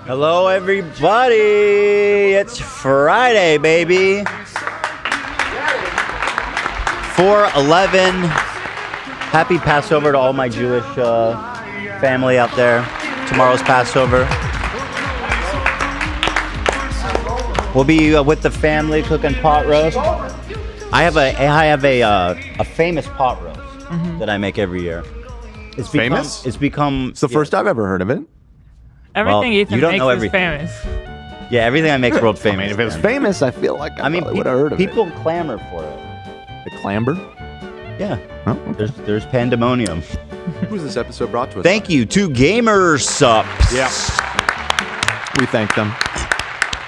Hello, everybody. It's Friday, baby. 4/11. Happy Passover to all my Jewish family out there. Tomorrow's Passover. We'll be with the family cooking pot roast. I have a famous pot roast that I make every year. It's famous? It's become. It's the first I've ever heard of it. Everything Ethan makes is famous. Yeah, everything I make is world famous. I mean, if it was famous, I feel like I would have heard of it. People clamor for it. The clamber? Yeah. Oh, okay. There's pandemonium. Who's this episode brought to us? Thank you to Gamer Subs. Yeah. We thank them.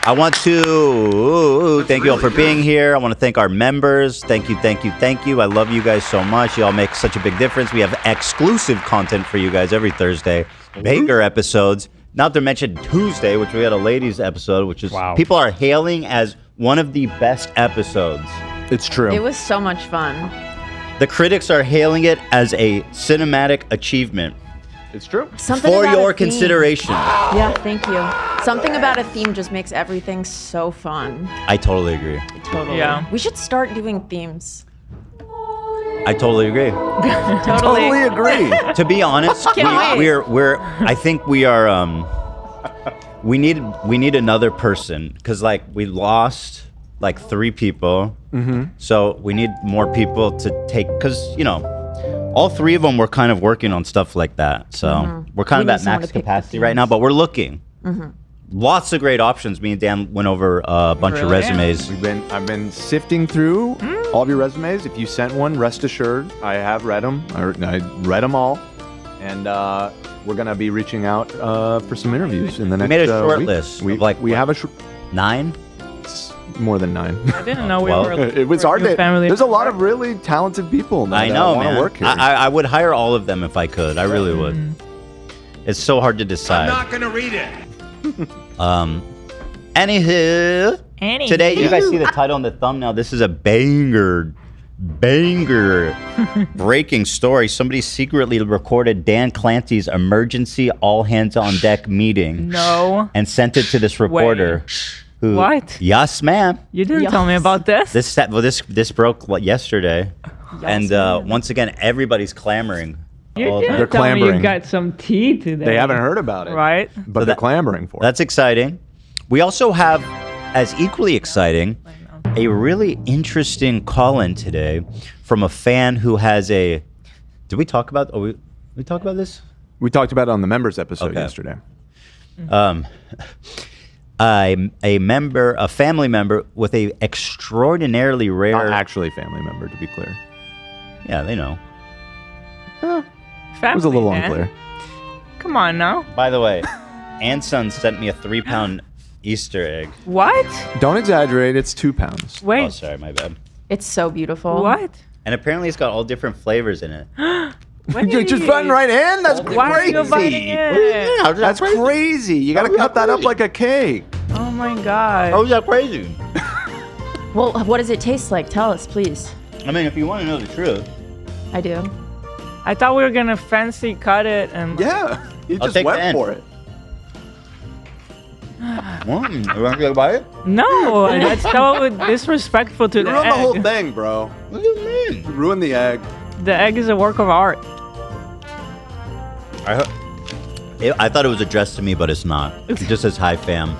I want to thank you all for being here. I want to thank our members. Thank you, thank you, thank you. I love you guys so much. You all make such a big difference. We have exclusive content for you guys every Thursday. Bigger episodes. Not to mention Tuesday, which we had a ladies episode, which is people are hailing as one of the best episodes. It's true. It was so much fun. The critics are hailing it as a cinematic achievement. It's true. Something for about your a theme. consideration. Yeah, thank you. Something about a theme just makes everything so fun. I totally agree. Totally. Yeah. We should start doing themes. I totally agree. Totally agree. To be honest, we're I think we are we need another person because like we lost like 3 people. So we need more people to take because all 3 of them were kind of working on stuff like that. So we're kind of at max capacity right now, but we're looking. Lots of great options. Me and Dan went over a bunch of resumes. I've been sifting through all of your resumes. If you sent one, rest assured, I have read them. I read them all, and we're gonna be reaching out for some interviews in the next. We made a short week. list. We have a 9. It's more than 9. I didn't know we were. It was hard to. There's a lot of really talented people that I know, want man. to work here. I would hire all of them if I could. I really would. It's so hard to decide. I'm not gonna read it. Anywho, today you guys see the title and the thumbnail. This is a banger breaking story. Somebody secretly recorded Dan Clancy's emergency all hands on deck meeting. No. And sent it to this reporter. Who, what? Yes, ma'am. You didn't tell me about this. This broke yesterday, and once again everybody's clamoring. They're clamoring. You got some tea today. They haven't heard about it, right? But they're clamoring for it. That's exciting. We also have, as equally exciting, a really interesting call-in today from a fan who has a. Did we talk about? We talk about this? We talked about it on the members episode yesterday. A family member with a extraordinarily rare. Not actually family member, to be clear. Yeah, they know. It was a little unclear. Come on now. By the way, Anson sent me a 3-pound Easter egg. What? Don't exaggerate. It's 2 pounds. Wait. Oh, sorry, my bad. It's so beautiful. What? And apparently it's got all different flavors in it. You're just butting right in? That's Why are you biting it? That's crazy. You got to cut that up like a cake. Oh my god. How is that crazy? Well, what does it taste like? Tell us, please. I mean, if you want to know the truth. I do. I thought we were gonna fancy cut it and. Yeah, you I'll just take went the end. for it. You want to go buy it? No, that's so disrespectful to You the ruined egg. the whole thing, bro. What do you mean? You ruined the egg. The egg is a work of art. I thought it was addressed to me, but it's not. It just says, hi, fam.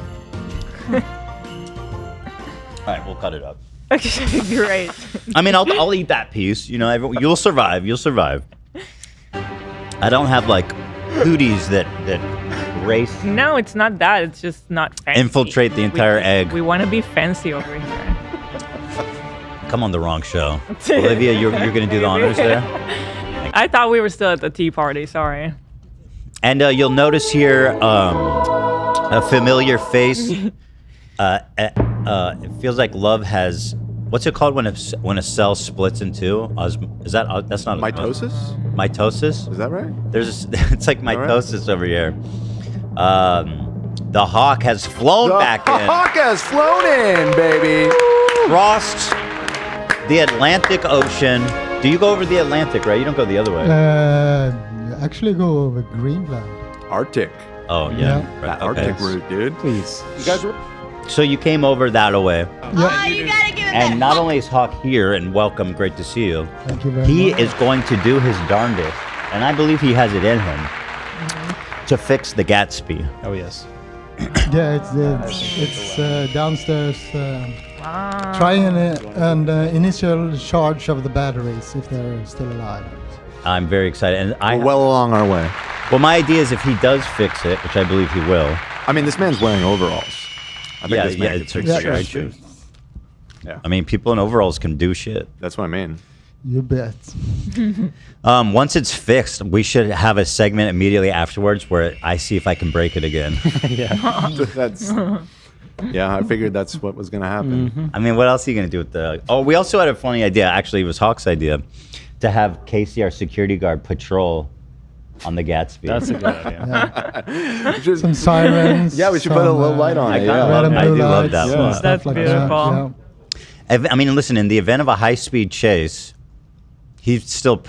All right, we'll cut it up. Great. I mean, I'll eat that piece. You'll survive. You'll survive. I don't have, like, cooties that race. No, it's not that. It's just not fancy. Infiltrate the entire egg. We want to be fancy over here. Come on the wrong show. Olivia, you're going to do the honors there? I thought we were still at the tea party. Sorry. And you'll notice here a familiar face. It feels like love has. What's it called when a cell splits in two? That's not Mitosis? Mitosis? Is that right? It's like mitosis over here. The hawk has flown back in. The hawk has flown in, baby. Crossed the Atlantic Ocean. Do you go over the Atlantic, right? You don't go the other way. Actually go over Greenland. Arctic. Oh yeah, Yeah. That okay. Arctic route, dude. Please. You guys were... So you came over that way, Oh, you gotta give it and not only is Hawk here and welcome, great to see you. Thank you very He much. is going to do his darndest, and I believe he has it in him to fix the Gatsby. Oh yes. Yeah, it's downstairs. Trying an initial charge of the batteries if they're still alive. I'm very excited, and We're well along our way. Well, my idea is if he does fix it, which I believe he will. I mean, this man's wearing overalls. I think this man it's can very fix true. shit. Yeah. I mean, people in overalls can do shit. That's what I mean. You bet. Once it's fixed, we should have a segment immediately afterwards where I see if I can break it again. That's... Yeah, I figured that's what was going to happen. I mean, what else are you going to do with the... Oh, we also had a funny idea. Actually, it was Hawk's idea to have Casey, our security guard, patrol on the Gatsby. That's a good idea. Just- Some sirens. Yeah, we should put a low light on it. kinda Yeah. love Red and I blue do love lights that and one. stuff That's like beautiful. that. I mean, listen, in the event of a high-speed chase, he'd still...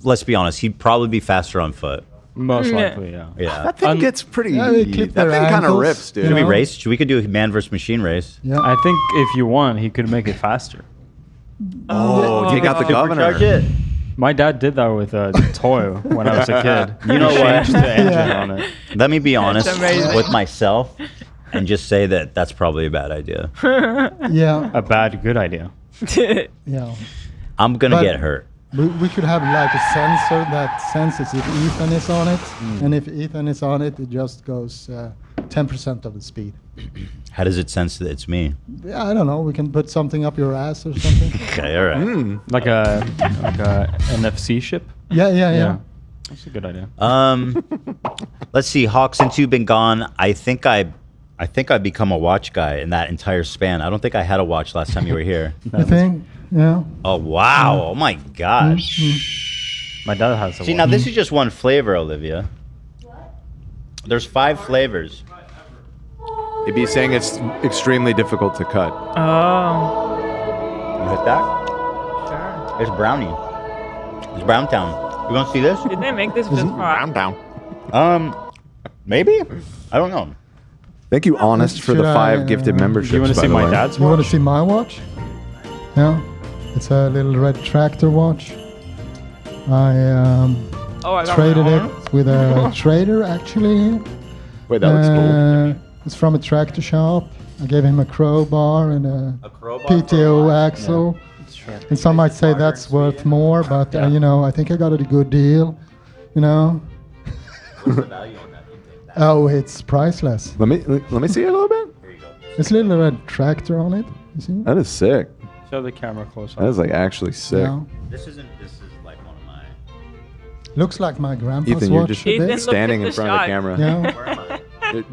let's be honest, he'd probably be faster on foot. Most likely, yeah. Yeah. That thing gets pretty... Yeah, they clip that their thing kind of ankles, rips, dude. you Should we know? race? We could do a man versus machine race. Yeah. I think if you want, he could make it faster. Oh, take out the governor. Supercharge it. My dad did that with a toy when I was a kid. You know He what? changed the engine Yeah. on it. Let me be honest amazing. with myself and just say that that's probably a bad idea. Yeah. A bad, good idea. Yeah. I'm going to But- get hurt. We could have like a sensor that senses if Ethan is on it, and if Ethan is on it, it just goes 10% of the speed. How does it sense that it's me? Yeah, I don't know. We can put something up your ass or something. Okay, all right. Like a NFC chip. Yeah. That's a good idea. Let's see, Hawk. Since you've been gone, I think I've become a watch guy in that entire span. I don't think I had a watch last time you were here. I think. Yeah. Oh wow! Oh my gosh! My dad has a See, watch. now this is just one flavor, Olivia. There's 5 flavors. He'd be saying it's extremely difficult to cut. Oh. You hit that? Sure. It's brownie. It's Brown Town. You want to see this? Did they make this just for Down. Maybe. I don't know. Thank you, Honest, for the Should 5 I, gifted memberships. Do you want to by see the my way. dad's You want watch? to see my watch? Yeah. It's a little red tractor watch. I Oh, I got traded my it own. with a trader actually. Wait, that looks cool. It's from a tractor shop. I gave him a crowbar and a crowbar PTO axle. And some might say that's worth more, but you know, I think I got it a good deal. You know. What's the value on that? Oh, it's priceless. Let me see it a little bit. Here you go. It's a little red tractor on it. You see? That is sick. Show the camera close That up. is like actually sick. Yeah. This is like one of my. Looks like my grandpa's Ethan, you're watch just a Ethan, bit. look standing at in the front of the shot. camera. Yeah. Where am I?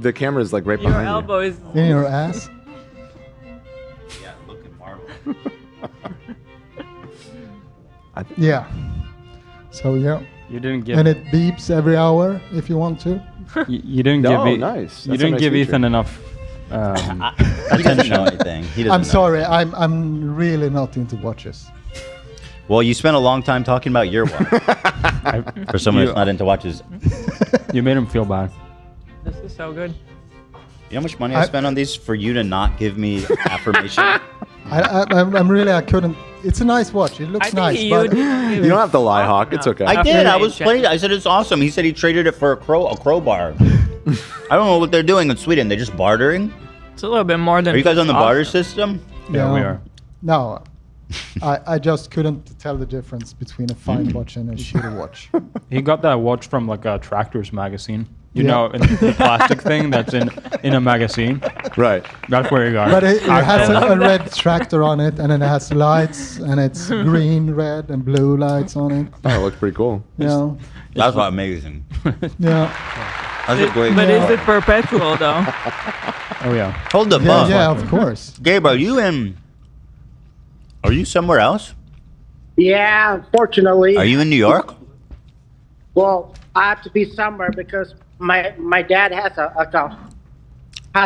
The camera is like right Your behind elbow is. In your ass. Yeah, looking marble. Yeah. So yeah. You didn't give. And it beeps every hour if you want to. You didn't Oh, give. nice. You That's a didn't nice give feature. Ethan enough. He doesn't know anything. He doesn't I'm know. sorry. I'm really not into watches. Well, you spent a long time talking about your watch. For someone that's not into watches. You made him feel bad. This is so good. You know how much money I spent on these for you to not give me affirmation? I'm really. I couldn't. It's a nice watch. It looks nice, but You don't have to lie, Hawk. It's okay. I did. I was Affirmation. playing. I said it's awesome. He said he traded it for a crowbar. I don't know what they're doing in Sweden. They're just bartering. It's a little bit more than. Are you guys on the awesome. barter system? Yeah, we are. No, I just couldn't tell the difference between a fine watch and a shitty watch. He got that watch from like a Tractors magazine. You Yeah. know, the plastic thing that's in a magazine. Right. That's where he got But it. it has a red tractor on it, and it has lights, and it's green, red, and blue lights on it. Oh, it looks pretty cool. Yeah, That's amazing. yeah, That's a great. But Yeah. is it perpetual though? Oh yeah. Hold the yeah, bus. yeah. Of course. Gabe, are you somewhere else? Yeah, unfortunately. Are you in New York? Well, I have to be somewhere because my dad has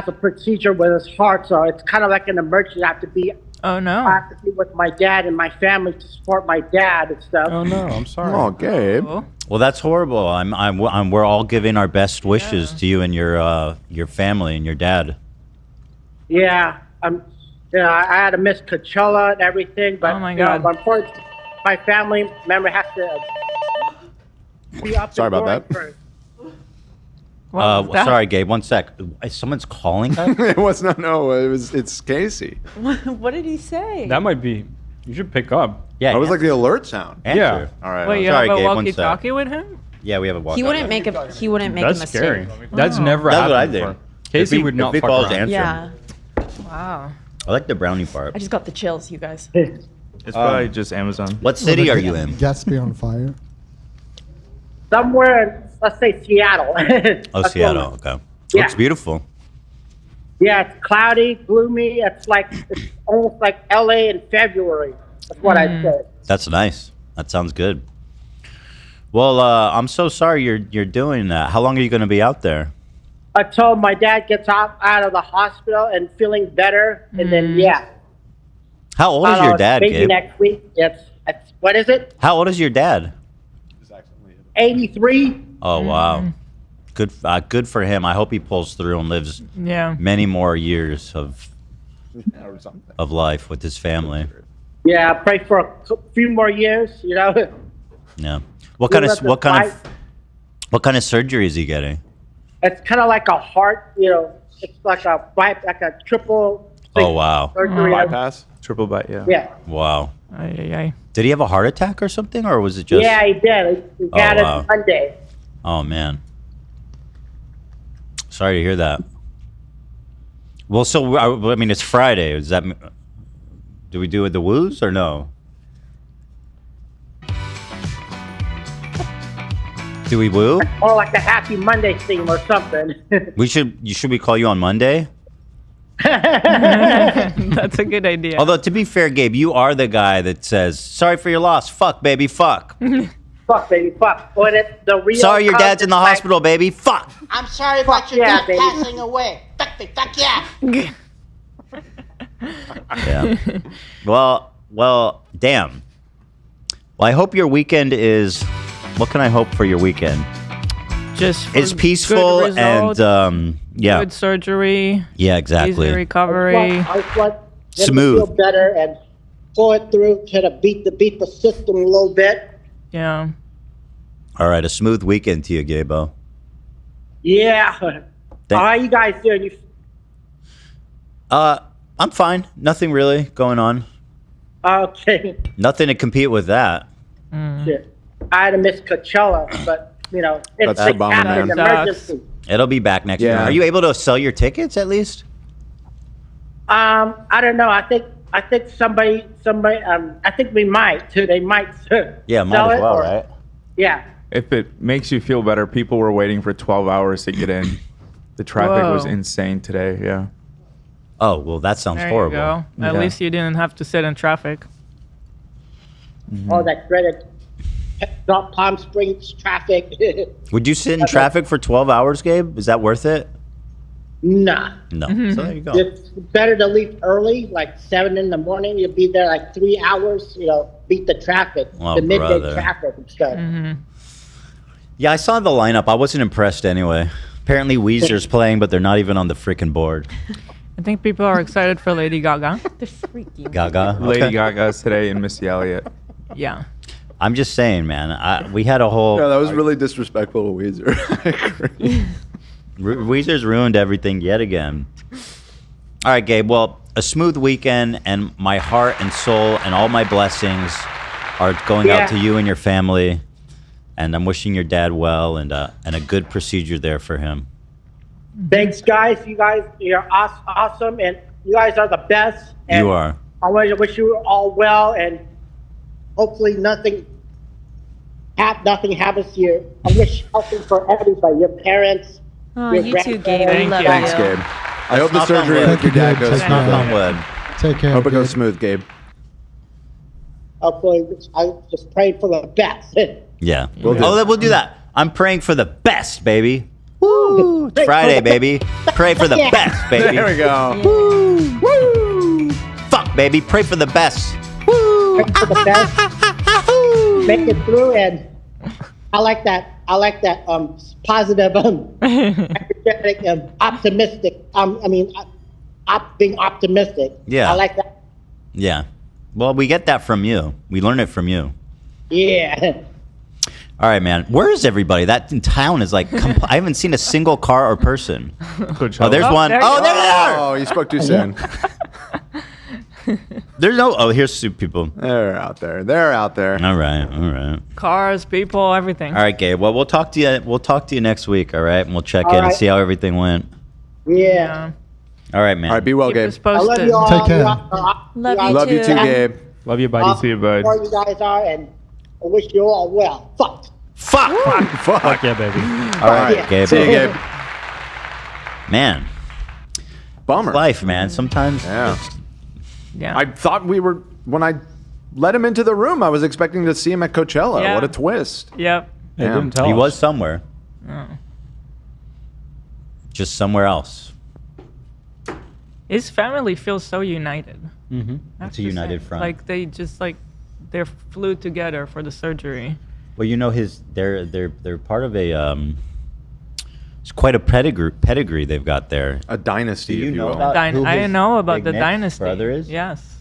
a procedure with his heart, so it's kind of like an emergency. I have to be Oh I no. have to be with my dad and my family to support my dad and stuff. Oh no, I'm sorry. Oh, Gabe. Oh. Well, that's horrible. We're all giving our best wishes to you and your family and your dad. Yeah, you know, I had to miss Coachella and everything, but Oh my you know, God. unfortunately, my family member has to be up. Sorry and about going that. What was that? Sorry, Gabe. One sec. Someone's calling us? It was no. It's Casey. What did he say? That might be. You should pick up. Yeah. That was like the alert sound. answer. Yeah. All right. Wait, you Sorry, have a Gabe, one sec. walkie-talkie with him? Yeah, we have a walk. He wouldn't make a. He wouldn't make a That's mistake. scary. That's never That's happened what I before. think. Casey If he- would not if he fuck calls, around. answer. Yeah. Wow. I like the brownie part. I just got the chills, you guys. It's probably just Amazon. What city are you in? Gatsby on fire. somewhere in, let's say, Seattle. Oh, That's Seattle. what- Okay. Yeah. Looks beautiful. Yeah, it's cloudy, gloomy. It's almost like LA in February. That's what I'd say. That's nice. That sounds good. Well, I'm so sorry you're doing that. How long are you going to be out there? Until my dad gets out of the hospital and feeling better, and then yeah. How old is your dad, maybe Gabe? next week. It's what is it? How old is your dad? 83. Oh wow, good for him. I hope he pulls through and lives Yeah. many more years of life with his family. Yeah, pray for a few more years. You know. Yeah. What kind of surgery is he getting? It's kind of like a heart. You know, it's like a triple. Oh wow. Surgery. Bypass. Triple bite, yeah. Yeah. Wow. Ay, ay, ay. Did he have a heart attack or something, or was it just? Yeah, he did. He Oh, got wow. it Monday. Oh man. Sorry to hear that. Well, so I mean, it's Friday. Does that? Do we do it the woos or no? Do we woo? Or like a Happy Monday theme or something. Should we call you on Monday? That's a good idea. Although to be fair, Gabe, you are the guy that says, "Sorry for your loss, fuck baby, fuck." Fuck, baby, fuck. When it's the real. Sorry, your dad's in the like, hospital, baby. Fuck. I'm sorry about your yeah, dad baby. passing away. Fuck me, fuck yeah. Yeah. Well, damn. Well, I hope your weekend is. What can I hope for your weekend? Just for It's peaceful good results, and yeah, good surgery, yeah, exactly. easy recovery. I just want them to Smooth. feel better and pull it through to beat the system a little bit. Yeah. All right, a smooth weekend to you, Gabo. Yeah. How are you guys doing? I'm fine. Nothing really going on. Okay. Nothing to compete with that. Shit. I had to miss Coachella, but you know, it's That's like a bummer, happened man. emergency. It'll be back next year. Yeah. Are you able to sell your tickets at least? I don't know. I think somebody. I think we might too. They might. Yeah, might sell as it well, or- right? Yeah. If it makes you feel better, people were waiting for 12 hours to get in. The traffic was Whoa. insane today, yeah. Oh, well, that sounds There horrible. you go. At Yeah. least you didn't have to sit in traffic. All that dreaded Palm Springs traffic. Would you sit in traffic for 12 hours, Gabe? Is that worth it? Nah. No. So there you go. It's better to leave early, like 7 in the morning. You'll be there like 3 hours. You know, beat the traffic, Oh, the midday brother. traffic and stuff. Yeah, I saw the lineup. I wasn't impressed anyway. Apparently Weezer's playing, but they're not even on the freaking board. I think people are excited for Lady Gaga. The freaking. Gaga. Lady Okay. Gaga's today and Missy Elliott. Yeah. I'm just saying, man. We had a whole. No, that was really disrespectful to Weezer. I agree. Weezer's ruined everything yet again. All right, Gabe. Well, a smooth weekend, and my heart and soul and all my blessings are going out to you and your family. And I'm wishing your dad well and a good procedure there for him. Thanks, guys. You guys, you're awesome, and you guys are the best. And You are. I want to wish you all well, and hopefully nothing happens to you. I wish healthy for everybody, your parents. Oh, your you too, grandparents. Gabe. We Thank love you. Thanks, you. Gabe. I hope the knock on surgery wood. with your dad goes Let's knock smooth. Knock on wood. Take care. Hope it goes Gabe. smooth, Gabe. Hopefully, I just praying for the best. Yeah. We'll do. We'll do that. I'm praying for the best, baby. Woo! It's Friday, baby. Pray for the best, baby. There we go. Woo! Fuck, baby. Pray for the best. Woo! Pray for the best. Make it through, and I like that. Positive, energetic, optimistic. Being optimistic. Yeah. I like that. Yeah. Well, we get that from you. We learn it from you. Yeah. All right, man. Where is everybody? That town is like, I haven't seen a single car or person. Oh, there's one. there Oh, you there they are. Oh, you spoke too soon. There's no. Oh, here's soup people. They're out there. They're out there. All right. Cars, people, everything. All right, Gabe. Well, we'll talk to you. We'll talk to you next week. All right, and we'll check in and see how everything went. Yeah. All right, man. All right, be well, Keep Gabe. us posted. I love you all. Take care. Love you too, Gabe. Love you, buddy. See you, bud. Where you guys are, and I wish you all well. Fuck. Fuck yeah, baby. All right, Gabe. See you, Gabe. Man, Bummer. life, man. Sometimes. Yeah. Yeah. I thought when I let him into the room, I was expecting to see him at Coachella. Yeah. What a twist. Yep. They Yeah. didn't tell He us. was somewhere. Oh. Just somewhere else. His family feels so united. Mm-hmm. I have It's a to united say. front. Like they just they flew together for the surgery. Well, you know, they're part of a it's quite a pedigree they've got there. A dynasty, Do you if you know will. about who I his know about Big the Nick's dynasty. brother is? Yes.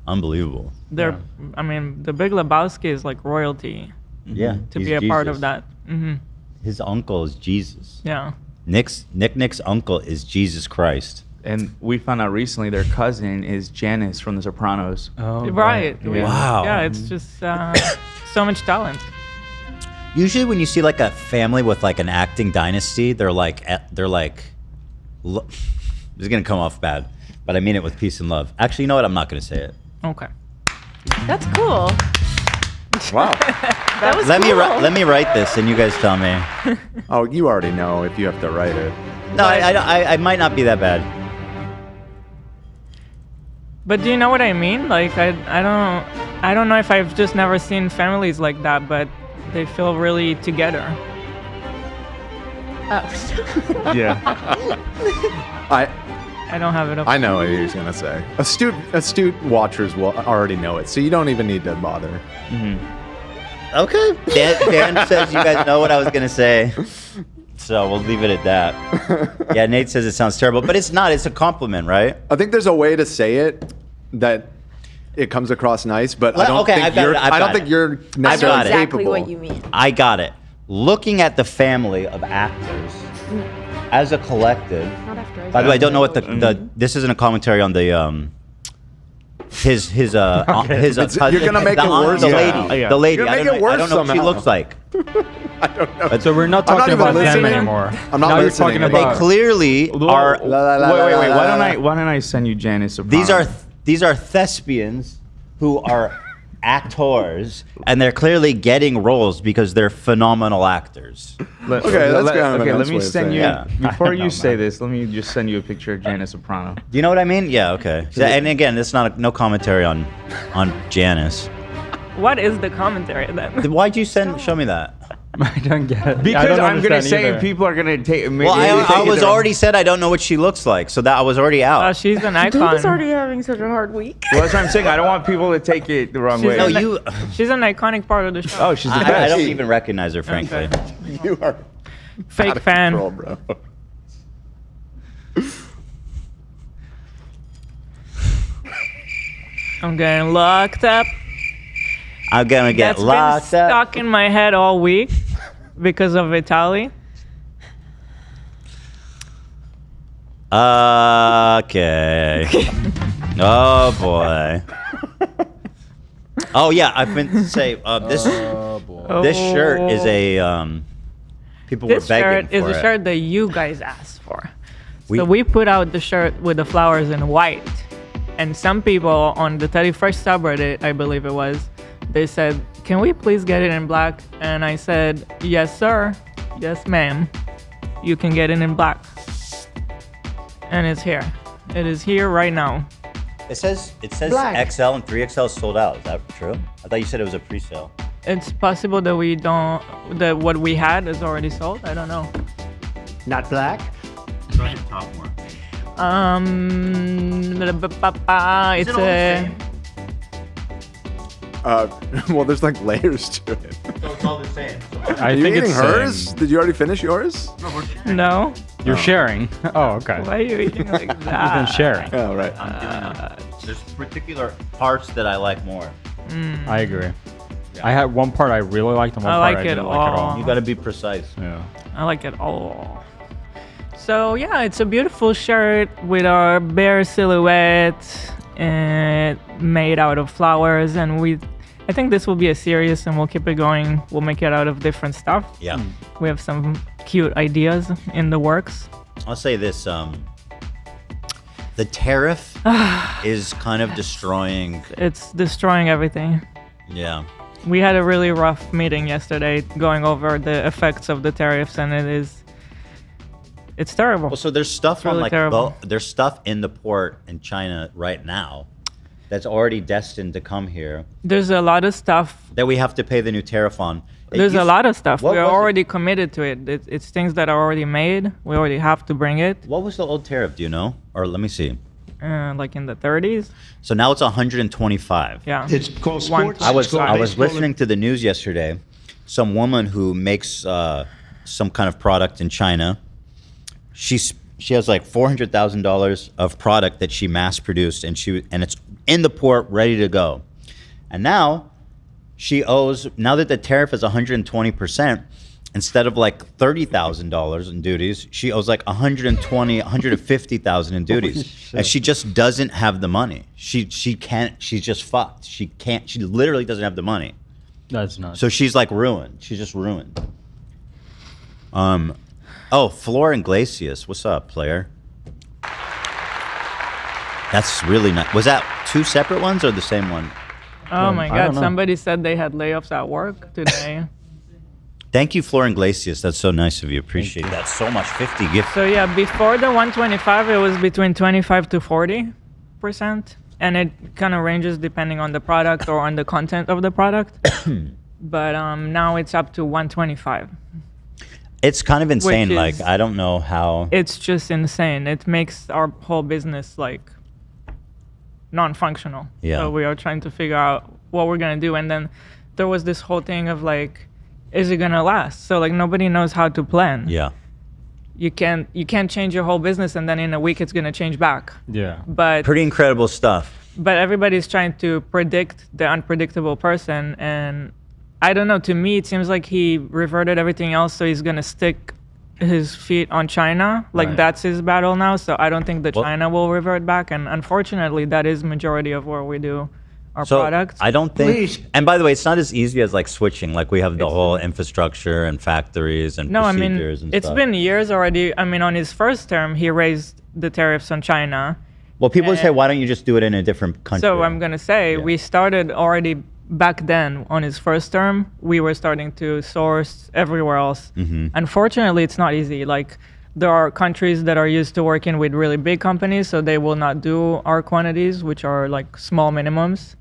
Unbelievable. They're. I mean, the Big Lebowski is like royalty Yeah. to he's be a part Jesus. of that. Mm-hmm. His uncle is Jesus. Yeah. Nick's uncle is Jesus Christ. And we found out recently their cousin is Janice from The Sopranos. Oh, Right. Yeah. Wow. Yeah, it's just so much talent. Usually, when you see like a family with like an acting dynasty, they're like, this is gonna come off bad, but I mean it with peace and love. Actually, you know what? I'm not gonna say it. Okay. That's cool. Wow. That was Let cool. me write this, and you guys tell me. Oh, you already know if you have to write it. No, I might not be that bad. But do you know what I mean? Like I don't know if I've just never seen families like that, but they feel really together. Oh. Yeah. I don't have it up. I know what he's gonna say. Astute watchers will already know it, so you don't even need to bother. Okay. Dan says you guys know what I was gonna say, so we'll leave it at that. Yeah, Nate says it sounds terrible, but it's not. It's a compliment, right? I think there's a way to say it that it comes across nice, but I don't think you're I necessarily know exactly capable. what you mean. I got it. Looking at the family of actors as a collective. Not after I By the way, I don't know what the this isn't a commentary on the his You're gonna make it worse. The somehow. lady, the lady. You're I gonna don't make it know, I worse don't know what she somehow. looks like. I don't know. So we're not I'm not talking even about them listening. anymore. I'm not now you're listening talking anymore. They clearly are. Wait. Why don't I send you Janice Soprano? These are thespians who are actors, and they're clearly getting roles because they're phenomenal actors. Okay, that's kind of a okay. nice Let me way of send you. saying it. Before I know, you say man. this, let me just send you a picture of Janice Soprano. Do you know what I mean? Yeah. Okay. So, and again, it's not no commentary on Janice. What is the commentary then? Why'd you show me that? I don't get it. I Because don't I'm gonna understand say either. people are gonna take. Well, I was already said I don't know what she looks like, so that I was already out. She's an Dude icon. is already having such a hard week. Well, that's what I'm saying. I don't want people to take it the wrong way. No, an- you. She's an iconic part of the show. Oh, she's the I best. don't even recognize her, frankly. Okay. You are Fake out of fan. control, bro. I'm getting locked up. I'm gonna get That's locked been up. stuck in my head all week because of Vitaly. Okay. Oh boy. Oh yeah, I've been to say this shirt is a people This were begging shirt is for a it. shirt that you guys asked for. We- So we put out the shirt with the flowers in white. And some people on the 31st subreddit, I believe it was, they said, can we please get it in black? And I said, yes, sir. Yes, ma'am. You can get it in black. And it's here. It is here right now. It says Black. XL and 3XL sold out. Is that true? I thought you said it was a pre-sale. It's possible that that what we had is already sold. I don't know. Not black? It's a. Well, there's like layers to it. So it's all the same. Are you eating hers? Did you already finish yours? No. You're sharing. Oh, okay. Why are you eating like You've that? been sharing. Oh, right. There's particular parts that I like more. I agree. I had one part I really liked and one I part like I it didn't like at all. all. You got to be precise. Yeah. I like it all. So yeah, it's a beautiful shirt with our bear silhouette and made out of flowers, and I think this will be a series and we'll keep it going. We'll make it out of different stuff. Yeah. We have some cute ideas in the works. I'll say this. The tariff is kind of destroying. It's destroying everything. Yeah. We had a really rough meeting yesterday going over the effects of the tariffs, and it's terrible. Well, so there's stuff It's really on like terrible. there's stuff in the port in China right now that's already destined to come here There's a lot of stuff. that we have to pay the new tariff on. There's a lot of stuff. What We're was it? already committed to it. It's things that are already made. We already have to bring it. What was the old tariff? Do you know? Or let me see. Like in the 30s. So now it's 125. Yeah. It's called One- sports. I was It's called baseball. listening to the news yesterday. Some woman who makes some kind of product in China. She has like $400,000 of product that she mass produced, and it's in the port ready to go. And now she owes, now that the tariff is 120%, instead of like $30,000 in duties, she owes like 120, 150,000 in duties, and she just doesn't have the money. She can't. She's just fucked. She can't. She literally doesn't have the money. That's nuts. So she's like ruined. She's just ruined. Oh, Floor Iglesias. What's up, player? That's really nice. Was that two separate ones or the same one? Oh my I God. don't know. Somebody said they had layoffs at work today. Thank you, Floor Iglesias. That's so nice of you. Appreciate that so much. 50 gift. So yeah, before the 125, it was between 25 to 40%. And it kind of ranges depending on the product or on the content of the product. But now it's up to 125. It's kind of insane. Which Like, is- I don't know how. It's just insane. It makes our whole business like non-functional. Yeah. So we are trying to figure out what we're gonna do. And then there was this whole thing of like, is it gonna last? So like nobody knows how to plan. Yeah. You can't change your whole business and then in a week it's gonna change back. Yeah. But Pretty incredible stuff. everybody's trying to predict the unpredictable person, and I don't know, to me it seems like he reverted everything else, so he's gonna stick his feet on China. Like Right. that's his battle now, so I don't think that Well- China will revert back, and unfortunately that is majority of where we do our So products. I don't think. Please. And by the way, it's not as easy as like switching. Like we have the whole infrastructure and factories and No, I mean, procedures and it's stuff. been years already. I mean, on his first term, he raised the tariffs on China. Well, people say, and- why don't you just do it in a different country? So I'm gonna say Yeah. we started already back then on his first term. We were starting to source everywhere else. Mm-hmm. Unfortunately, it's not easy. Like there are countries that are used to working with really big companies, so they will not do our quantities, which are like small minimums.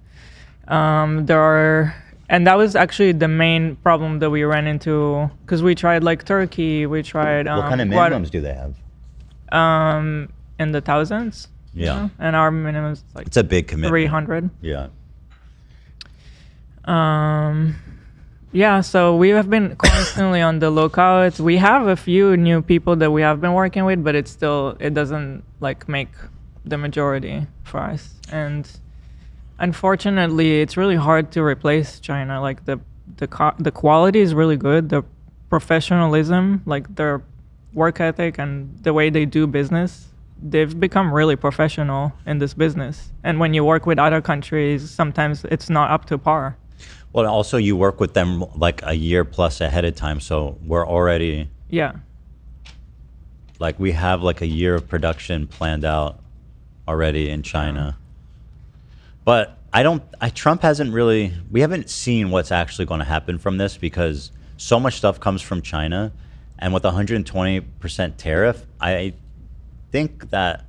And that was actually the main problem that we ran into, because we tried like Turkey, we tried. What kind of minimums do they have? In the thousands. you Yeah. know, and our minimum is like It's a big commitment. 300. Yeah. Yeah, so we have been constantly on the lookout. We have a few new people that we have been working with, but it doesn't like make the majority for us. And unfortunately, it's really hard to replace China. Like the quality is really good. The professionalism, like their work ethic and the way they do business, they've become really professional in this business. And when you work with other countries, sometimes it's not up to par. Well, also you work with them like a year plus ahead of time, so we're already like we have like a year of production planned out already in China. But Trump hasn't really, we haven't seen what's actually going to happen from this because so much stuff comes from China, and with 120% tariff, I think that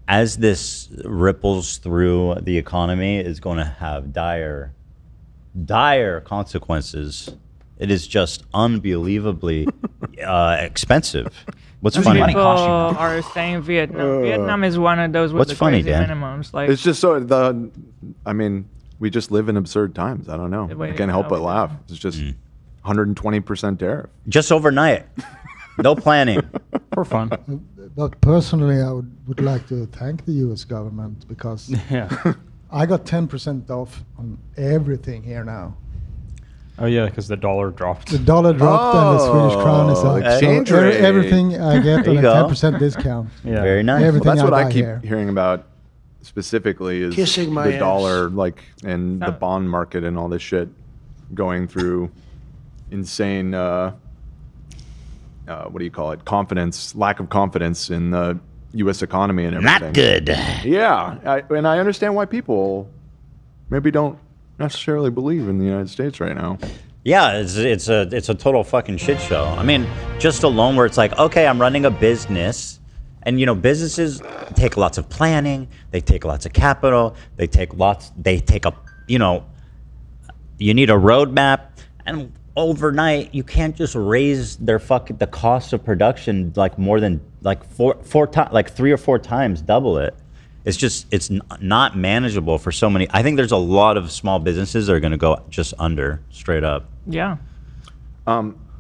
as this ripples through the economy is going to have dire consequences. It is just unbelievably expensive. What's funny? People are saying Vietnam. Vietnam is one of those with What's the funny, crazy Dan? minimums. Like It's just so I mean, we just live in absurd times. I don't know. I can't help but laugh. It's just 120% tariff. Just overnight. No planning. For fun. But personally, I would like to thank the U.S. government because I got 10% off on everything here now. Oh yeah, because the dollar dropped. The dollar dropped and the Swedish crown is up. Exchange So rate. everything I get on a 10% discount. Yeah. Very nice. Everything Well, that's what I buy keep here. hearing about specifically is Kissing my the ass. dollar, like, and the bond market and all this shit going through insane, what do you call it? Lack of confidence in the U.S. economy and everything. Not good. Yeah, and I understand why people maybe don't necessarily believe in the United States right now. Yeah, it's a total fucking shit show. I mean, just alone where it's like, okay, I'm running a business, and businesses take lots of planning, they take lots of capital, they take a, you need a roadmap, and overnight you can't just raise the cost of production like more than like three or four times, double it. It's not manageable for so many. I think there's a lot of small businesses that are going to go just under, straight up. Yeah.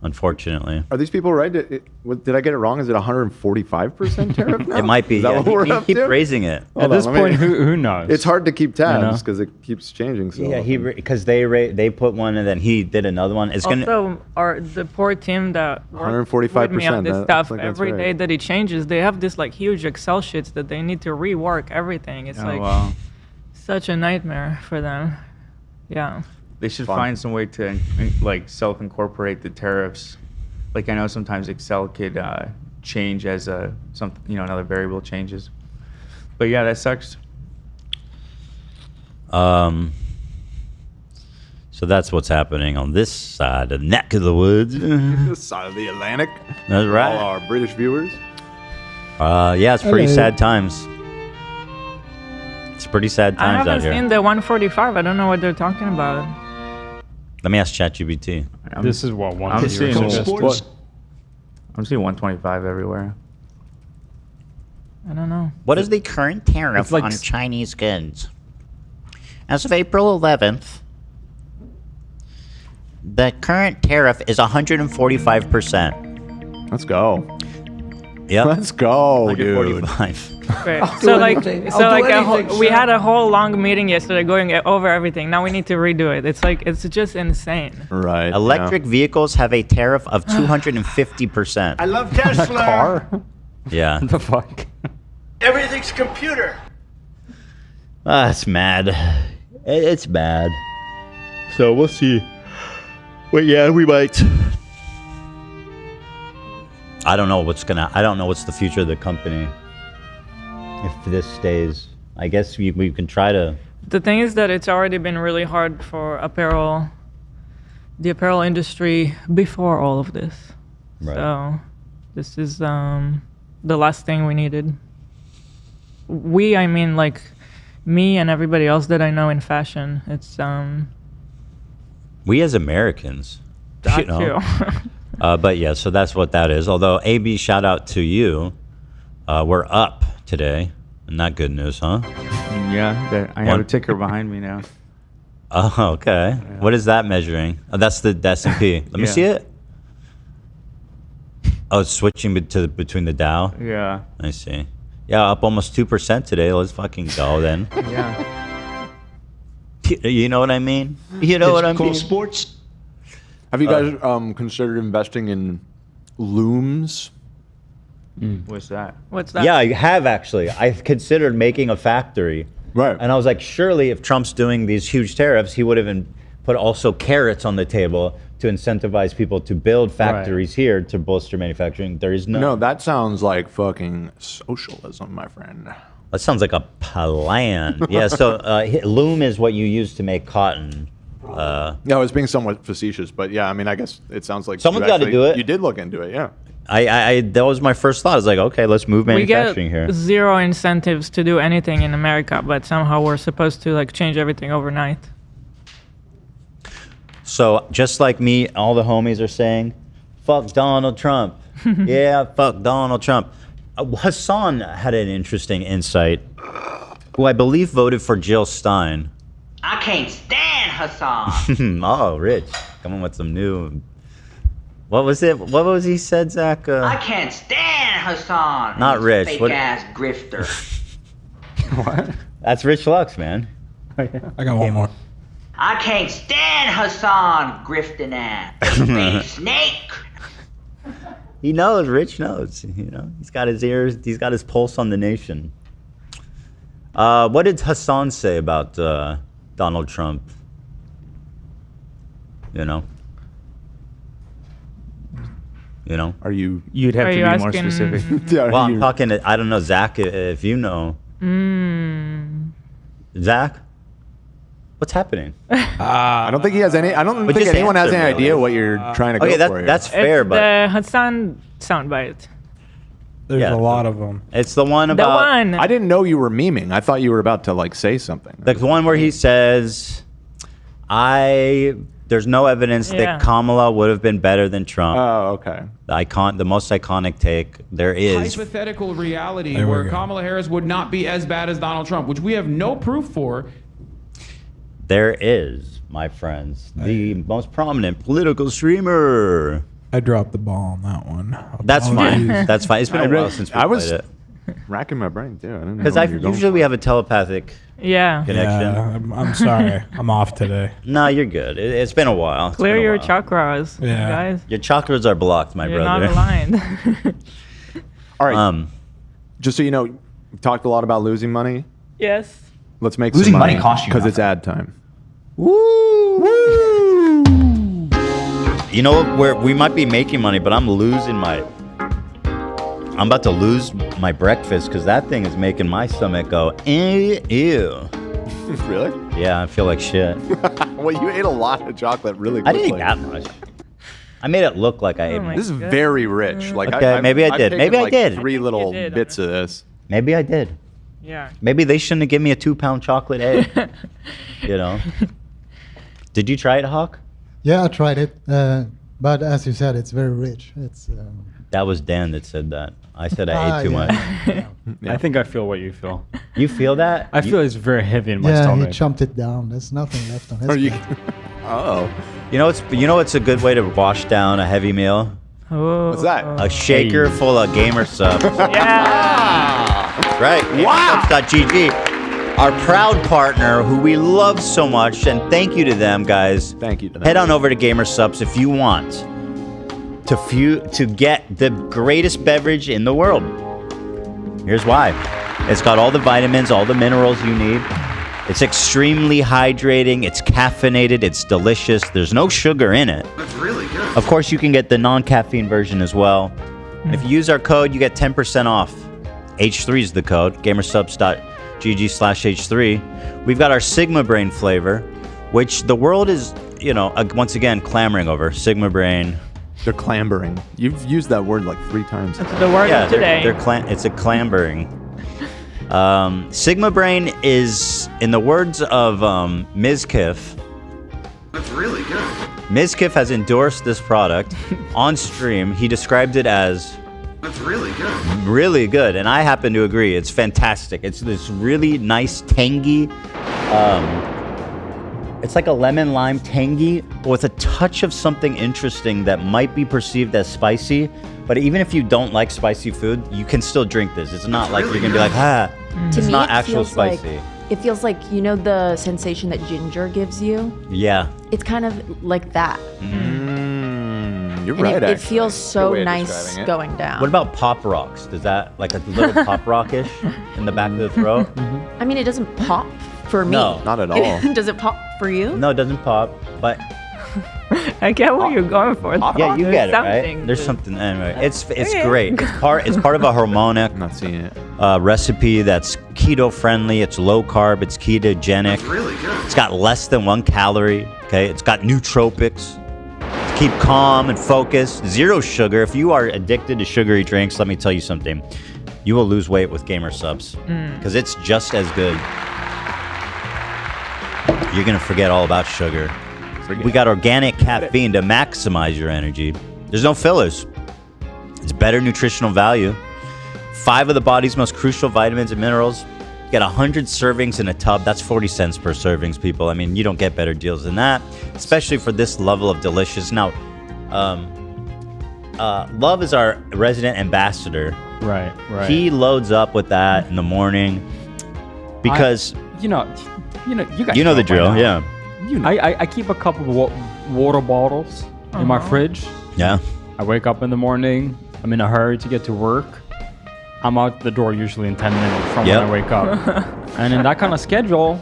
Unfortunately. Are these people right? Did I get it wrong? Is it 145% tariff now? It might be. Is that Yeah. what we're He up keep to? raising it. At this point, who knows? It's hard to keep tabs because it keeps changing. So Yeah, because they put one and then he did another one. It's gonna. Also, the poor team that works with me on 145%, this I stuff, think that's every day right. that it changes, they have this like huge Excel sheets that they need to rework everything. It's wow. such a nightmare for them. Yeah. They should find some way to like self-incorporate the tariffs. Like I know sometimes Excel could change as another variable changes. But yeah, that sucks. So that's what's happening on this side of the neck of the woods. this side of the Atlantic. That's right. All our British viewers. Yeah, it's pretty Hello. sad times. It's pretty sad I times out haven't here. seen the 145. I don't know what they're talking about. Let me ask ChatGPT. This is what one. I'm of seeing yours cool is. I'm seeing 125 everywhere. I don't know. What is the current tariff It's like on Chinese goods? As of April 11th, the current tariff is 145%. Let's go. Yep. Let's go, dude. 145. Great. do So like, anything. I'll do anything, we sir. had a whole long meeting yesterday going over everything. Now we need to redo it. It's just insane. Right. Electric vehicles have a tariff of 250%. I love Tesla. Car? Yeah. The fuck? Everything's computer. It's mad. It's bad. So we'll see. But yeah, we might. I don't know what's the future of the company if this stays. I guess we can try to. The thing is that it's already been really hard for the apparel industry before all of this. Right. So this is the last thing we needed. I mean like me and everybody else that I know in fashion. It's We as Americans. that too. too. But yeah, so that's what that is. Although AB, shout out to you. We're up today. Not good news, huh? Yeah, I have a ticker behind me now. Oh, okay. Yeah. What is that measuring? Oh, that's the S&P. Let me see it. Oh, it's switching between the Dow. Yeah. I see. Yeah, up almost 2% today. Let's fucking go then. Yeah. You know what I mean? You know what I mean? Sports. Have you guys considered investing in looms? What's that? What's that? Yeah, I have actually. I've considered making a factory. Right. And I was like, surely if Trump's doing these huge tariffs, he would have put also carrots on the table to incentivize people to build factories here to bolster manufacturing. There is no. No, that sounds like fucking socialism, my friend. That sounds like a plan. Yeah, so loom is what you use to make cotton. No, I was being somewhat facetious, but yeah, I mean, I guess it sounds like Someone's gotta do it. You did look into it, yeah. I that was my first thought. I was like, okay, let's move manufacturing we here. get zero incentives to do anything in America, but somehow we're supposed to like change everything overnight. So just like me, all the homies are saying, fuck Donald Trump. Yeah, fuck Donald Trump. Hassan had an interesting insight, who I believe voted for Jill Stein. I can't stand Hassan. Oh, Rich, coming with some new. What was it? What was he said, Zach? I can't stand Hassan. Not He's Rich. Fake What? ass grifter. What? That's Rich Lux, man. I got one more. I can't stand Hassan grifting ass. Fake snake. He knows. Rich knows. You know, he's got his ears. He's got his pulse on the nation. What did Hassan say about Donald Trump? You know. Are you? You'd have Are to you be more asking- specific. Yeah, Well, I'm talking. I don't know, Zach. If you know, Zach, what's happening? I don't think he has any. I don't But think just anyone has answer any me, idea like- what you're trying to go Okay, for here. that's fair, It's but the Hassan soundbite. There's Yeah. a lot of them. it's the one The about one. I didn't know you were memeing. I thought you were about to like say something. the one where he says, There's no evidence Yeah. that Kamala would have been better than Trump. Oh, okay. The most iconic take there is. Hypothetical reality There we where go. Kamala Harris would not be as bad as Donald Trump, which we have no proof for. There is, my friends, the most prominent political streamer. I dropped the ball on that one. That's fine. Apologies. That's fine. It's been a while since we I was played it. racking my brain too. I didn't know Because where you're going usually for. we have a telepathic Yeah. connection. Yeah, I'm sorry. I'm off today. No, you're good. It's been a while. It's Clear been a your while. chakras, Yeah. guys. Your chakras are blocked, my You're brother. not aligned. All right. Just so you know, we talked a lot about losing money. Yes. Let's make Losing some money money costs you because it's nothing. ad time. You know where we might be making money, but I'm about to lose my breakfast because that thing is making my stomach go ew. Really? Yeah, I feel like shit. Well, you ate a lot of chocolate really I quickly. didn't eat that much. I made it look like I ate. my This is God. very rich. Like Okay, maybe I I've did. taken, Maybe I like, did. Three I think little you did, bits of this. Maybe I did. Yeah. Maybe they shouldn't have given me a 2-pound chocolate egg. You know. Did you try it, Hawk? Yeah, I tried it, but as you said, it's very rich. It's That was Dan that said that. I said I ate too much. I think I feel what you feel. You feel that? I feel it's very heavy in my yeah, stomach. he chomped it down. There's nothing left on his Are you? plate. Oh, You know it's a good way to wash down a heavy meal? Oh. what's that? A shaker full of gamer subs. Yeah. Right. Wow. GamerSubs.gg. Our proud partner who we love so much, and thank you to them, guys. Thank you to them. Head on over to GamerSubs if you want to get the greatest beverage in the world. Here's why. It's got all the vitamins, all the minerals you need. It's extremely hydrating. It's caffeinated. It's delicious. There's no sugar in it. That's really good. Of course, you can get the non-caffeine version as well. And if you use our code, you get 10% off. H3 is the code. GamerSubs.gg/H3. We've got our Sigma Brain flavor, which the world is, once again, clamoring over. Sigma Brain. They're clambering. You've used that word like 3 times. That's the word of today. It's a clambering. Sigma Brain is, in the words of Ms. Kiff, That's really good. Ms. Kiff has endorsed this product on stream. He described it as That's really good. really good, and I happen to agree. It's fantastic. It's this really nice tangy, it's like a lemon lime tangy with a touch of something interesting that might be perceived as spicy. But even if you don't like spicy food, you can still drink this. It's not like you're gonna be like, To it's me, not it actual feels like- spicy. It feels like, the sensation that ginger gives you? Yeah. It's kind of like that. You're And right. it actually. feels Good so way of nice describing it. going down. What about pop rocks? Does that like a little pop rockish in the back of the throat? I mean, it doesn't pop for me. No, not at all. Does it pop for you? No, it doesn't pop. But I get what you're going for. yeah, you There's get it, right? something There's to- something. Anyway, it's Okay. great. It's part of a harmonic I'm not seeing it. recipe that's keto friendly. It's low carb. It's ketogenic. That's really good. It's got less than 1 calorie. Okay, it's got nootropics to keep calm and focused. 0 sugar. If you are addicted to sugary drinks, let me tell you something. You will lose weight with Gamer Subs because it's just as good. You're gonna forget all about sugar. We got organic caffeine to maximize your energy. There's no fillers. It's better nutritional value. 5 of the body's most crucial vitamins and minerals. Get 100 servings in a tub. That's 40 cents per servings, people. I mean, you don't get better deals than that, especially for this level of delicious. Now, Love is our resident ambassador. Right. He loads up with that in the morning because you guys know the drill. Yeah. I keep a couple of water bottles in my fridge. Yeah. I wake up in the morning. I'm in a hurry to get to work. I'm out the door usually in 10 minutes from when I wake up. And in that kind of schedule,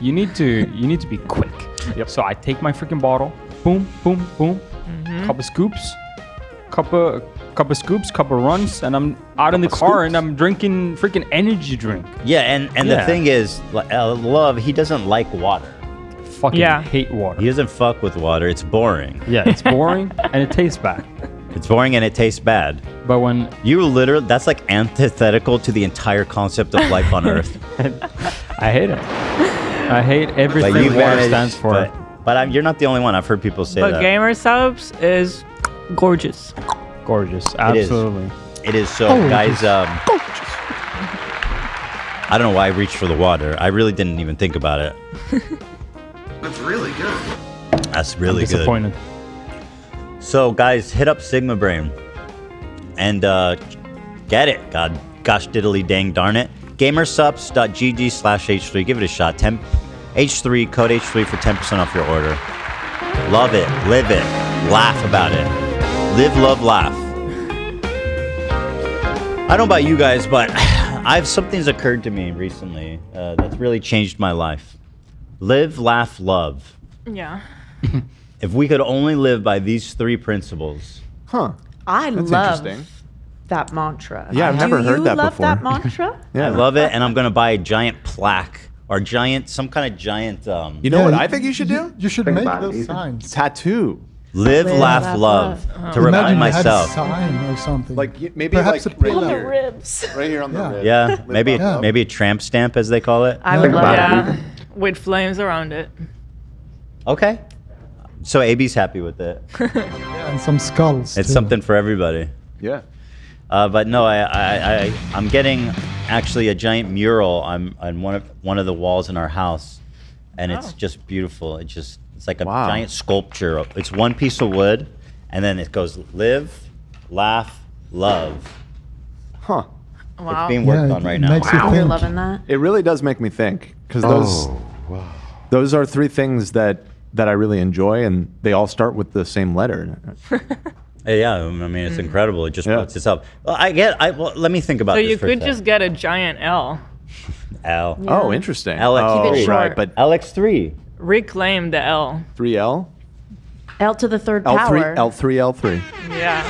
you need to be quick. Yep. So I take my freaking bottle, boom, boom, boom, couple scoops, couple runs, and I'm out in the car and I'm drinking freaking energy drink. Yeah, and the thing is, Love, he doesn't like water. Fucking hate water. He doesn't fuck with water. It's boring. Yeah, it's boring and it tastes bad. It's boring and it tastes bad. But when you literally, that's like antithetical to the entire concept of life on Earth. I hate it. I hate everything water stands for. But you're not the only one. I've heard people say that. But Gamer Subs is gorgeous. Gorgeous, absolutely. It is. So, guys, gorgeous. I don't know why I reached for the water. I really didn't even think about it. That's really good. That's really good. Disappointed. So, guys, hit up Sigma Brain and get it. Gosh diddly dang darn it. Gamersubs.gg/H3. Give it a shot. H3, code H3 for 10% off your order. Love it. Live it. Laugh about it. Live, love, laugh. I don't know about you guys, but something's occurred to me recently that's really changed my life. Live, laugh, love. Yeah. If we could only live by these three principles. I That's love interesting. that mantra. Yeah, I've never heard that love before. that mantra? I love it, and I'm gonna buy a giant plaque or some kind of giant. You know what I think you should do? You should make those signs. Tattoo. Live, laugh, love. To remind myself. You had a sign or something. Like maybe perhaps like a pillar. right On the here. ribs. Right here on the ribs. Yeah, Live, maybe laugh, maybe a tramp stamp, as they call it. I would love that. With flames around it. Okay. So AB's happy with it. Yeah, and some skulls. It's too. something for everybody. Yeah. But no, I'm getting actually a giant mural on one of the walls in our house, and it's just beautiful. It's like a giant sculpture. It's one piece of wood, and then it goes live, laugh, love. Huh. Wow. It's being worked on right now. Wow, you're loving that. It really does make me think because those are three things that I really enjoy, and they all start with the same letter. Yeah, I mean it's incredible. It just puts itself. Well, let me think about So this you for a could second. just get a giant L. L. Yeah. Oh, interesting. LX3. Keep it short. Right, but LX3. Reclaim the L. 3L? L to the third power. L3. Yeah.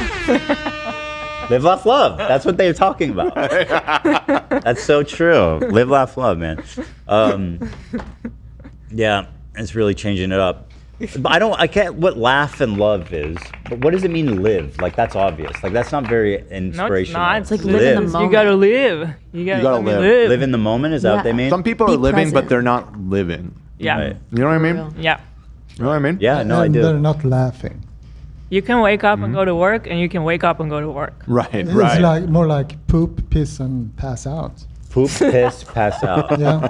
Live, laugh, love. That's what they're talking about. That's so true. Live, laugh, love, man. Yeah, it's really changing it up. But I can't, what laugh and love is, but what does it mean to live? Like, that's obvious. Like, that's not very inspirational. No, it's not. It's like live in the moment. You gotta live. You gotta live. Live in the moment? Is that what they mean? Some people Be are living, but present. they're not living. Yeah. Right. You know what I mean? Yeah. You know what I mean? Yeah, no, I and do. they're not laughing. You can wake up and go to work, and you can wake up and go to work. Right, It's right. like more like poop, piss, and pass out. Poop, piss, pass out. Yeah.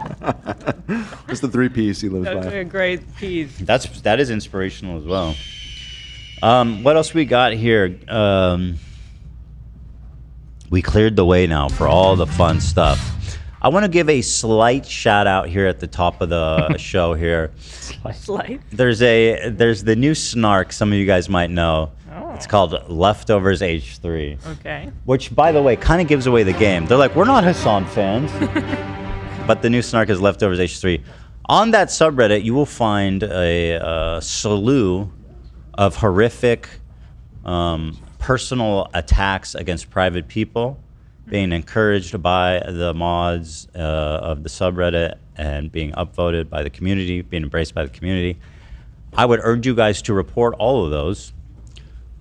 It's the 3 P's he lives That's by. a great piece. That is inspirational as well. What else we got here? We cleared the way now for all the fun stuff. I want to give a slight shout out here at the top of the show here. Slight. There's the new snark some of you guys might know. Oh. It's called Leftovers H3. Okay. Which, by the way, kind of gives away the game. They're like, we're not Hassan fans. But the new snark is Leftovers H3. On that subreddit, you will find a slew of horrific personal attacks against private people being encouraged by the mods of the subreddit and being upvoted by the community, being embraced by the community. I would urge you guys to report all of those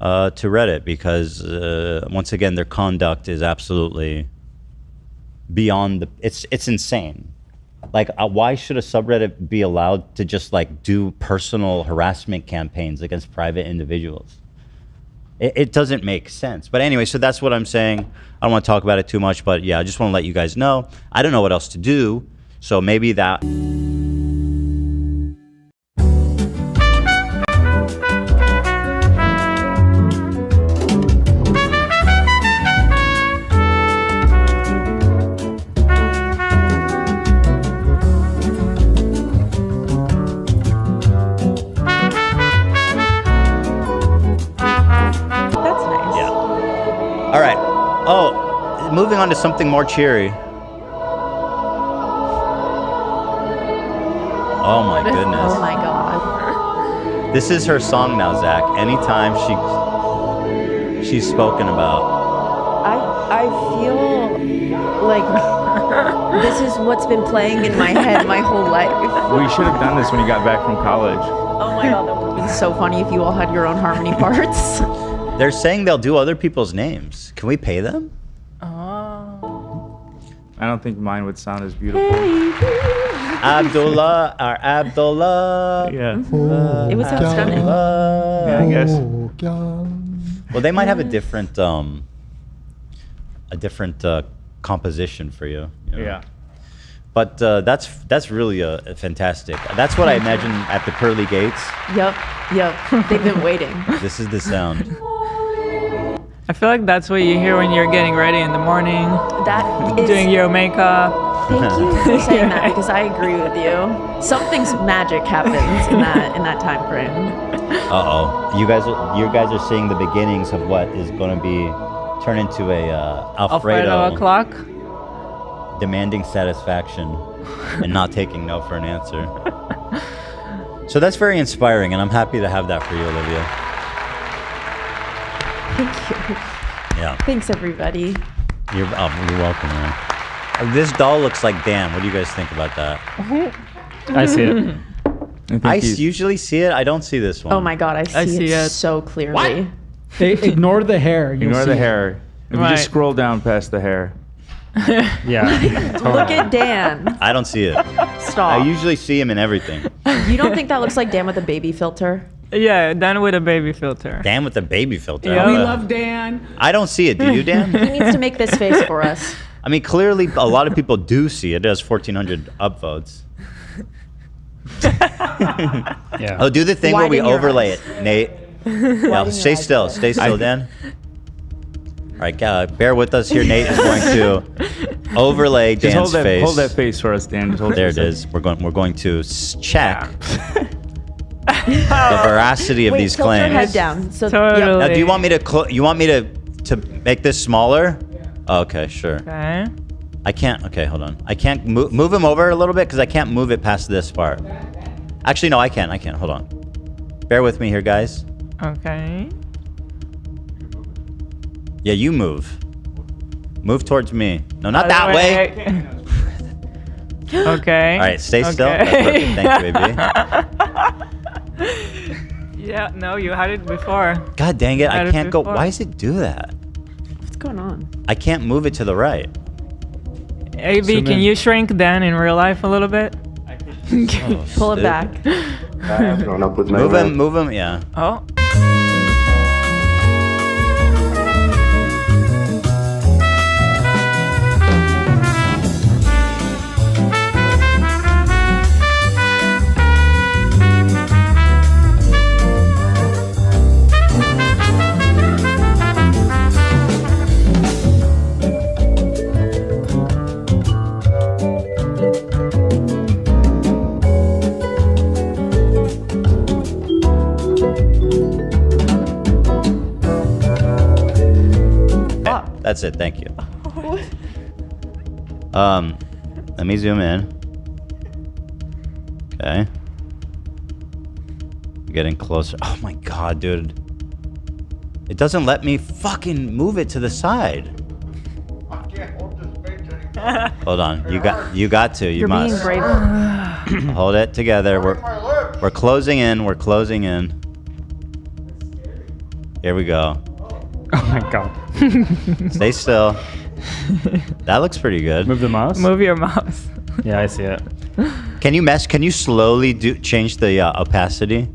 to Reddit because, once again, their conduct is absolutely beyond it's insane. Like, why should a subreddit be allowed to just like do personal harassment campaigns against private individuals? It doesn't make sense. But anyway, so that's what I'm saying. I don't want to talk about it too much, but yeah, I just want to let you guys know. I don't know what else to do, so maybe that. All right. Oh, moving on to something more cheery. Oh my goodness. Oh my God. This is her song now, Zach. Anytime she's spoken about. I feel like this is what's been playing in my head my whole life. We should have done this when you got back from college. Oh my God, that would have been so funny if you all had your own harmony parts. They're saying they'll do other people's names. Can we pay them? I don't think mine would sound as beautiful. Abdullah or Abdullah. Yeah. It would sound stunning. Yeah, I guess. Well, they might have a different composition for you. You know? Yeah. But that's really fantastic. That's what I imagine at the pearly gates. Yep. They've been waiting. This is the sound. I feel like that's what you hear when you're getting ready in the morning. That is doing your makeup. Thank you for saying that because I agree with you. Something's magic happens in that time frame. You guys are seeing the beginnings of what is going to be turned into a Alfredo clock. Demanding satisfaction and not taking no for an answer. So that's very inspiring, and I'm happy to have that for you, Olivia. Thank you. Yeah. Thanks, everybody. You're welcome, man. This doll looks like Dan. What do you guys think about that? I see it. I usually see it. I don't see this one. Oh my God, I see it so clearly. What? They ignore the hair. Ignore the hair. If you just scroll down past the hair. Yeah. Look at Dan. I don't see it. Stop. I usually see him in everything. You don't think that looks like Dan with a baby filter? Yeah, Dan with a baby filter. Dan with the baby filter. Yeah. We love Dan. I don't see it. Do you, Dan? He needs to make this face for us. I mean, clearly a lot of people do see it. It has 1,400 upvotes. Yeah. Oh, do the thing where we overlay it, Nate. Yeah, stay still, Dan. All right, bear with us here. Nate is going to overlay Dan's face. Hold that face for us, Dan. There it is. We're going to check the veracity of these tilt claims. Your head down. So, Totally. Now, do you want me to make this smaller? Oh, okay, sure. Okay. I can't. Okay, hold on. I can't move him over a little bit because I can't move it past this part. Actually, no, I can. Hold on. Bear with me here, guys. Okay. Yeah, you move. Move towards me. No, not that way. Okay. All right, stay still. Okay. That's perfect. Thank you, baby. Yeah, no, you had it before. God dang it, I can't go. Why does it do that? What's going on? I can't move it to the right. AB, can you shrink Dan in real life a little bit? Pull it back. Move him, yeah. Oh. That's it. Thank you. Let me zoom in. Okay. Getting closer. Oh my god, dude. It doesn't let me fucking move it to the side. I can't hold this page anymore. Hold on. You got to. You You're must. being brave. Hold it together. We're closing in. We're closing in. Here we go. Oh my god. Stay still. That looks pretty good. Move the mouse? Move your mouse. Yeah, I see it. Can you slowly change the opacity?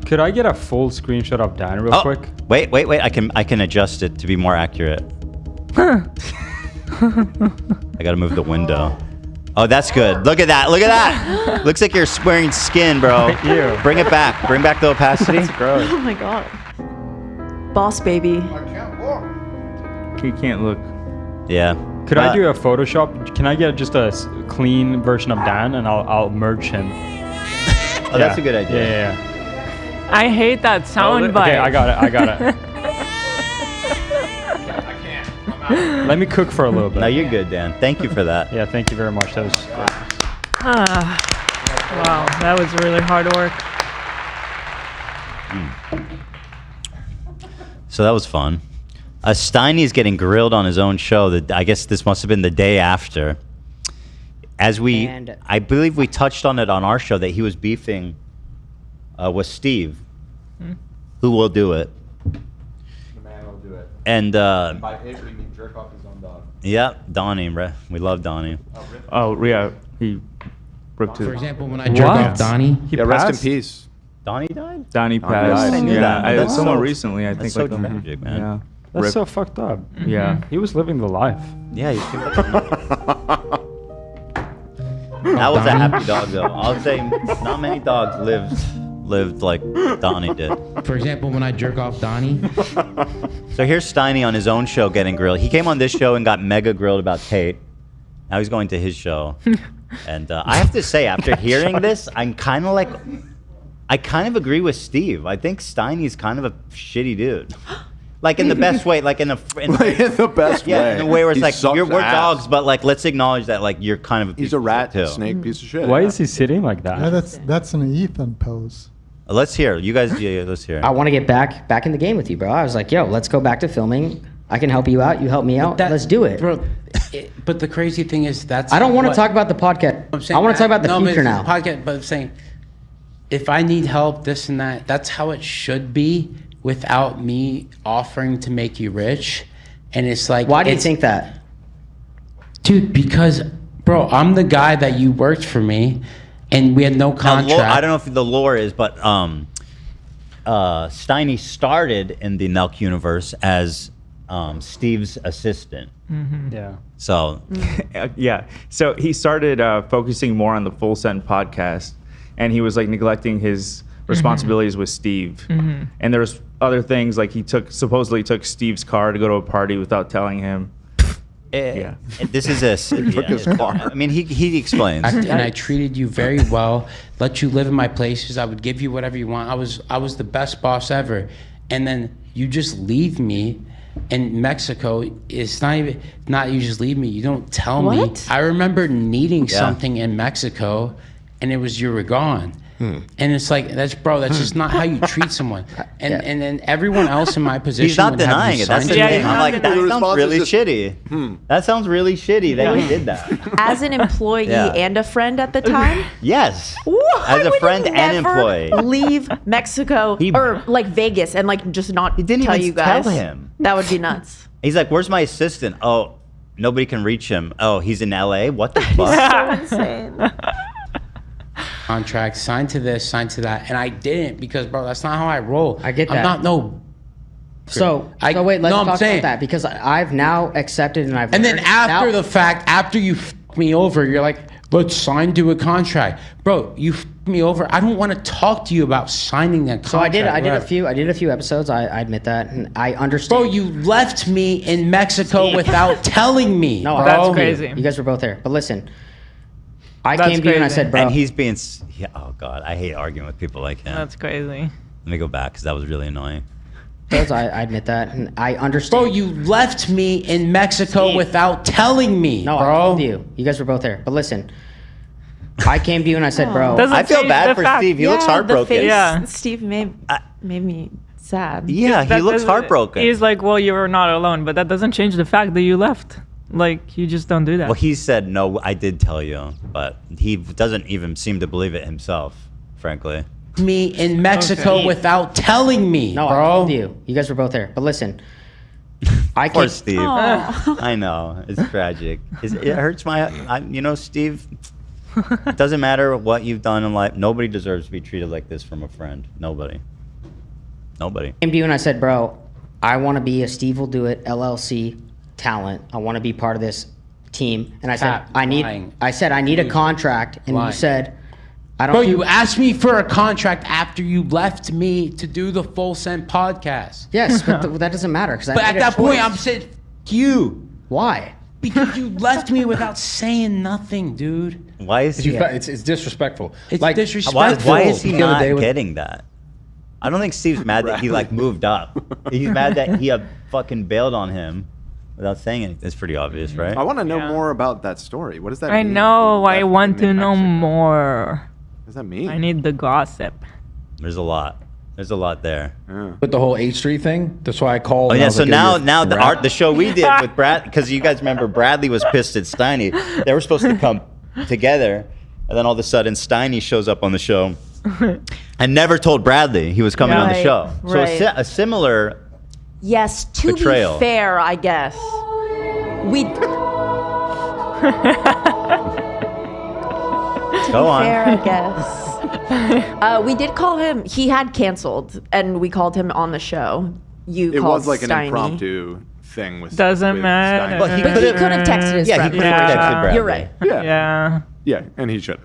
Could I get a full screenshot of Dan real quick? Wait. I can adjust it to be more accurate. I gotta move the window. Oh, that's good. Look at that. Looks like you're wearing skin, bro. Ew. Bring it back. Bring back the opacity. That's gross. Oh my god. Boss baby. I can't walk. He can't look. Yeah. Could I do a Photoshop? Can I get just a clean version of Dan and I'll merge him? Oh, that's a good idea. Yeah. I hate that sound bite. Okay, I got it. Let me cook for a little bit. No, you're good, Dan. Thank you for that. Yeah, thank you very much. That was good. Wow, that was really hard work. So that was fun. Steiny's getting grilled on his own show. I guess this must have been the day after. I believe we touched on it on our show that he was beefing with Steve, who will do it. The man will do it. And by it, we mean jerk off his own dog. Yeah, Donnie. We love Donnie. Oh, yeah. He ripped his. For example, when I jerk off Donnie, rest in peace. Donnie died? Donnie passed. I knew that. That's somewhat recently, I think. That's so tragic, man. Yeah. That's so fucked up. Yeah. He was living the life. Yeah, that was a happy dog, though. I'll say not many dogs lived like Donnie did. for example, when I jerk off Donnie. So here's Steiny on his own show getting grilled. He came on this show and got mega grilled about Tate. Now he's going to his show. And I have to say, after hearing this, I kind of agree with Steve. I think Steiny's kind of a shitty dude. Like in the best way, like in the best way. Yeah, in a way where it's He like sucks we're ass. dogs, but like let's acknowledge that like you're kind of a He's a rat, too. snake, piece of shit. Why is he sitting like that? Yeah, that's an Ethan pose. Let's hear you guys. Yeah, let's hear. I want to get back in the game with you, bro. I was like, yo, let's go back to filming. I can help you out. You help me out. Let's do it. Bro, but the crazy thing is I don't want to talk about the podcast. I want to talk about the future now. Podcast, but I'm saying, if I need help, this and that, that's how it should be without me offering to make you rich. And it's like, why do you think that? Dude, because, bro, I'm the guy that you worked for me and we had no contract. I don't know if the lore is, but Steiny started in the Nelk universe as Steve's assistant. Mm-hmm. Yeah. So, yeah. So he started focusing more on the Full Send podcast, and he was like neglecting his responsibilities with Steve. Mhm. And there's other things like he supposedly took Steve's car to go to a party without telling him. Yeah. This is this. took his car. I mean, he explains. And I treated you very well, let you live in my places. I would give you whatever you want. I was the best boss ever. And then you just leave me. In Mexico, it's not you just leave me. You don't tell me. I remember needing something in Mexico, and it was you were gone. And it's like that's just not how you treat someone. And then everyone else in my position. He's not would have denying you it. That's sign the it. thing. I'm like, that sounds really shitty. That sounds really shitty that he did that. As an employee Yeah. and a friend at the time? Yes. I As a would friend and never employee. leave Mexico or like Vegas and like just not tell even you guys. tell him. That would be nuts. He's like, "Where's my assistant?" Oh, nobody can reach him. Oh, he's in LA. What the fuck? So insane. Contract, sign to this, sign to that, and I didn't because, bro, that's not how I roll. I get that. I'm not no. So wait, let's talk about that because I've now accepted and I've. And then learned. after Now- the fact, after you f***ed me over, you're like, let's sign to a contract, bro. You f***ed me over. I don't want to talk to you about signing that contract. So I did whatever. a few episodes. I admit that, and I understand. Bro, you left me in Mexico without telling me. No, bro. that's crazy. You guys were both there, but listen. I came to you and I said, bro. And he's being. Yeah, oh God, I hate arguing with people like him. That's crazy. Let me go back because that was really annoying. I admit that, and I understand. Bro, you left me in Mexico without telling me. No, bro. I told you. You guys were both there, but listen. I came to you and I said, bro. I feel bad for Steve. He looks heartbroken. The face Steve made me sad. Yeah, That he looks doesn't- heartbroken. He's like, well, you were not alone, but that doesn't change the fact that you left. Like, you just don't do that. Well, he said, no, I did tell you, but he doesn't even seem to believe it himself, frankly. Me in Mexico without telling me. No, bro. I told you. You guys were both there, but listen. Poor Steve. Aw. I know. It's tragic. It hurts my... you know, Steve... It doesn't matter what you've done in life. Nobody deserves to be treated like this from a friend. Nobody. Came to you and I said, bro, I want to be a Steve Will Do It LLC talent. I want to be part of this team. And I said, I need a contract. And you said, I don't. Bro, you asked me for a contract after you left me to do the Full Send podcast. Yes, but that doesn't matter. But at that point, I'm saying, you. Why? Because you left me without saying nothing, dude. Why is he? It's disrespectful. It's like, disrespectful. Why is he not getting that? I don't think Steve's mad that he like moved up. He's mad that he fucking bailed on him without saying anything. It's pretty obvious, right? I want to know more about that story. What does that I mean? know. I want to know more. What does that mean? I need the gossip. There's a lot. There's a lot there. With the whole H Street thing, that's why I called. Oh and I yeah, was so like, now you're the show we did with Brad, because you guys remember Bradley was pissed at Steiny. They were supposed to come together, and then all of a sudden Steiny shows up on the show, and never told Bradley he was coming on the show. So a similar. Yes, to betrayal. be fair, I guess. Go on. Fair, I guess. We did call him. He had canceled, and we called him on the show. It was like an impromptu thing with. Doesn't with matter. Steiny. But he could have texted his friend. He could have texted Bradley. You're right. Yeah, and he should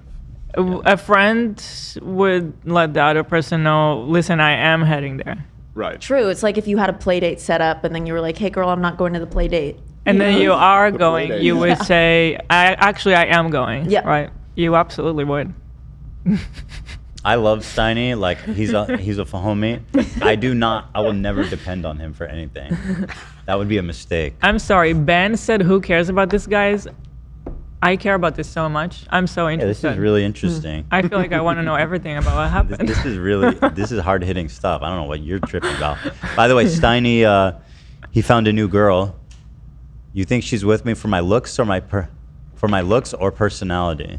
have. A friend would let the other person know, listen, I am heading there. Right. True. It's like if you had a play date set up, and then you were like, "Hey, girl, I'm not going to the play date." And then you are going. date. You would say, I am going. Yeah. Right. You absolutely would. I love Steiny. Like he's a homie. I will never depend on him for anything. That would be a mistake. I'm sorry. Ben said, "Who cares about this, guys?" I care about this so much. I'm so interested. Yeah, this is really interesting. I feel like I want to know everything about what happened. This is hard hitting stuff. I don't know what you're tripping about. By the way, Steiny, he found a new girl. You think she's with me for my looks or personality?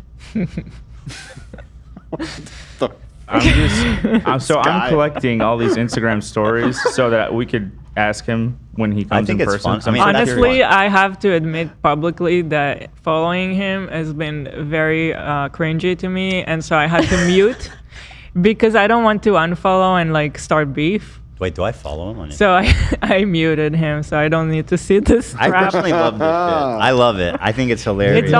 I'm collecting all these Instagram stories so that we could ask him when he comes in person. Fun. Honestly, I have to admit publicly that following him has been very cringy to me, and so I had to mute because I don't want to unfollow and like start beef. Wait, do I follow him on it? So I muted him, so I don't need to see this. I personally love this shit. I love it. I think it's hilarious. It's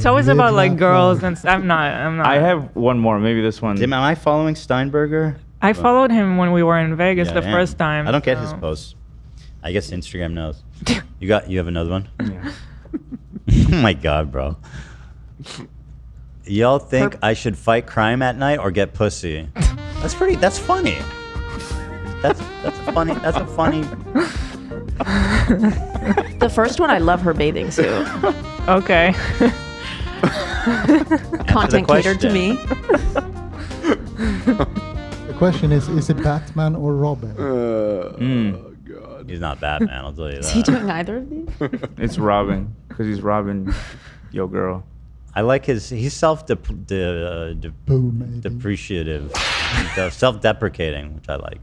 always about like girls and I'm not. I have one more. Maybe this one. Am I following Steinberger? I followed him when we were in Vegas the first time. I don't get his posts. I guess Instagram knows. You have another one? Yeah. Oh my god, bro. Y'all think I should fight crime at night or get pussy? That's funny. That's a funny. The first one, I love her bathing suit. Okay. Content catered to me. The question is it Batman or Robin? God. He's not Batman, I'll tell you that. Is he doing either of these? It's Robin, because he's robbing your girl. I like he's self-depreciative, self-deprecating, which I like.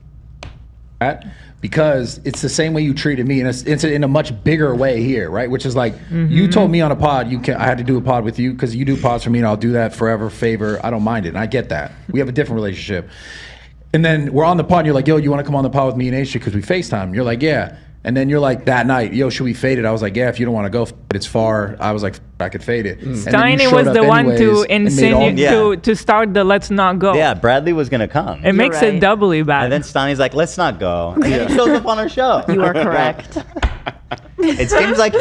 Because it's the same way you treated me, and it's in a much bigger way here, right? Which is like, you told me on a pod, I had to do a pod with you because you do pods for me, and I'll do that forever, favor. I don't mind it, and I get that. We have a different relationship. And then we're on the pod, and you're like, yo, you want to come on the pod with me and Aisha because we FaceTime? You're like, yeah. And then you're like, that night, yo, should we fade it? I was like, yeah, if you don't want to go, it's far. I was like, I could fade it. Steiny was the one to insinuate to start the let's not go. Yeah, Bradley was gonna come. It makes it doubly bad. And then Steiny's like, let's not go. And then he shows up on our show. You are correct. It seems like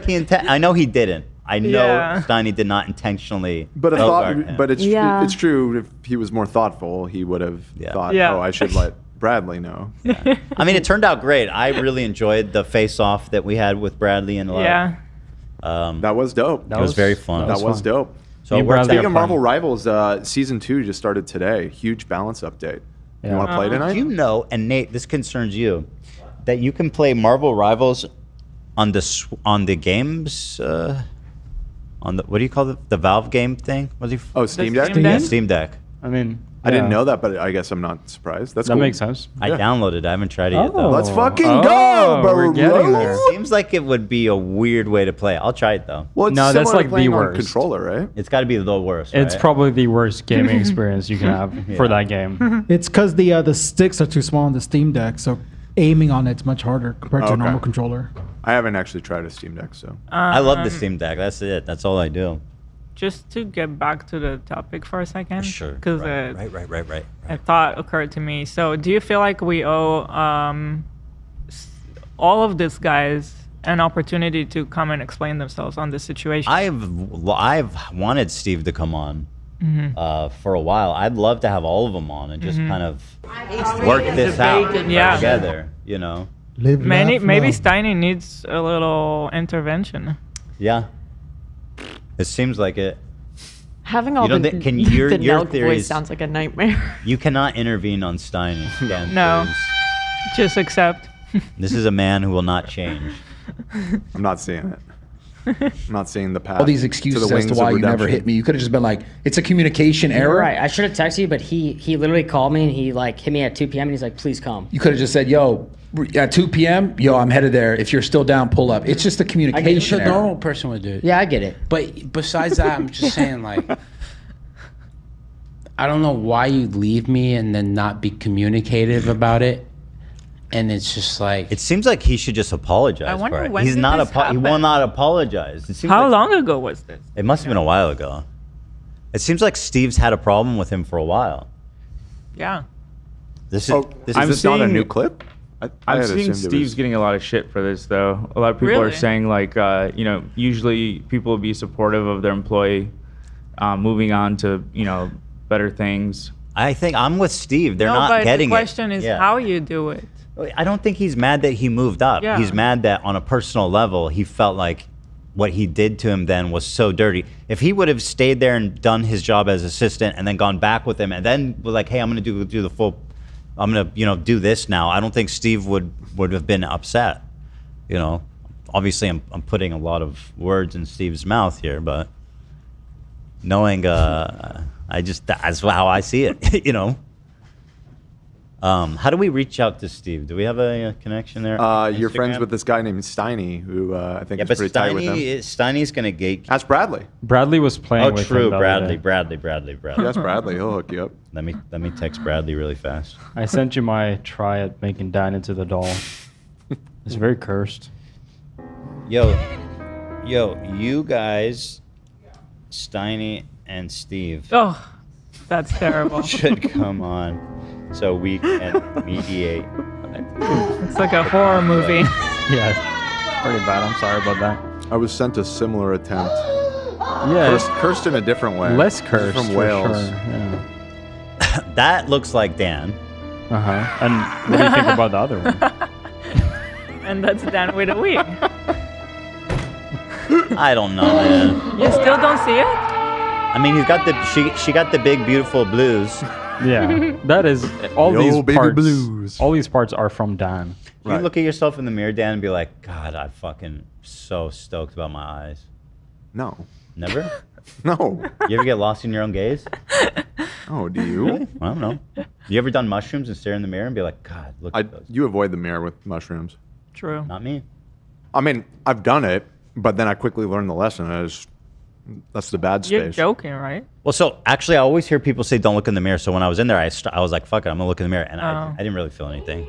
he I know he didn't. I know Steiny did not intentionally. But it's true. If he was more thoughtful, he would have thought, oh, I should let Bradley know. Yeah. I mean, it turned out great. I really enjoyed the face-off that we had with Bradley and Love. Yeah. That was dope. That was very fun. That was dope. So speaking of Marvel Rivals, season 2 just started today. Huge balance update. You want to play tonight? You know, and Nate, this concerns you, that you can play Marvel Rivals on the games. On the what do you call it? The Valve game thing? Steam Deck. Yeah, Steam Deck. I mean, I didn't know that, but I guess I'm not surprised. That's That cool. makes sense. I downloaded it. I haven't tried it yet, though. Let's fucking go, bro. We're getting there. Seems like it would be a weird way to play it. I'll try it, though. Well, it's No, that's similar to like the playing on worst. controller, right? It's got to be the worst, It's right? probably the worst gaming experience you can have for that game. It's because the sticks are too small on the Steam Deck, so aiming on it's much harder compared to a normal controller. I haven't actually tried a Steam Deck, so. I love the Steam Deck. That's it. That's all I do. Just to get back to the topic for a second. Sure. Because Right. a thought occurred to me. So do you feel like we owe all of these guys an opportunity to come and explain themselves on this situation? I've wanted Steve to come on for a while. I'd love to have all of them on and just kind of work this out together, you know? Maybe Steiny needs a little intervention. Yeah. It seems like it. Having all You the, don't think- can your Nelk theories- voice sounds like a nightmare. You cannot intervene on Steiny. Dan, No. please. Just accept. This is a man who will not change. I'm not seeing it. I'm not seeing the path. All these excuses to the as to wings why of you never redemption. hit me. You could have just been like, it's a communication You're error. right. I should have texted you, but he literally called me and he like hit me at 2 p.m. and he's like, please come. You could have just said, yo, at 2 p.m., yo, I'm headed there. If you're still down, pull up. It's just a communication The error. normal person would do it. Yeah, I get it. But besides that, I'm just saying, like, I don't know why you leave me and then not be communicative about it. And it's just like, It seems like he should just apologize I wonder for it. when He's did not this he happen? will not apologize. It seems How like, long ago was this? It must have been a while ago. It seems like Steve's had a problem with him for a while. Yeah. This is I'm this not a seeing- new clip? I I'm had seeing assumed it Steve's was- getting a lot of shit for this, though. A lot of people are Really? saying, like, you know, usually people will be supportive of their employee moving on to, you know, better things. I think I'm with Steve. They're no, not but getting the question is Yeah. how you do it. I don't think he's mad that he moved up. Yeah. He's mad that on a personal level, he felt like what he did to him then was so dirty. If he would have stayed there and done his job as assistant and then gone back with him and then was like, hey, I'm going to do the full, I'm going to, you know, do this now. I don't think Steve would have been upset. You know, obviously I'm putting a lot of words in Steve's mouth here, but knowing, that's how I see it, you know. How do we reach out to Steve? Do we have a connection there? You're friends Instagram? with this guy named Steiny, who I think Yeah, is but pretty tight with him. Steiny's gonna gate. That's Bradley. Bradley was playing Oh, with true. him the other day. Bradley. That's Bradley. He'll hook you up. Let me text Bradley really fast. I sent you my try at making Dan into the doll. It's very cursed. Yo, you guys, Steiny and Steve Oh, that's terrible. should come on so we can mediate. It's like a horror movie. Yeah, pretty bad. I'm sorry about that. I was sent a similar attempt. Yeah, Cursed in a different way. less This is cursed from for Wales. sure. Yeah. That looks like Dan. And what do you think about the other one? And that's Dan with a wig. I don't know, man. You still don't see it? I mean, he's got she got the big beautiful blues. Yeah, that is all The these old baby parts. blues. All these parts are from Dan. You look at yourself in the mirror, Dan, and be like, God, I'm fucking so stoked about my eyes. No. Never? No. You ever get lost in your own gaze? Oh, do you? Really? I don't know. You ever done mushrooms and stare in the mirror and be like, God, look at those? You avoid the mirror with mushrooms. True. Not me. I mean, I've done it, but then I quickly learned the lesson. That's the bad You're space. joking, right? Well, so actually, I always hear people say, don't look in the mirror. So when I was in there, I was like, fuck it, I'm going to look in the mirror. And I didn't really feel anything.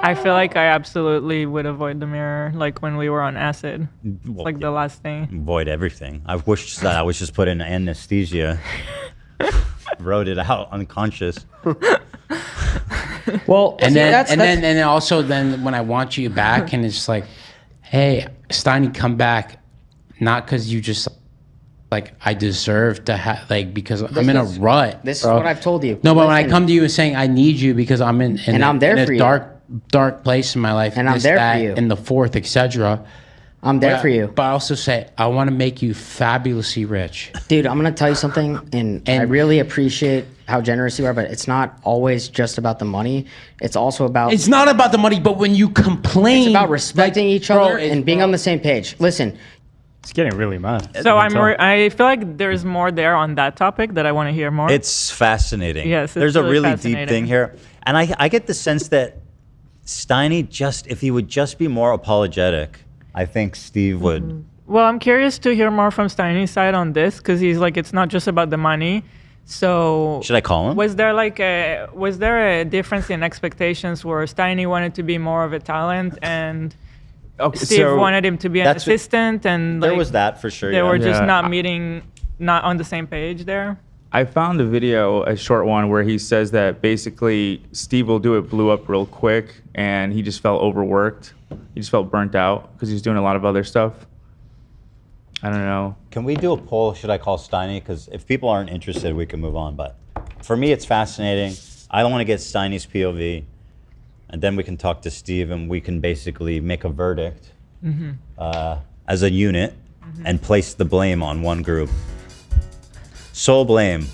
I feel like I absolutely would avoid the mirror, like when we were on acid. It's like the last thing. Avoid everything. I wish that I was just put in anesthesia. Wrote it out unconscious. Well, and see, then also when I want you back and it's like, hey, Steiny, come back, not because you just like I deserve to have because I'm in a rut. This bro. is what I've told you. No, but when I Listen. come to you and saying I need you because I'm in I'm there in for a you. dark place in my life, And I'm this, there for that, you. in the fourth, etc. I'm there for you. But I also say I want to make you fabulously rich. Dude, I'm gonna tell you something, and I really appreciate how generous you are, but it's not always just about the money. It's also about It's not about the money, but when you complain, it's about respecting each bro, other and being on the same page. Listen, It's getting really mad. So I feel like there's more there on that topic that I want to hear more. It's fascinating. Yes, there's a really deep fascinating. thing here, and I get the sense that Steiny if he would just be more apologetic, I think Steve would. Well, I'm curious to hear more from Steiny's side on this because he's like, it's not just about the money. So Should I call him? Was there a difference in expectations where Steiny wanted to be more of a talent and Steve wanted him to be an assistant, and there was that for sure. They were just not on the same page there. I found a video, a short one, where he says that basically SteveWillDoIt blew up real quick, and he just felt overworked. He just felt burnt out because he was doing a lot of other stuff. I don't know. Can we do a poll? Should I call Steiny? Because if people aren't interested, we can move on. But for me, it's fascinating. I don't want to get Steiny's POV, and then we can talk to Steve, and we can basically make a verdict as a unit and place the blame on one group. Sole blame.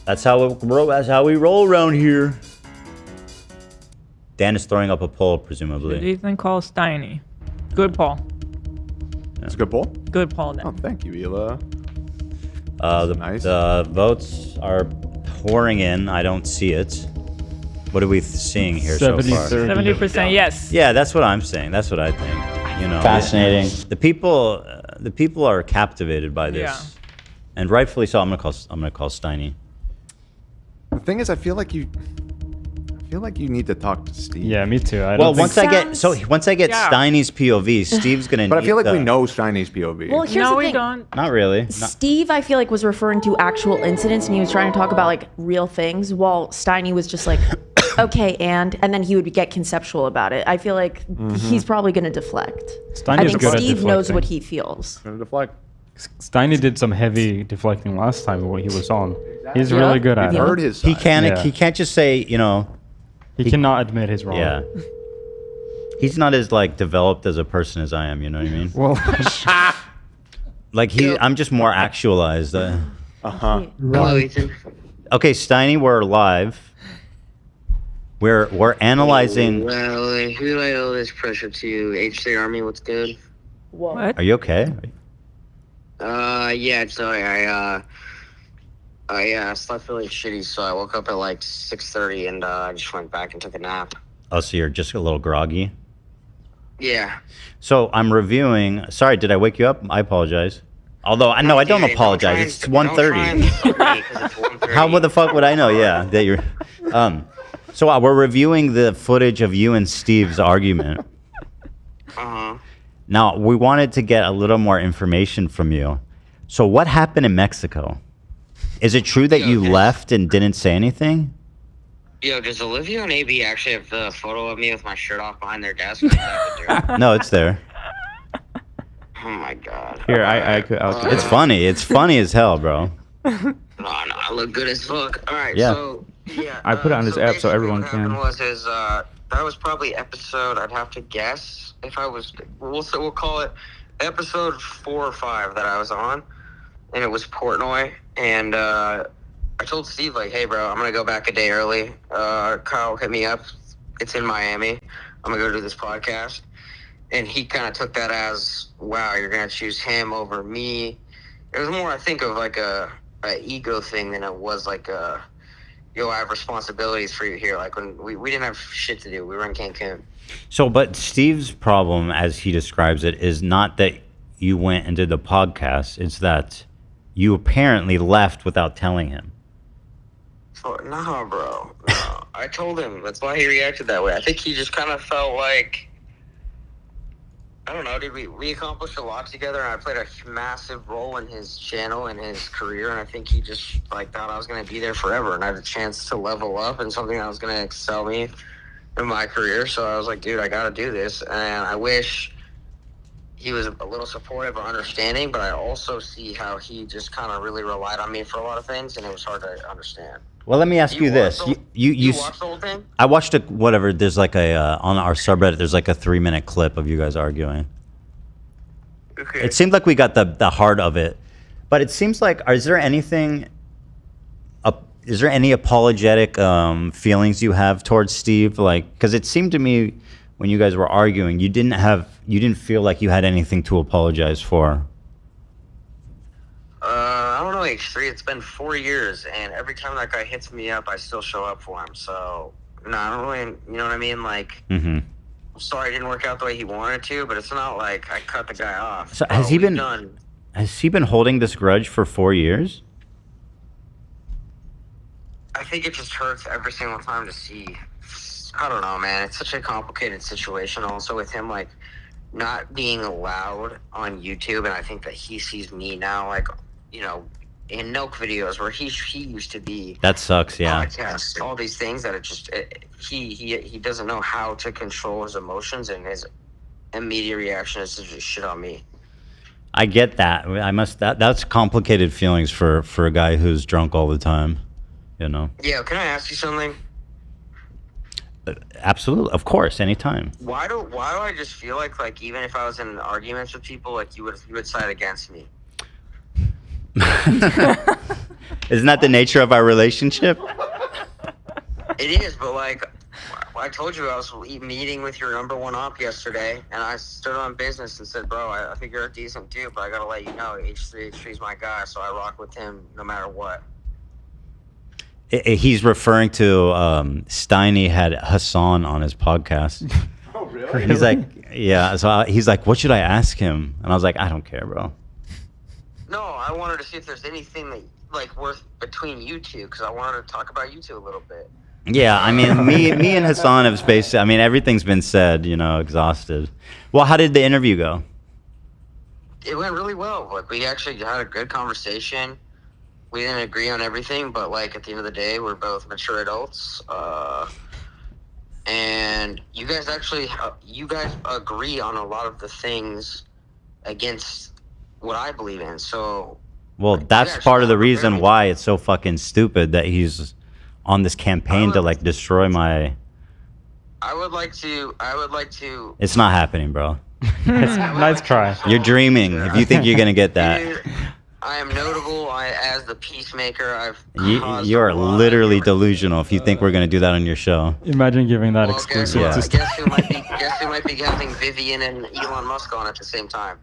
That's how we roll around here. Dan is throwing up a poll, presumably. Should Ethan call Steiny? Good poll. It's a good poll. Good poll then. Oh, thank you, Hila. The votes are pouring in. I don't see it. What are we seeing here so far? 70% yes. Yeah, that's what I'm saying. That's what I think. You know, fascinating. The people are captivated by this, and rightfully so. I'm gonna call Steiny. The thing is, I feel like you need to talk to Steve. Yeah, me too. Once I get Steiny's POV, Steve's gonna. But I feel like we know Steiny's POV. Well, here's the thing. Don't. Not really. Steve, I feel like, was referring to actual incidents, and he was trying to talk about like real things, while Steiny was just like, okay, and then he would get conceptual about it. I feel like he's probably going to deflect. I think Steve knows what he feels. Going to deflect. Steiny did some heavy deflecting last time when he was on. He's really good at it. Heard his side. He can't just say, you know. He cannot admit his wrong. Yeah. He's not as like developed as a person as I am. You know what I mean? Well, like I'm just more actualized. Hello, Ethan. Okay, Steiny, we're live. We're analyzing. Well, who do I owe this pressure to? H3 Army, what's good? What? Are you okay? Yeah, sorry. I slept really shitty, so I woke up at like 6:30 and I just went back and took a nap. Oh, so you're just a little groggy? Yeah. So I'm reviewing. Sorry, did I wake you up? I apologize. Although I don't apologize. It's 1:30. How the fuck would I know? Yeah, that you're. So we're reviewing the footage of you and Steve's argument. Now we wanted to get a little more information from you. So what happened in Mexico? Is it true that you left and didn't say anything? Yo, does Olivia and AB actually have the photo of me with my shirt off behind their desk? No, it's there. Oh my god. Here, I'll It's funny. It's funny as hell, bro. No, I look good as fuck. All right, Yeah. so yeah. I put it on his app so everyone what can. happened was that was probably episode. I'd have to guess if I was. We'll call it episode 4 or 5 that I was on, and it was Portnoy, and I told Steve like, hey bro, I'm gonna go back a day early. Kyle hit me up. It's in Miami. I'm gonna go do this podcast, and he kind of took that as, wow, you're gonna choose him over me. It was more, I think, of like a ego thing than it was like yo, I have responsibilities for you here. Like when we didn't have shit to do. We were in Cancun. So, but Steve's problem, as he describes it, is not that you went and did the podcast. It's that you apparently left without telling him. No, bro. No. I told him. That's why he reacted that way. I think he just kind of felt like, I don't know, dude. We accomplished a lot together, and I played a massive role in his channel and his career, and I think he just like thought I was going to be there forever, and I had a chance to level up and something that was going to excel me in my career. So I was like, dude, I got to do this, and I wish he was a little supportive or understanding, but I also see how he just kind of really relied on me for a lot of things, and it was hard to understand. Well, let me ask you this: you watched the whole thing? I watched whatever. There's like on our subreddit. There's like a 3-minute clip of you guys arguing. Okay. It seemed like we got the heart of it, but it seems like is there any apologetic feelings you have towards Steve? Like, because it seemed to me when you guys were arguing, you didn't feel like you had anything to apologize for. I don't know, H3. It's been 4 years, and every time that guy hits me up, I still show up for him. So, no, I don't really, you know what I mean? Like, I'm sorry it didn't work out the way he wanted to, but it's not like I cut the guy off. So has he been holding this grudge for 4 years? I think it just hurts every single time to see. I don't know, man. It's such a complicated situation. Also, with him like not being allowed on YouTube, and I think that he sees me now, like, you know, in Milk videos where he used to be. That sucks. Yeah. Podcasts, all these things that he doesn't know how to control his emotions, and his immediate reaction is to just shit on me. I get that. That's complicated feelings for a guy who's drunk all the time. You know. Yeah. Can I ask you something? Absolutely, of course, anytime. Why do I just feel like even if I was in arguments with people, like you would side against me? Isn't that the nature of our relationship? It is, but like I told you, I was meeting with your number one op yesterday, and I stood on business and said, bro, I think you're a decent dude, but I gotta let you know, H3's my guy, so I rock with him no matter what. He's referring to Steiny had Hassan on his podcast. Oh, really? He's like, yeah. So he's like, what should I ask him? And I was like, I don't care, bro. No, I wanted to see if there's anything that like worth between you two, because I wanted to talk about you two a little bit. Yeah, I mean, me and Hassan have spaced. I mean, everything's been said. You know, exhausted. Well, how did the interview go? It went really well. Like, we actually had a good conversation. We didn't agree on everything, but like at the end of the day, we're both mature adults. And you guys actually, you guys agree on a lot of the things against what I believe in. So, well, that's part of the reason why it's so fucking stupid that he's on this campaign to like destroy my. I would like to. It's not happening, bro. Nice try. You're dreaming if you think you're gonna get that. Dude, I am notable as the peacemaker. You are literally delusional if you think we're gonna do that on your show. Imagine giving that exclusive to Guess who might be having Vivian and Elon Musk on at the same time?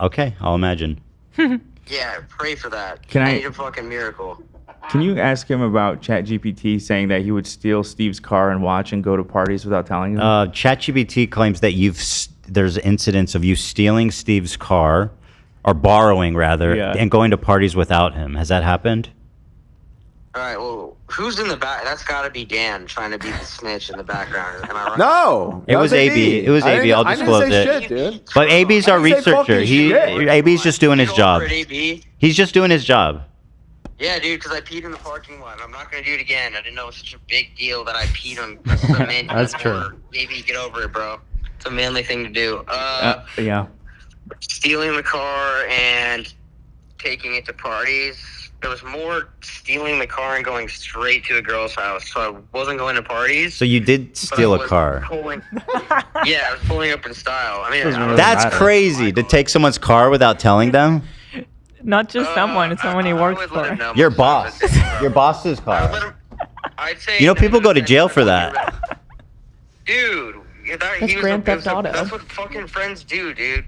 Okay, I'll imagine. Yeah, pray for that. I need a fucking miracle. Can you ask him about ChatGPT saying that he would steal Steve's car and watch and go to parties without telling him? ChatGPT claims that there's incidents of you stealing Steve's car, or borrowing rather, and going to parties without him. Has that happened? All right, well, who's in the back? That's got to be Dan trying to be the snitch in the background. Am I right? No, it was AB. It was AB. I'll disclose it. Shit, dude. But AB's our researcher. AB's just doing his job. He's just doing his job. Yeah, dude, because I peed in the parking lot. I'm not going to do it again. I didn't know it was such a big deal that I peed on cement. That's true. Maybe get over it, bro. It's a manly thing to do. Yeah. Stealing the car and taking it to parties. There was more stealing the car and going straight to a girl's house. So I wasn't going to parties. So you did steal a car. Yeah, I was pulling up in style. I mean, that's crazy to take someone's car without telling them. Not just someone, it's someone he works for. Your boss. Your boss's car. I'd say You know, people go to jail for that. Dude, That's Grand Theft Auto. That's what fucking friends do, dude.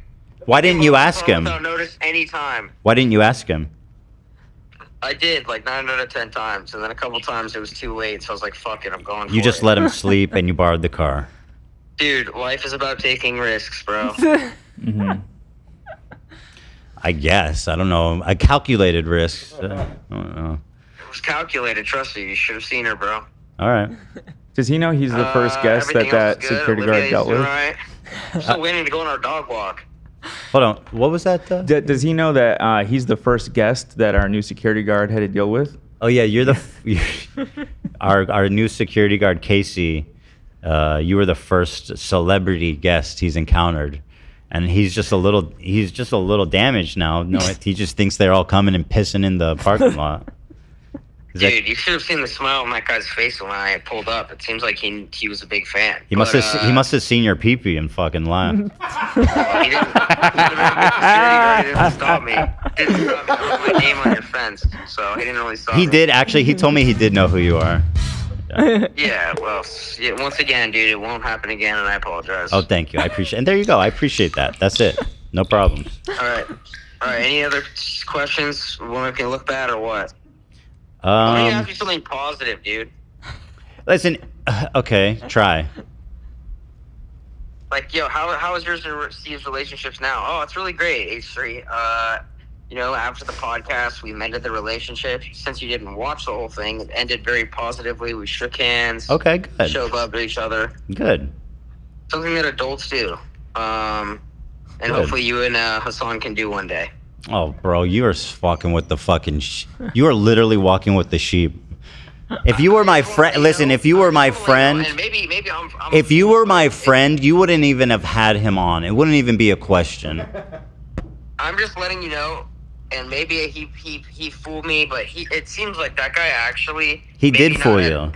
Why didn't you ask him? Without notice anytime. Why didn't you ask him? I did, like 9 out of 10 times, and then a couple times it was too late, so I was like, fuck it, I'm going for it. You just let him sleep and you borrowed the car. Dude, life is about taking risks, bro. I guess. I don't know. I calculated risks. I don't know. It was calculated, trust me. You should have seen her, bro. All right. Does he know he's the first guest that security guard dealt with? Right. I'm still waiting to go on our dog walk. Hold on. What was that? Does he know that he's the first guest that our new security guard had to deal with? Oh yeah, you're the our new security guard Casey. You were the first celebrity guest he's encountered, and he's just a little damaged now. No, he just thinks they're all coming and pissing in the parking lot. Dude, you should have seen the smile on that guy's face when I pulled up. It seems like he was a big fan. He must have seen your pee-pee and fucking laughed. He didn't stop me. Didn't stop me. I put my name on your fence, so he didn't really stop me. He did actually. He told me he did know who you are. Yeah, well, once again, dude, it won't happen again, and I apologize. Oh, thank you. I appreciate. And there you go. I appreciate that. That's it. No problems. All right. Any other questions? Want to make me look bad or what? Why don't you ask me something positive, dude? Listen. Okay, try. Like, yo, how is yours and Steve's relationships now? Oh, it's really great, H3. You know, after the podcast, we mended the relationship. Since you didn't watch the whole thing, it ended very positively. We shook hands. Okay, good. Showed love to each other. Good. Something that adults do. And Good. hopefully you and Hassan can do one day. Oh, bro, you are fucking with the fucking. You are literally walking with the sheep. If you were my friend, listen. If you were my friend, Maybe if you were my friend, you wouldn't even have had him on. It wouldn't even be a question. I'm just letting you know, and maybe he fooled me, but it seems like that guy actually. He did fool you.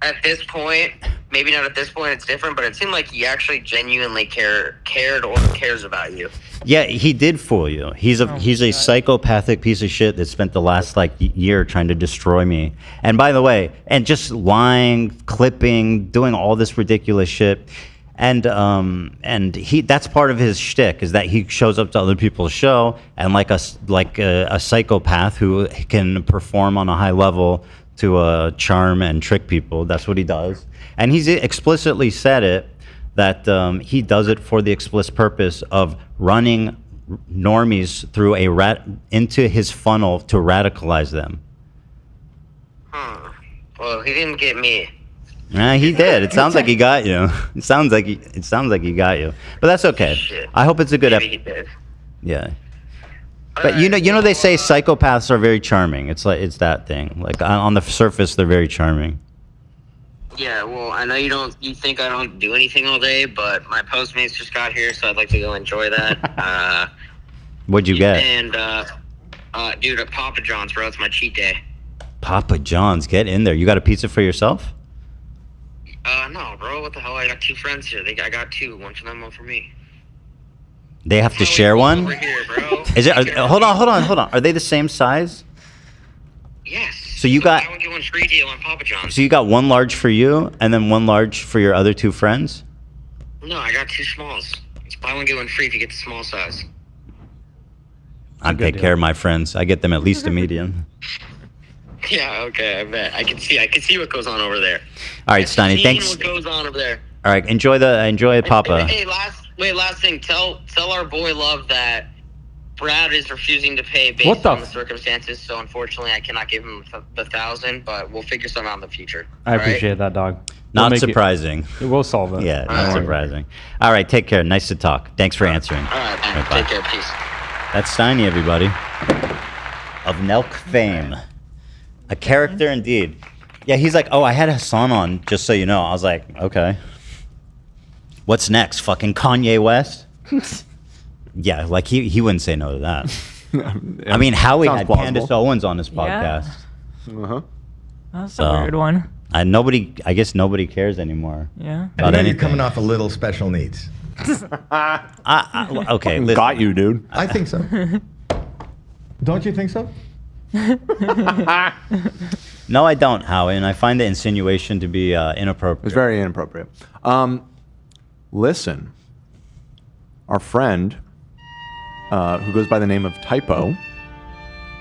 At this point, maybe not at this point. It's different, but it seemed like he actually genuinely cared or cares about you. Yeah, he did fool you. He's a psychopathic piece of shit that spent the last year trying to destroy me. And by the way, and just lying, clipping, doing all this ridiculous shit. And that's part of his shtick, is that he shows up to other people's show and like a psychopath who can perform on a high level to charm and trick people. That's what he does. And he's explicitly said it, that he does it for the explicit purpose of running normies through into his funnel to radicalize them. Well, he didn't get me. Yeah, he did. It sounds like he got you. It sounds like he got you. But that's okay. Shit. I hope it's a good episode. Yeah. But you know they say psychopaths are very charming. It's that thing. Like on the surface they're very charming. Yeah, well, I know you think I don't do anything all day, but my Postmates just got here, so I'd like to go enjoy that. What'd you get? And dude, at Papa John's, bro, it's my cheat day. Papa John's, get in there. You got a pizza for yourself? No, bro, what the hell? I got two friends here. I got two, one for them, one for me. They have to share one? Over here, bro. Is it? Hold on. Are they the same size? Yes. So you got. Buy one get one free deal on Papa John's. So you got one large for you, and then one large for your other two friends? No, I got two smalls. It's buy one get one free if you get the small size. I take care of my friends. I get them at least a medium. Yeah, okay, I bet. I can see what goes on over there. All right, Steiny, thanks. What goes on over there? All right, enjoy Papa. Hey, last thing. Tell our boy Love that Brad is refusing to pay based on the circumstances. So unfortunately, I cannot give him the 1,000, but we'll figure something out in the future. I appreciate that, dog. Not surprising. We'll solve it. Yeah, not surprising. All right, take care. Nice to talk. Thanks for answering. All right, man. Take care. Peace. That's Steiny, everybody. Of Nelk fame. A character indeed. Yeah, he's like, oh, I had Hassan on, just so you know. I was like, okay. What's next? Fucking Kanye West? Yeah, like he wouldn't say no to that. I mean, Howie had Candace Owens on his podcast. Yeah. Uh-huh. That's a weird one. I guess nobody cares anymore. Yeah. About You're anything. coming off a little special needs. Okay, listen. Got you, dude. I think so. Don't you think so? No, I don't, Howie, and I find the insinuation to be inappropriate. It's very inappropriate. Listen, our friend who goes by the name of Typo,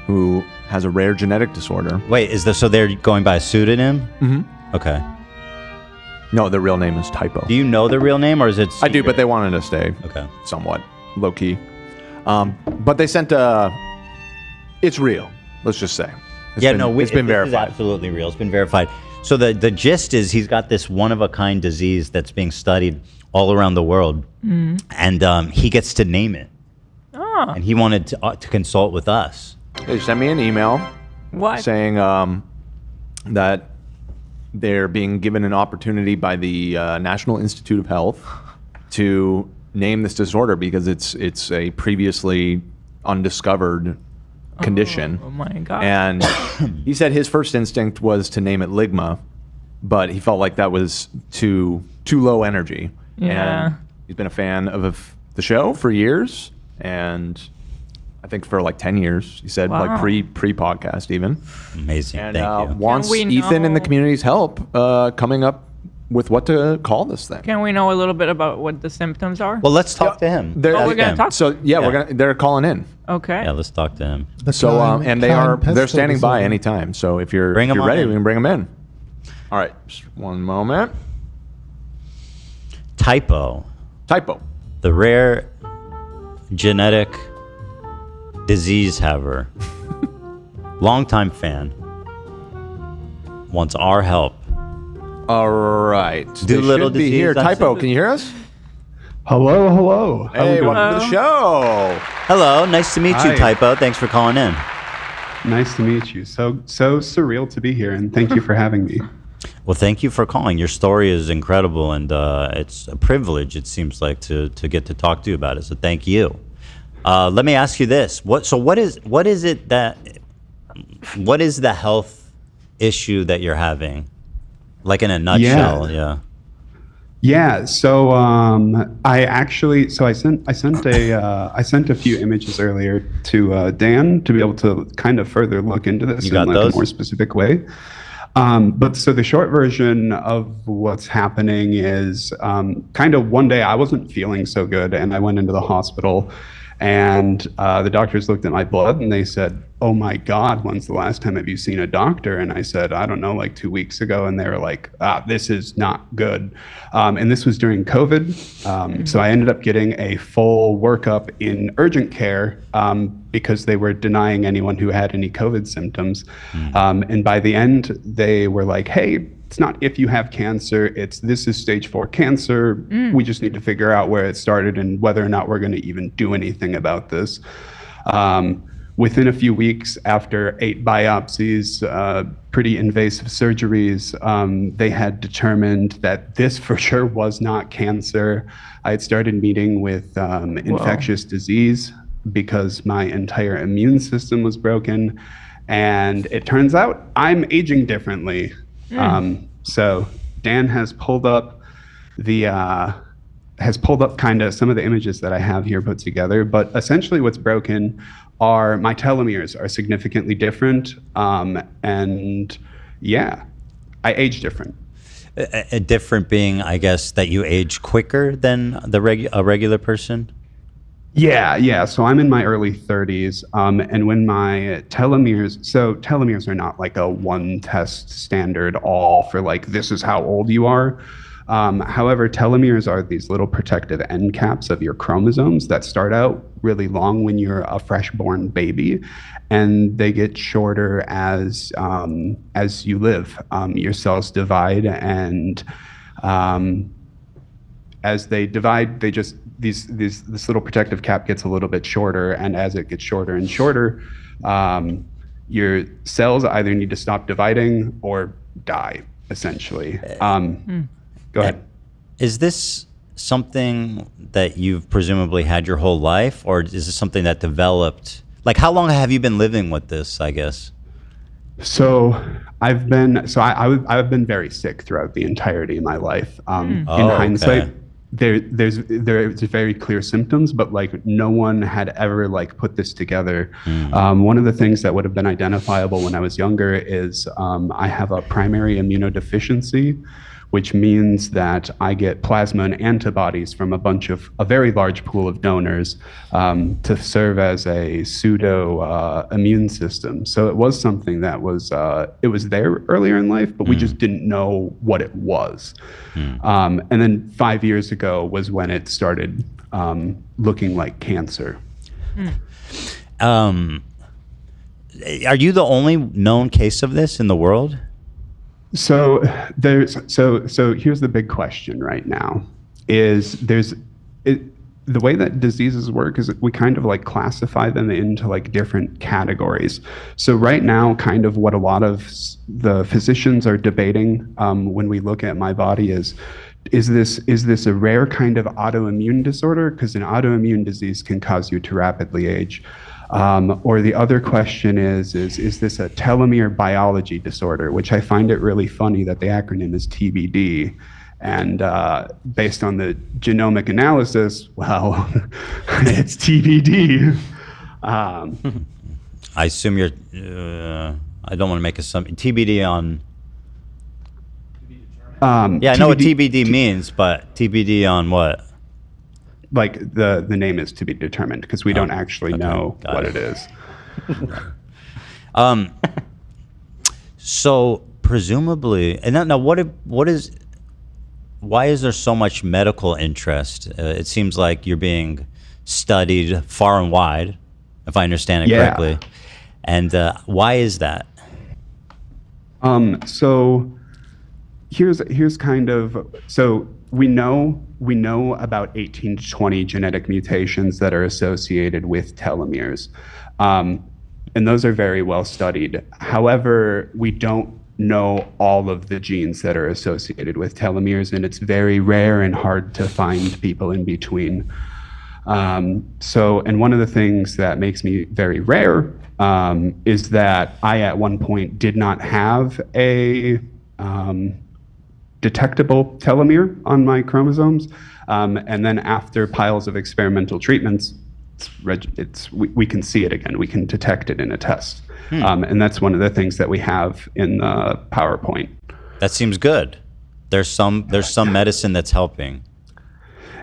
who has a rare genetic disorder. Wait, so they're going by a pseudonym? Mm-hmm. Okay. No, their real name is Typo. Do you know their real name, or is it secret? I do, but they wanted to stay somewhat low-key. But they sent it's real, let's just say. It's been verified. It's absolutely real. It's been verified. So the gist is he's got this one-of-a-kind disease that's being studied all around the world, and he gets to name it. Oh. And he wanted to consult with us. They sent me an email saying that they're being given an opportunity by the National Institute of Health to name this disorder because it's a previously undiscovered condition. Oh my God. And he said his first instinct was to name it Ligma, but he felt like that was too low energy. Yeah. And he's been a fan of the show for years, and think for like 10 years. He said like pre-podcast even. Amazing. And Thank you. wants Ethan and the community's help coming up with what to call this thing. Can we know a little bit about what the symptoms are? Well, let's talk to him. We're gonna talk. So they're calling in. Okay. Yeah, let's talk to him. So and they're standing by anytime. So if you're ready, we can bring them in. All right, just one moment. Typo. The rare genetic disease haver. Longtime fan. Wants our help. All right. Doolittle be here. Typo, can you hear us? Hello. Hey, welcome to the show. Hello, nice to meet you, Hi. Typo. Thanks for calling in. Nice to meet you. So surreal to be here, and thank you for having me. Well, thank you for calling. Your story is incredible, and it's a privilege, it seems like, to get to talk to you about it. So thank you. Let me ask you this: what is the health issue that you're having? Like in a nutshell, yeah. Yeah. So I sent a few images earlier to Dan to be able to kind of further look into this in like a more specific way. But so the short version of what's happening is kind of one day I wasn't feeling so good, and I went into the hospital, and the doctors looked at my blood and they said, "Oh my God, when's the last time have you seen a doctor?" And I said, "I don't know, like 2 weeks ago." And they were like, "This is not good." And this was during COVID. So I ended up getting a full workup in urgent care because they were denying anyone who had any COVID symptoms. And by the end, they were like, "Hey, it's not if you have cancer, this is stage 4 cancer. We just need to figure out where it started and whether or not we're going to even do anything about this." Within a few weeks, after 8 biopsies, pretty invasive surgeries, they had determined that this for sure was not cancer. I had started meeting with infectious disease because my entire immune system was broken. And it turns out I'm aging differently. So Dan has pulled up kind of some of the images that I have here put together, but essentially what's broken are my telomeres are significantly different, and yeah, I age different. Different being, I guess, that you age quicker than a regular person? Yeah. So I'm in my early 30s, and when my telomeres are not like a one test standard all for like, this is how old you are. However, telomeres are these little protective end caps of your chromosomes that start out really long when you're a fresh-born baby, and they get shorter as you live. Your cells divide, and as they divide, they just this little protective cap gets a little bit shorter, and as it gets shorter and shorter, your cells either need to stop dividing or die, essentially. Go ahead. Is this something that you've presumably had your whole life, or is this something that developed? Like, how long have you been living with this, I guess? So I've been very sick throughout the entirety of my life. In hindsight, there's very clear symptoms, but like no one had ever like put this together. One of the things that would have been identifiable when I was younger is I have a primary immunodeficiency, which means that I get plasma and antibodies from a very large pool of donors to serve as a pseudo immune system. So it was something that was there earlier in life, but we just didn't know what it was. And then 5 years ago was when it started looking like cancer. Are you the only known case of this in the world? So here's the big question right now the way that diseases work is we kind of like classify them into like different categories. So right now, kind of what a lot of the physicians are debating when we look at my body is this a rare kind of autoimmune disorder? Because an autoimmune disease can cause you to rapidly age. Or the other question is this a telomere biology disorder, which I find it really funny that the acronym is TBD. And based on the genomic analysis, well, it's TBD. I assume you're. I don't want to make assumption. TBD on. Yeah, I know what TBD means, but TBD on what? Like the name is to be determined because we don't actually know what it is. So presumably, and now what is? Why is there so much medical interest? It seems like you're being studied far and wide, if I understand it correctly. And why is that? So here's kind of, so we know about 18 to 20 genetic mutations that are associated with telomeres. And those are very well studied. However, we don't know all of the genes that are associated with telomeres, and it's very rare and hard to find people in between. And one of the things that makes me very rare is that I at one point did not have a detectable telomere on my chromosomes. And then after piles of experimental treatments, we can see it again. We can detect it in a test. And that's one of the things that we have in the PowerPoint. That seems good. There's some medicine that's helping.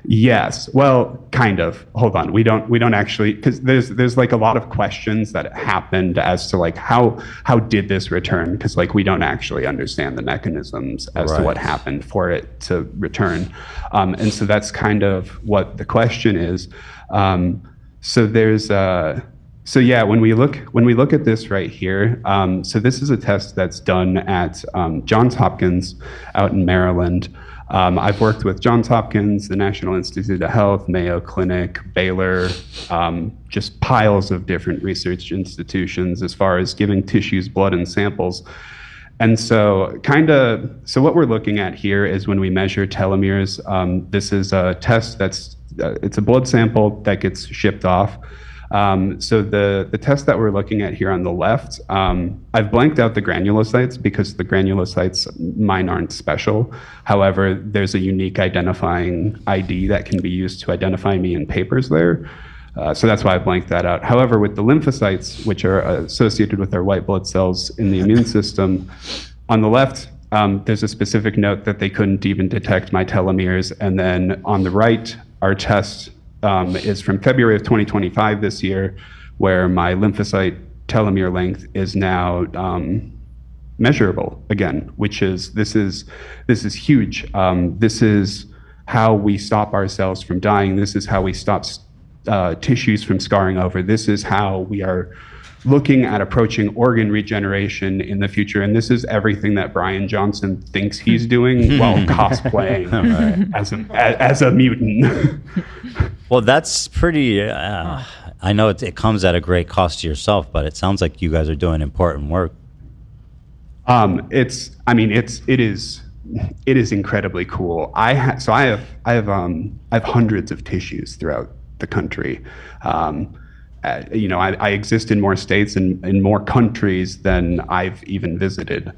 Yes. Well, kind of. Hold on. We don't actually, because there's like a lot of questions that happened as to like how did this return? Because like we don't actually understand the mechanisms as to what happened for it to return. And so that's kind of what the question is. So there's so yeah, when we look at this right here, so this is a test that's done at Johns Hopkins out in Maryland. I've worked with Johns Hopkins, the National Institute of Health, Mayo Clinic, Baylor, just piles of different research institutions as far as giving tissues, blood, and samples. And so so what we're looking at here is when we measure telomeres, this is a test it's a blood sample that gets shipped off. So the test that we're looking at here on the left, I've blanked out the granulocytes because the granulocytes, mine aren't special. However, there's a unique identifying ID that can be used to identify me in papers there. So that's why I blanked that out. However, with the lymphocytes, which are associated with our white blood cells in the immune system, on the left, there's a specific note that they couldn't even detect my telomeres. And then on the right, our test is from February of 2025 this year, where my lymphocyte telomere length is now measurable again, which is this is huge. This is how we stop ourselves from dying. This is how we stop tissues from scarring over. This is how we are looking at approaching organ regeneration in the future. And this is everything that Brian Johnson thinks he's doing while cosplaying as a mutant. Well, that's pretty, I know it comes at a great cost to yourself, but it sounds like you guys are doing important work. It is incredibly cool. I have hundreds of tissues throughout the country. I exist in more states and in more countries than I've even visited.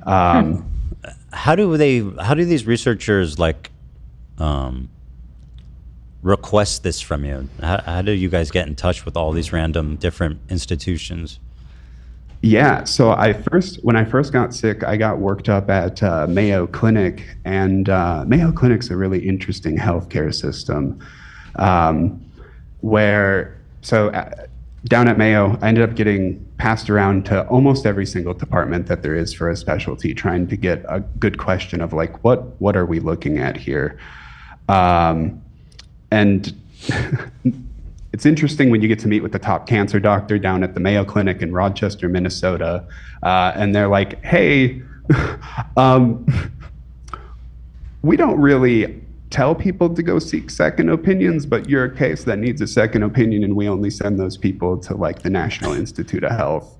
How do these researchers request this from you? How do you guys get in touch with all these random different institutions? Yeah, so when I first got sick, I got worked up at Mayo Clinic, and Mayo Clinic's a really interesting healthcare system, down at Mayo, I ended up getting passed around to almost every single department that there is for a specialty, trying to get a good question of like, what are we looking at here? And it's interesting when you get to meet with the top cancer doctor down at the Mayo Clinic in Rochester, Minnesota, and they're like, hey, we don't really tell people to go seek second opinions, but you're a case that needs a second opinion, and we only send those people to like the National Institute of Health.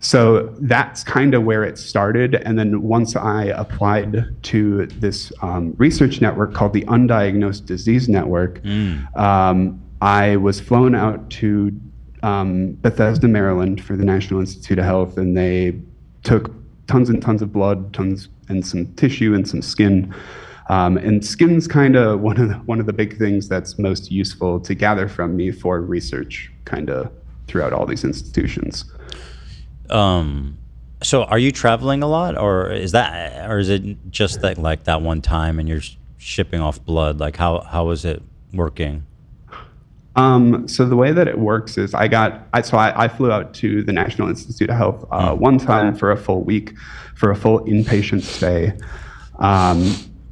So that's kind of where it started. And then once I applied to this research network called the Undiagnosed Disease Network, I was flown out to Bethesda, Maryland for the National Institute of Health, and they took tons and tons of blood, and some tissue and some skin. And skin's kind of one of the big things that's most useful to gather from me for research kind of throughout all these institutions. So are you traveling a lot, or is it just that like that one time and you're shipping off blood? Like how is it working? So the way that it works is I flew out to the National Institute of Health one time for a full week, for a full inpatient stay.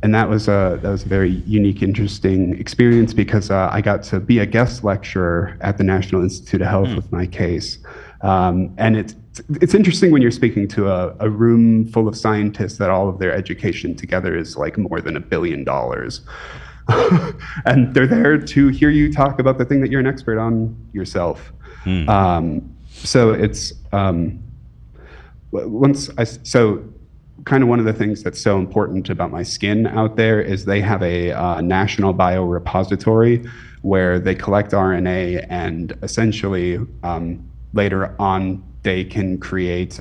And that was a very unique, interesting experience because I got to be a guest lecturer at the National Institute of Health with my case. And it's interesting when you're speaking to a room full of scientists that all of their education together is like more than $1 billion. And they're there to hear you talk about the thing that you're an expert on yourself. So it's kind of one of the things that's so important about my skin out there is they have a national biorepository where they collect RNA, and essentially later on they can create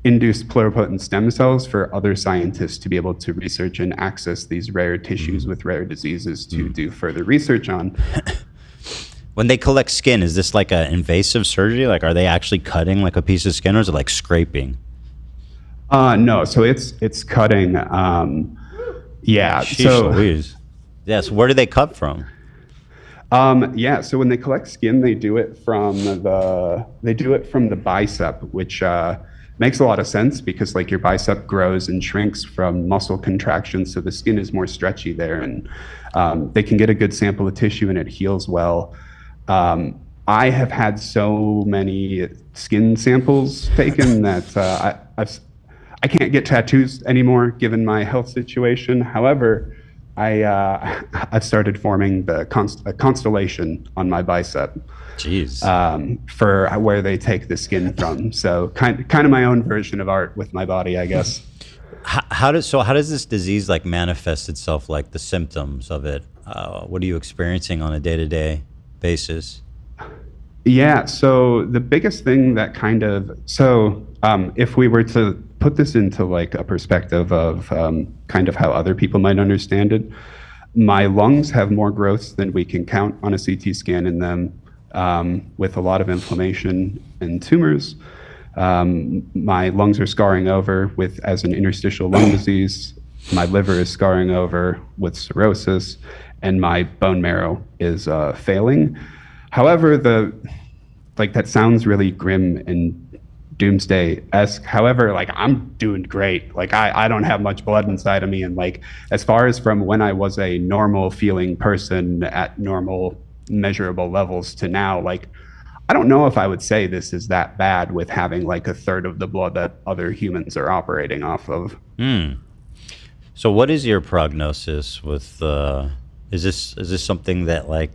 induced pluripotent stem cells for other scientists to be able to research and access these rare tissues with rare diseases to do further research on. When they collect skin, is this like an invasive surgery? Like, are they actually cutting like a piece of skin, or is it like scraping? No, so it's cutting. Yeah. Sheesh Louise. Yes. Where do they cut from? So when they collect skin, they do it from the bicep, which makes a lot of sense because like your bicep grows and shrinks from muscle contraction, so the skin is more stretchy there, and they can get a good sample of tissue and it heals well. I have had so many skin samples taken that I can't get tattoos anymore given my health situation. However, I've started forming a constellation on my bicep. Jeez. For where they take the skin from. So kind of my own version of art with my body, I guess. How does this disease like manifest itself? Like the symptoms of it? What are you experiencing on a day-to-day basis? Yeah. So the biggest thing that if we were to put this into like a perspective of kind of how other people might understand it, my lungs have more growths than we can count on a CT scan in them, with a lot of inflammation and tumors. My lungs are scarring over as an interstitial lung disease. My liver is scarring over with cirrhosis, and my bone marrow is failing. However, that sounds really grim and doomsday-esque. However, like I'm doing great. Like I don't have much blood inside of me, and like as far as from when I was a normal feeling person at normal measurable levels to now, like I don't know if I would say this is that bad with having like a third of the blood that other humans are operating off of. So what is your prognosis with is this something that like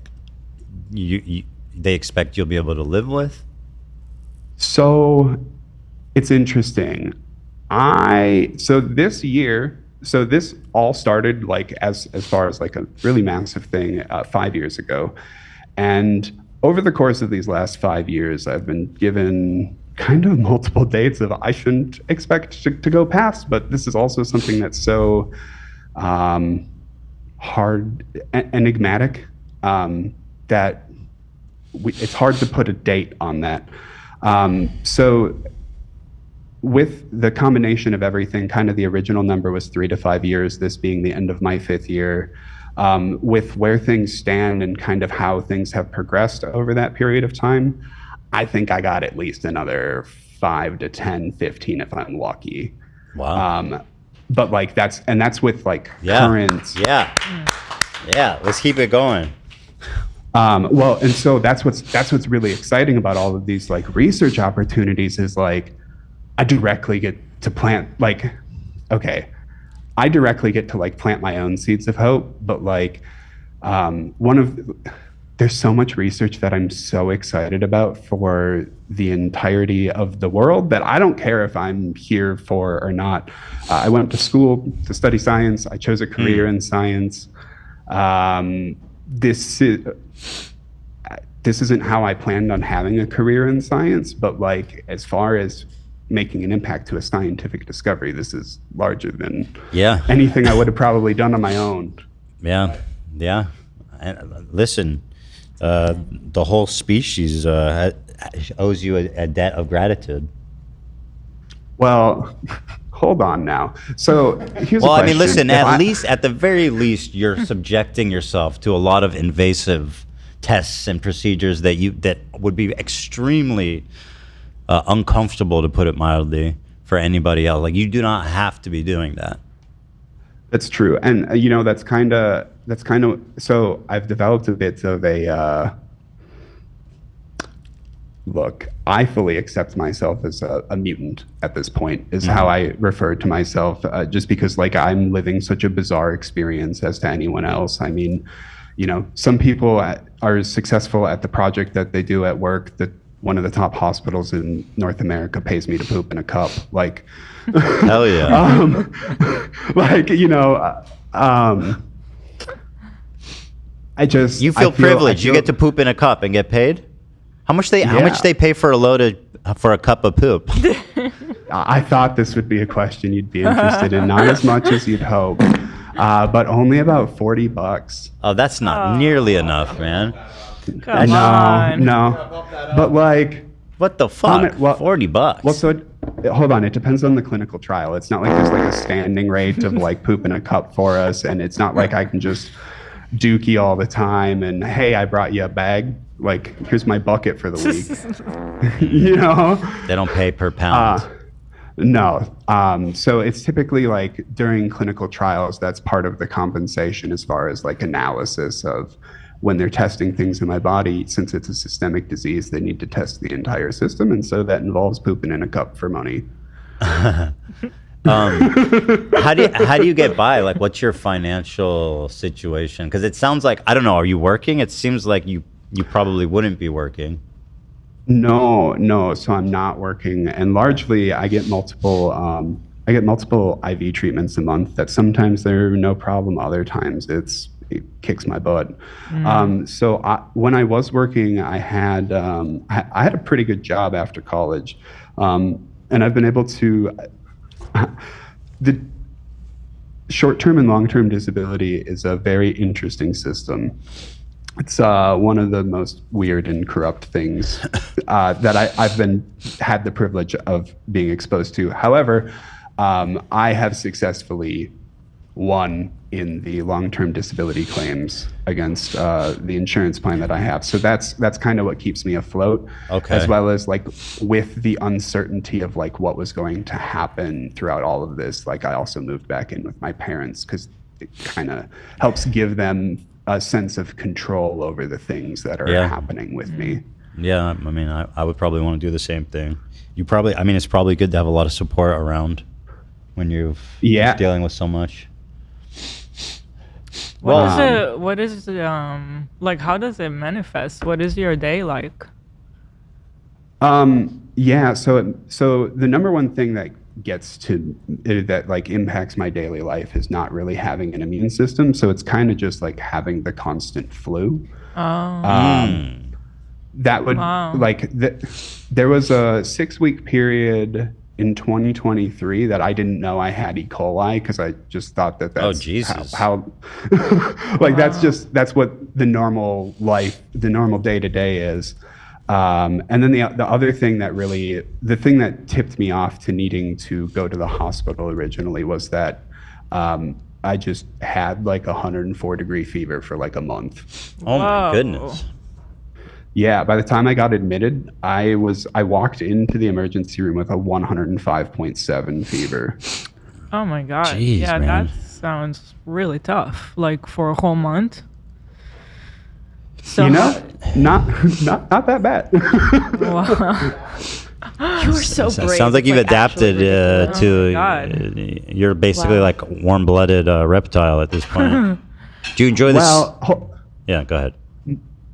they expect you'll be able to live with? So it's interesting. This all started like as far as like a really massive thing 5 years ago. And over the course of these last 5 years, I've been given kind of multiple dates of I shouldn't expect to go past, but this is also something that's so hard, enigmatic, that it's hard to put a date on that. So with the combination of everything, kind of the original number was 3 to 5 years, this being the end of my 5th year. With where things stand and kind of how things have progressed over that period of time, I think I got at least another 5 to 10, 15 if I'm lucky. Wow. But like that's with like current. Yeah, let's keep it going. Well, and so that's what's really exciting about all of these like research opportunities is like I directly get to plant I directly get to like plant my own seeds of hope, but like there's so much research that I'm so excited about for the entirety of the world that I don't care if I'm here for or not. I went to school to study science. I chose a career in science. This isn't how I planned on having a career in science, but like as far as making an impact to a scientific discovery, this is larger than anything I would have probably done on my own. Yeah. And listen, the whole species owes you a debt of gratitude. Well, hold on now. So here's well, a question. I mean, listen. At the very least, you're subjecting yourself to a lot of invasive tests and procedures that would be extremely uncomfortable, to put it mildly, for anybody else. Like, you do not have to be doing that. That's true, and that's kind of. So I've developed a bit of a. Look, I fully accept myself as a mutant at this point, is how I refer to myself, just because like I'm living such a bizarre experience as to anyone else. I mean, some people are successful at the project that they do at work that one of the top hospitals in North America pays me to poop in a cup. Like, hell yeah. You feel privileged. You get to poop in a cup and get paid? How much they pay for a cup of poop? I thought this would be a question you'd be interested in, not as much as you'd hope, but only about $40. Oh, that's not nearly enough, man. Come on. No, but like, what the fuck? $40. Well, so hold on. It depends on the clinical trial. It's not like there's like a standing rate of like poop in a cup for us, and it's not like I can just dookie all the time and hey, I brought you a bag. Like, here's my bucket for the week. They don't pay per pound. No. So it's typically like during clinical trials, that's part of the compensation as far as like analysis of when they're testing things in my body. Since it's a systemic disease, they need to test the entire system. And so that involves pooping in a cup for money. How do you get by? Like, what's your financial situation? Because it sounds like, I don't know, are you working? It seems like you probably wouldn't be working. No. So I'm not working, and largely I get multiple IV treatments a month. That sometimes they're no problem, other times it kicks my butt. So when I was working, I had a pretty good job after college, and I've been able to. The short-term and long-term disability is a very interesting system. It's one of the most weird and corrupt things that I've had the privilege of being exposed to. However, I have successfully won in the long-term disability claims against the insurance plan that I have. So that's kind of what keeps me afloat. Okay. As well as like with the uncertainty of like what was going to happen throughout all of this. Like, I also moved back in with my parents because it kind of helps give them a sense of control over the things that are happening with me. Yeah, I mean, I would probably want to do the same thing. It's probably good to have a lot of support around when you're dealing with so much. What is like, how does it manifest? What is your day like? So the number one thing that impacts my daily life is not really having an immune system. So it's kind of just like having the constant flu. That would there was a 6-week period in 2023 that I didn't know I had E. coli, because I just thought that's how that's what the normal day to day is. And then the other thing the thing that tipped me off to needing to go to the hospital originally was that I just had like 104-degree fever for like a month. Oh my goodness. Yeah, by the time I got admitted, I walked into the emergency room with a 105.7 fever. Oh my God. Jeez, yeah, man. that sounds really tough. Like, for a whole month. So not that bad. Wow. You were so brave. Sounds like you've adapted to. You're basically like a warm-blooded reptile at this point. Do you enjoy this? Yeah, go ahead.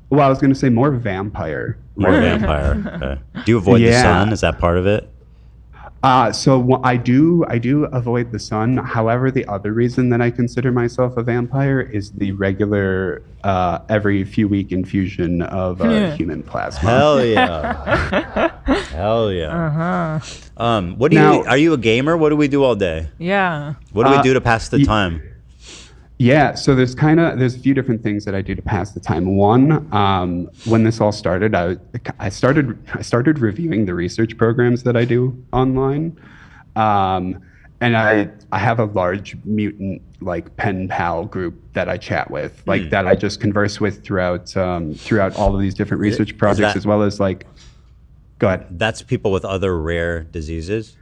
Well, I was going to say more vampire. More vampire. Okay. Do you avoid the sun? Is that part of it? So I do avoid the sun. However, the other reason that I consider myself a vampire is the regular every few week infusion of human plasma. Hell yeah. Hell yeah. What do you? Are you a gamer? What do we do all day? Yeah. What do we do to pass the time? Yeah, so there's a few different things that I do to pass the time. One, when this all started, I started reviewing the research programs that I do online, and I have a large mutant like pen pal group that I chat with, like that I just converse with throughout all of these different research projects, as well as like. Go ahead. That's people with other rare diseases.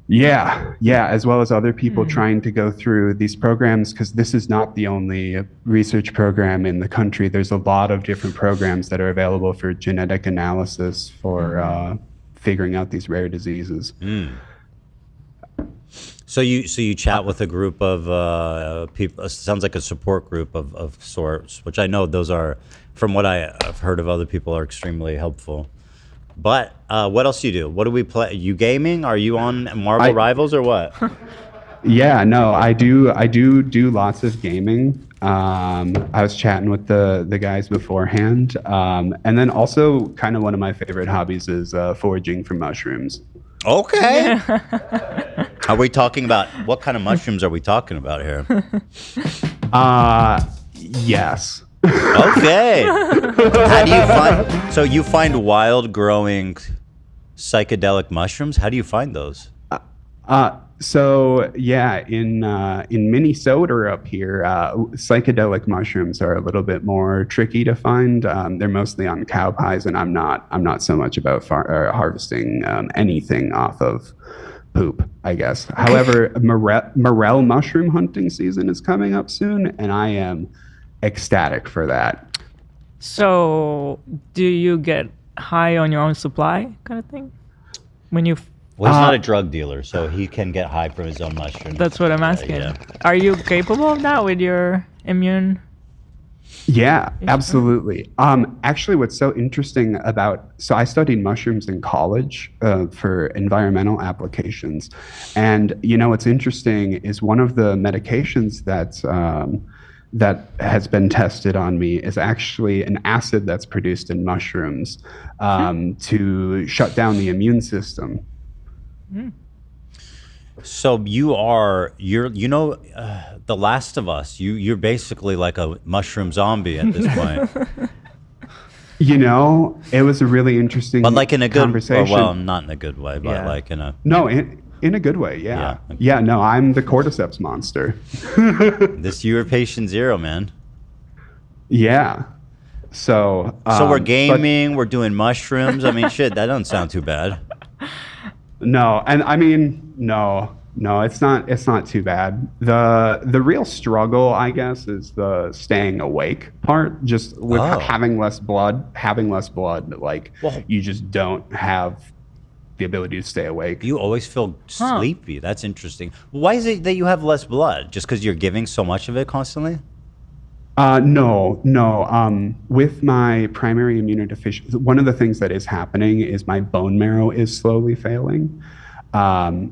Yeah, as well as other people trying to go through these programs, because this is not the only research program in the country. There's a lot of different programs that are available for genetic analysis for figuring out these rare diseases. So you chat with a group of people. It sounds like a support group of sorts, which I know those are, from what I've heard of other people, are extremely helpful. But what else do you do? What do we play? Are you gaming? Are you on Marvel Rivals or what? Yeah, no, I do lots of gaming. I was chatting with the guys beforehand, and then also kind of one of my favorite hobbies is foraging for mushrooms. Okay. Are we talking about what kind of mushrooms are we talking about here? Yes. Okay. How do you find? So you find wild growing psychedelic mushrooms? How do you find those? So yeah, in Minnesota up here, psychedelic mushrooms are a little bit more tricky to find. They're mostly on cow pies, and I'm not so much about harvesting anything off of poop, I guess. However, morel mushroom hunting season is coming up soon, and I am ecstatic for that. So, do you get high on your own supply, kind of thing? When you Well, he's not a drug dealer, so he can get high from his own mushrooms. That's what I'm asking. Yeah. Are you capable of that with your immune? Yeah, absolutely. Actually, what's so interesting so I studied mushrooms in college for environmental applications. And, what's interesting is one of the medications that has been tested on me is actually an acid that's produced in mushrooms to shut down the immune system. So you're The Last of Us. You're basically like a mushroom zombie at this point. It was a really interesting but like in a good conversation. Well, not in a good way, but like in a in a good way, yeah. No, I'm the cordyceps monster. You were patient zero, man. Yeah. So we're gaming, we're doing mushrooms. I mean, shit, that doesn't sound too bad. No, and I mean, no, it's not too bad. The real struggle, I guess, is the staying awake part. Just with having less blood, like you just don't have the ability to stay awake. You always feel sleepy. That's interesting. Why is it that you have less blood? Just because you're giving so much of it constantly? No. With my primary immunodeficiency, one of the things that is happening is my bone marrow is slowly failing. And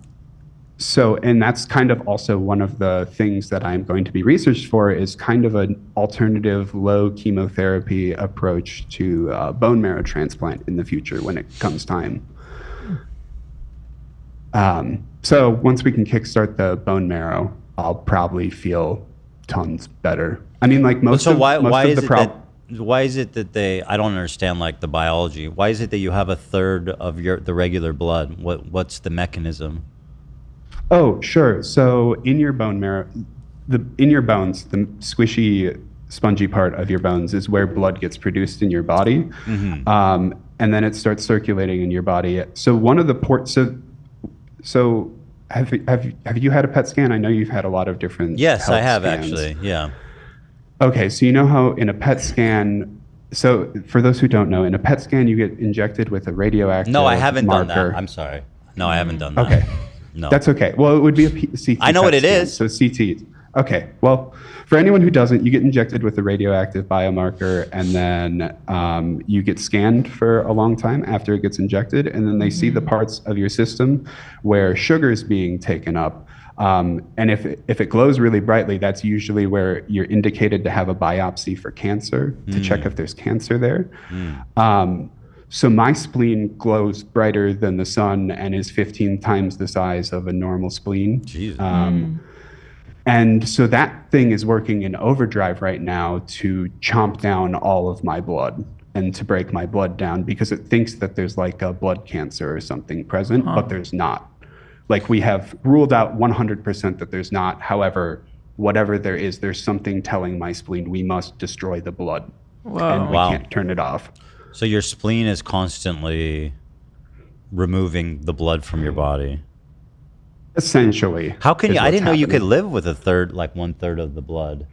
that's kind of also one of the things that I'm going to be researched for is kind of an alternative low chemotherapy approach to bone marrow transplant in the future when it comes time. So once we can kickstart the bone marrow, I'll probably feel tons better. I mean, like why is it that they? I don't understand like the biology. Why is it that you have a third of the regular blood? What's the mechanism? Oh, sure. So in your bone marrow, in your bones, the squishy, spongy part of your bones is where blood gets produced in your body, and then it starts circulating in your body. So one of the Have you had a PET scan? I know you've had a lot of different. Yes, I have scans. actually. Yeah. Okay, so you know how in a PET scan. So for those who don't know, in a PET scan you get injected with a radioactive. No, I haven't marker. done that. I'm sorry. No, I haven't done that. Okay. No. That's okay. Well, it would be a CT. I know PET what it scan, is. So CT. Okay. Well, for anyone who doesn't, you get injected with a radioactive biomarker, and then you get scanned for a long time after it gets injected, and then they see the parts of your system where sugar is being taken up. And if it glows really brightly, that's usually where you're indicated to have a biopsy for cancer to check if there's cancer there. So my spleen glows brighter than the sun and is 15 times the size of a normal spleen. And so that thing is working in overdrive right now to chomp down all of my blood and to break my blood down because it thinks that there's like a blood cancer or something present, but there's not. Like we have ruled out 100% that there's not. However, whatever there is, there's something telling my spleen we must destroy the blood. And we can't turn it off. So your spleen is constantly removing the blood from your body. Essentially. How can you? I didn't know you could live with a third, like 1/3 of the blood.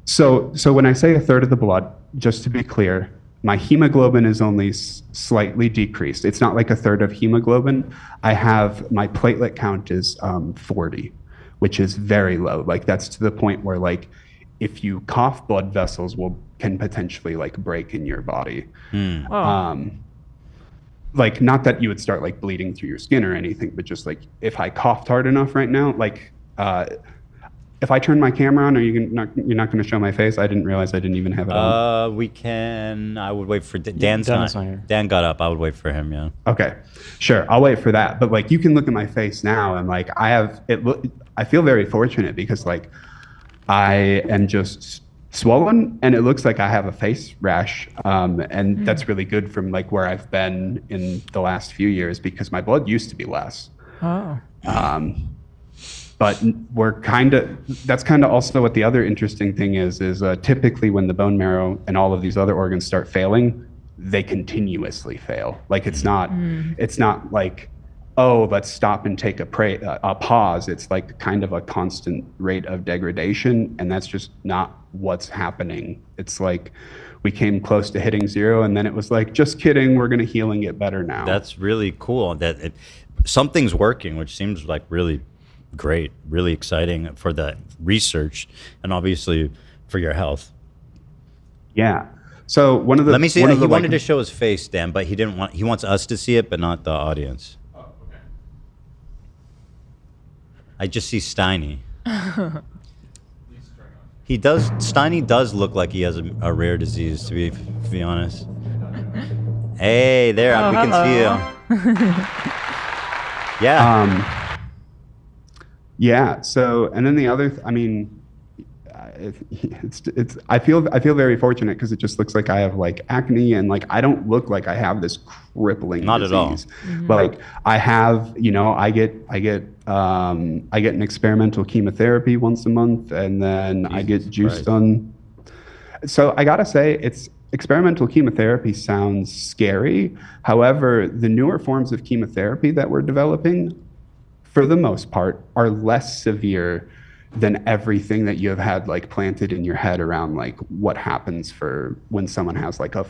So when I say a third of the blood, just to be clear, my hemoglobin is only slightly decreased. It's not like a third of hemoglobin. My platelet count is 40, which is very low. Like that's to the point where like if you cough, blood vessels can potentially like break in your body. Like not that you would start like bleeding through your skin or anything, but just like if I coughed hard enough right now, like if I turn my camera on, you're not going to show my face? I didn't realize I didn't even have it on. We can. I would wait for Dan's not here. Dan got up. I would wait for him. Yeah. Okay, sure. I'll wait for that. But like you can look at my face now, and like I feel very fortunate because like I am just swollen and it looks like I have a face rash, and that's really good from like where I've been in the last few years because my blood used to be less. But that's kind of also what the other interesting thing is typically when the bone marrow and all of these other organs start failing, they continuously fail. Like it's not like, oh, let's stop and take a pause. It's like kind of a constant rate of degradation, and that's just not what's happening. It's like we came close to hitting zero, and then it was like, just kidding, we're going to heal and get better now. That's really cool. That something's working, which seems like really great, really exciting for the research, and obviously for your health. Yeah. So one of the let me see. He wanted to show his face, Dan, but he didn't want. He wants us to see it, but not the audience. I just see Steiny. Steiny does look like he has a rare disease, to be honest. Hey, there, we can see you. Yeah. Yeah. So, and then the other, I feel very fortunate because it just looks like I have like acne and like I don't look like I have this crippling Not disease. At all. Mm-hmm. But like I have, I get an experimental chemotherapy once a month, and then I get juice done. So I gotta say, experimental chemotherapy sounds scary. However, the newer forms of chemotherapy that we're developing, for the most part, are less severe than everything that you have had like planted in your head around like what happens for when someone has like a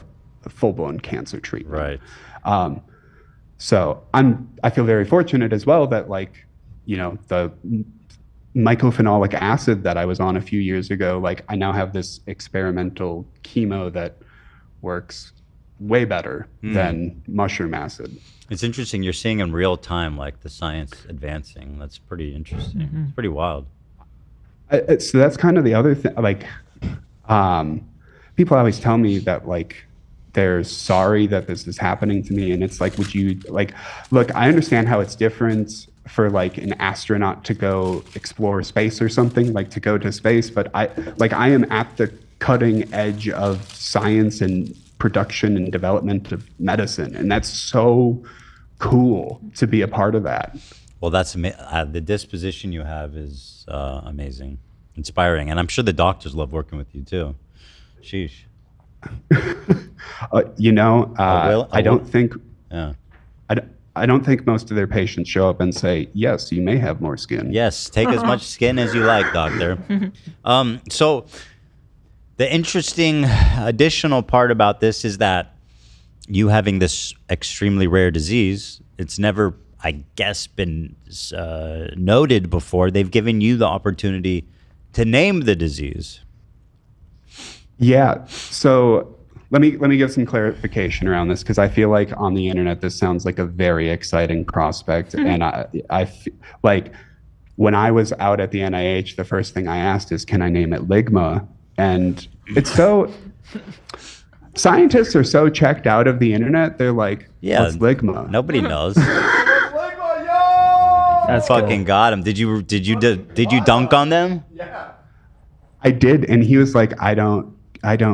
full-blown cancer treatment. Right. So I feel very fortunate as well that like, the mycophenolic acid that I was on a few years ago, like I now have this experimental chemo that works way better than mushroom acid. It's interesting. You're seeing in real time, like the science advancing. That's pretty interesting. Mm-hmm. It's pretty wild. So that's kind of the other thing. Like, people always tell me that like they're sorry that this is happening to me, and it's like, would you like? Look, I understand how it's different for like an astronaut to go explore space or something, like to go to space, but I am at the cutting edge of science and production and development of medicine, and that's so cool to be a part of that. Well, that's the disposition you have is amazing, inspiring, and I'm sure the doctors love working with you too. Sheesh. I don't think. Yeah. I don't think most of their patients show up and say, "Yes, you may have more skin." Yes, take as much skin as you like, doctor. So, the interesting additional part about this is that you having this extremely rare disease, it's never, I guess, been noted before. They've given you the opportunity to name the disease. Yeah. So let me give some clarification around this, because I feel like on the internet this sounds like a very exciting prospect, and I like when I was out at the NIH, the first thing I asked is, can I name it Ligma? And it's so. Scientists are so checked out of the internet. They're like, what's Ligma? Nobody knows. That's fucking got him. Did you dunk on them? I did, and he was like, I don't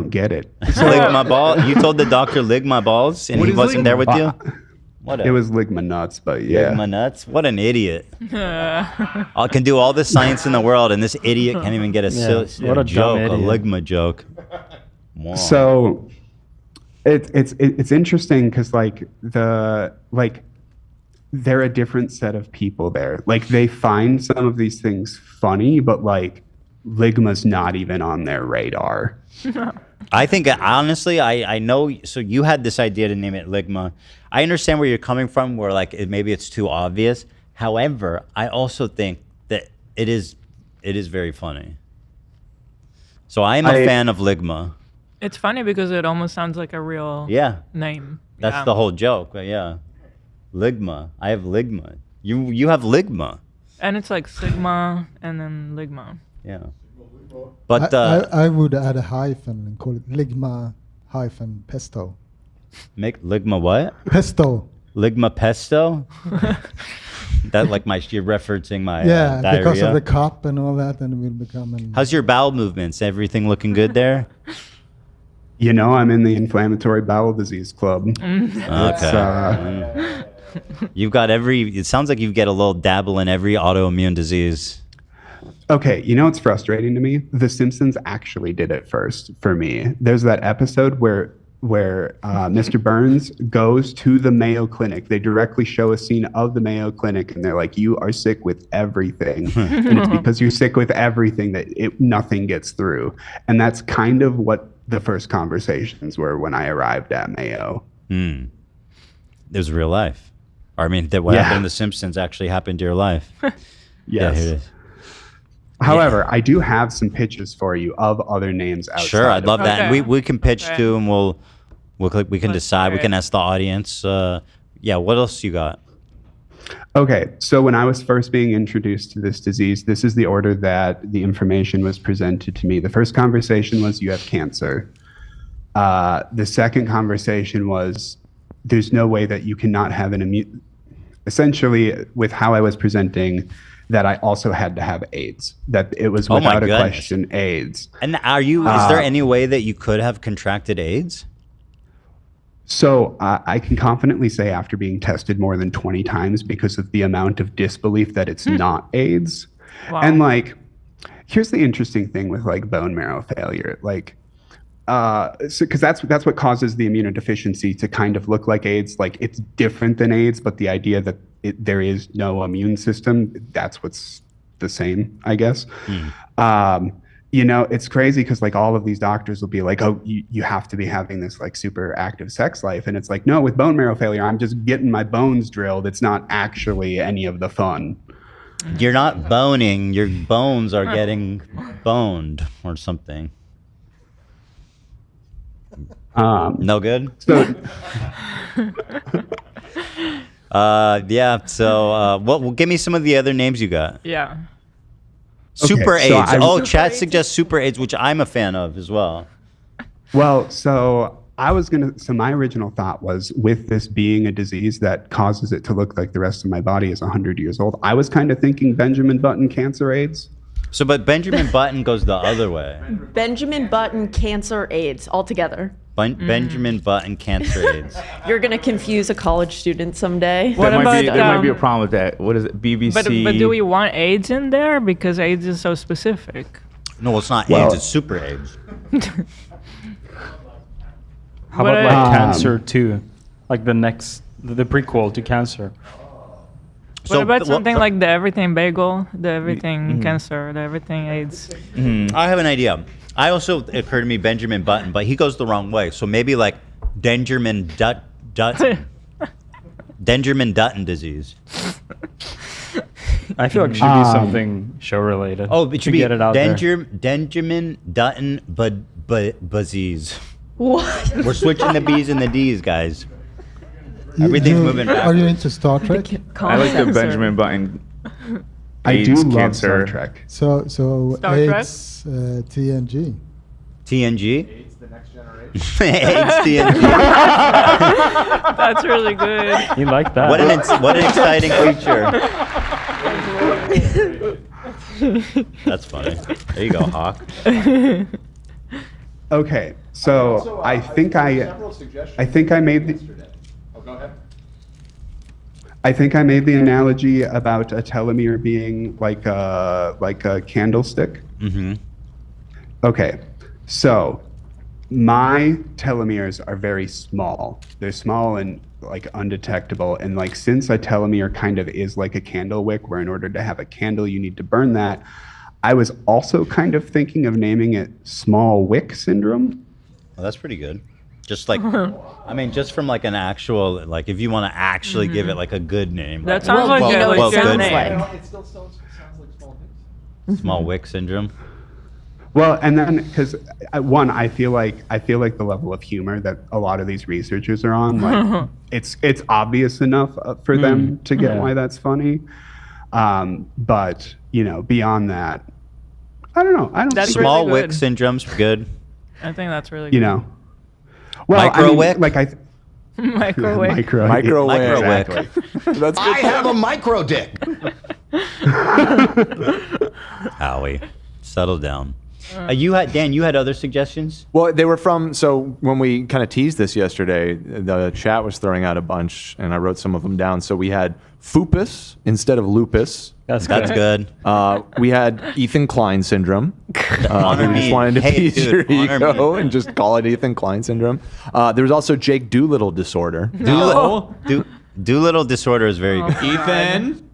get it. Lick my ball. You told the doctor lick my balls, and he wasn't there with you. It was ligma nuts, but yeah. Ligma nuts. What an idiot! I can do all the science in the world, and this idiot can't even get a joke, a ligma joke. Wow. So it's interesting because they're a different set of people there. Like they find some of these things funny, but like ligma's not even on their radar. I think honestly, I know. So you had this idea to name it ligma. I understand where you're coming from, where like maybe it's too obvious. However, I also think that it is very funny. So I am a fan of ligma. It's funny because it almost sounds like a real name. That's the whole joke. But yeah, ligma. I have ligma. You have ligma. And it's like sigma and then ligma. Yeah. But I would add a hyphen and call it ligma hyphen pesto. Make ligma what? Pesto. Ligma pesto? That like you're referencing my diarrhea? Because of the cup and all that, and it will become. How's your bowel movements? Everything looking good there? You know, I'm in the inflammatory bowel disease club. Okay. You've got it sounds like you get a little dabble in every autoimmune disease. Okay, you know what's frustrating to me? The Simpsons actually did it first for me. There's that episode where Mr. Burns goes to the Mayo Clinic. They directly show a scene of the Mayo Clinic, and they're like, "You are sick with everything," and it's because you're sick with everything that nothing gets through. And that's kind of what the first conversations were when I arrived at Mayo. It was real life. Or, I mean, what happened in The Simpsons actually happened to your life. Yes. Yeah, here it is. However, I do have some pitches for you of other names outside. Sure, I'd love that. And we can pitch too, and we can decide. We can ask the audience. What else you got? Okay, so when I was first being introduced to this disease, this is the order that the information was presented to me. The first conversation was, you have cancer. The second conversation was, there's no way that you cannot have an immune. Essentially, with how I was presenting, that I also had to have AIDS. That it was without a question AIDS. And is there any way that you could have contracted AIDS? So I can confidently say, after being tested more than 20 times because of the amount of disbelief that it's not AIDS. Wow. And like, here's the interesting thing with like bone marrow failure. Like, because that's what causes the immunodeficiency to kind of look like AIDS. Like it's different than AIDS, but the idea that there is no immune system, that's what's the same, I guess. You know, it's crazy because like all of these doctors will be like, oh, you have to be having this like super active sex life. And it's like, no, with bone marrow failure, I'm just getting my bones drilled. It's not actually any of the fun. You're not boning, your bones are getting boned or something. No good? So well, give me some of the other names you got. Yeah. Super Okay, so AIDS. Chat suggests Super AIDS, which I'm a fan of as well. Well, so my original thought was, with this being a disease that causes it to look like the rest of my body is 100 years old, I was kind of thinking Benjamin Button cancer AIDS. So, but Benjamin Button goes the other way. Benjamin Button cancer AIDS altogether. Benjamin Button cancer AIDS. You're gonna confuse a college student someday. There might be a problem with that. What is it? BBC. But do we want AIDS in there because AIDS is so specific? No, it's not AIDS. It's Super AIDS. How about like Cancer 2? Like the prequel to Cancer. What about something like the Everything Bagel, the Everything Cancer, the Everything AIDS? I have an idea. Occurred to me Benjamin Button, but he goes the wrong way. So maybe like Dengerman disease. I feel like it should be something show related. Oh, it should be get it out there. Dengerman Dutton disease. What? We're switching the B's and the D's, guys. Everything's moving back. Are you into Star Trek? I like the Benjamin Button. I do love cancer. Star Trek. So Star AIDS, TNG. TNG? AIDS, the next generation. AIDS TNG. That's really good. You like that? What an exciting feature. That's funny. There you go, Hawk. Okay, so I think I made the. Oh, go ahead. I think I made the analogy about a telomere being like a candlestick. Mm-hmm. Okay, so my telomeres are very small. They're small and like undetectable. And like since a telomere kind of is like a candle wick, where in order to have a candle you need to burn that, I was also kind of thinking of naming it small wick syndrome. Well, that's pretty good. Just like, I mean, just from like an actual, like if you want to actually give it like a good name. That sounds like a legit name. It still sounds like small wick. Small wick syndrome. Well, and then because one, I feel like the level of humor that a lot of these researchers are on, like it's obvious enough for them to get why that's funny. But you know, beyond that, I don't know. That's small really wick good. syndrome's good. I think that's really You good. know. Well, Micro I mean, wick? like Microwave. Micro wick. That's I have a micro dick. Howie, settle down. You had other suggestions? Well, they were from, so when we kind of teased this yesterday, the chat was throwing out a bunch, and I wrote some of them down. So we had Fupus instead of lupus. That's good. We had Ethan Klein syndrome. Honor We me. just wanted to Hey, tease dude, your honor ego me. and just call it Ethan Klein syndrome. There was also Jake Doolittle disorder. Doolittle disorder is very good. Ethan.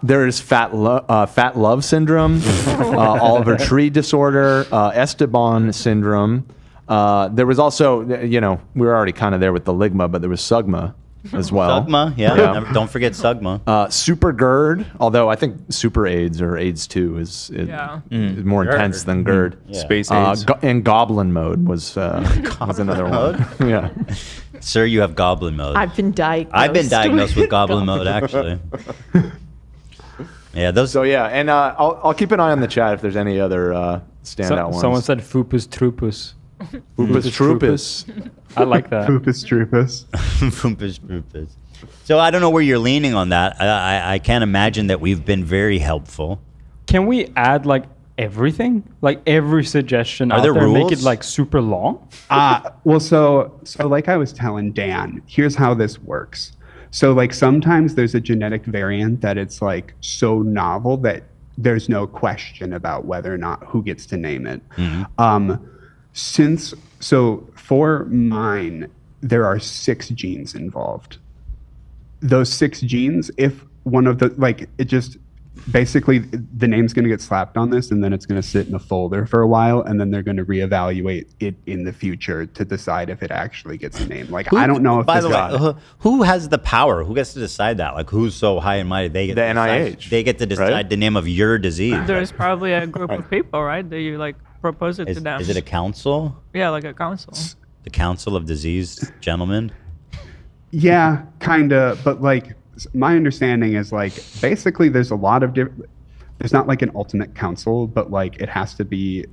There is fat love syndrome, Oliver Tree disorder, Esteban syndrome. There was also, you know, we were already kind of there with the ligma, but there was Sugma as well. Sugma, yeah. Don't forget Sugma. Super GERD, although I think Super AIDS or AIDS 2 is more intense than GERD. Yeah. Space AIDS. And Goblin mode was another one. Yeah. Sir, you have goblin mode. I've been diagnosed. I've been diagnosed with goblin mode, actually. Yeah, those. So yeah, and I'll keep an eye on the chat if there's any other standout ones. Someone said Fupus Trupus. Fupus Trupus. I like that. Fupus Trupus. Fupus Trupus. So I don't know where you're leaning on that. I can't imagine that we've been very helpful. Can we add like everything, like every suggestion Are out there there, rules? make it like super long? Well, so like I was telling Dan, here's how this works. So like sometimes there's a genetic variant that it's like so novel that there's no question about whether or not who gets to name it. So for mine, there are 6 genes involved. Those 6 genes, if one of the, like, it just, basically the name's going to get slapped on this and then it's going to sit in a folder for a while and then they're going to reevaluate it in the future to decide if it actually gets a name. Like, I don't know if By this the way, who has the power? Who gets to decide that? Like, who's so high and mighty? They get The to decide, NIH, they get to decide right? the name of your disease. There's probably a group of people, right? That you like propose it to them. Is it a council? Yeah, like a council. The Council of Diseased Gentlemen? Yeah, kind of. But like, my understanding is like, basically there's a lot of different, there's not like an ultimate council, but like it has to be.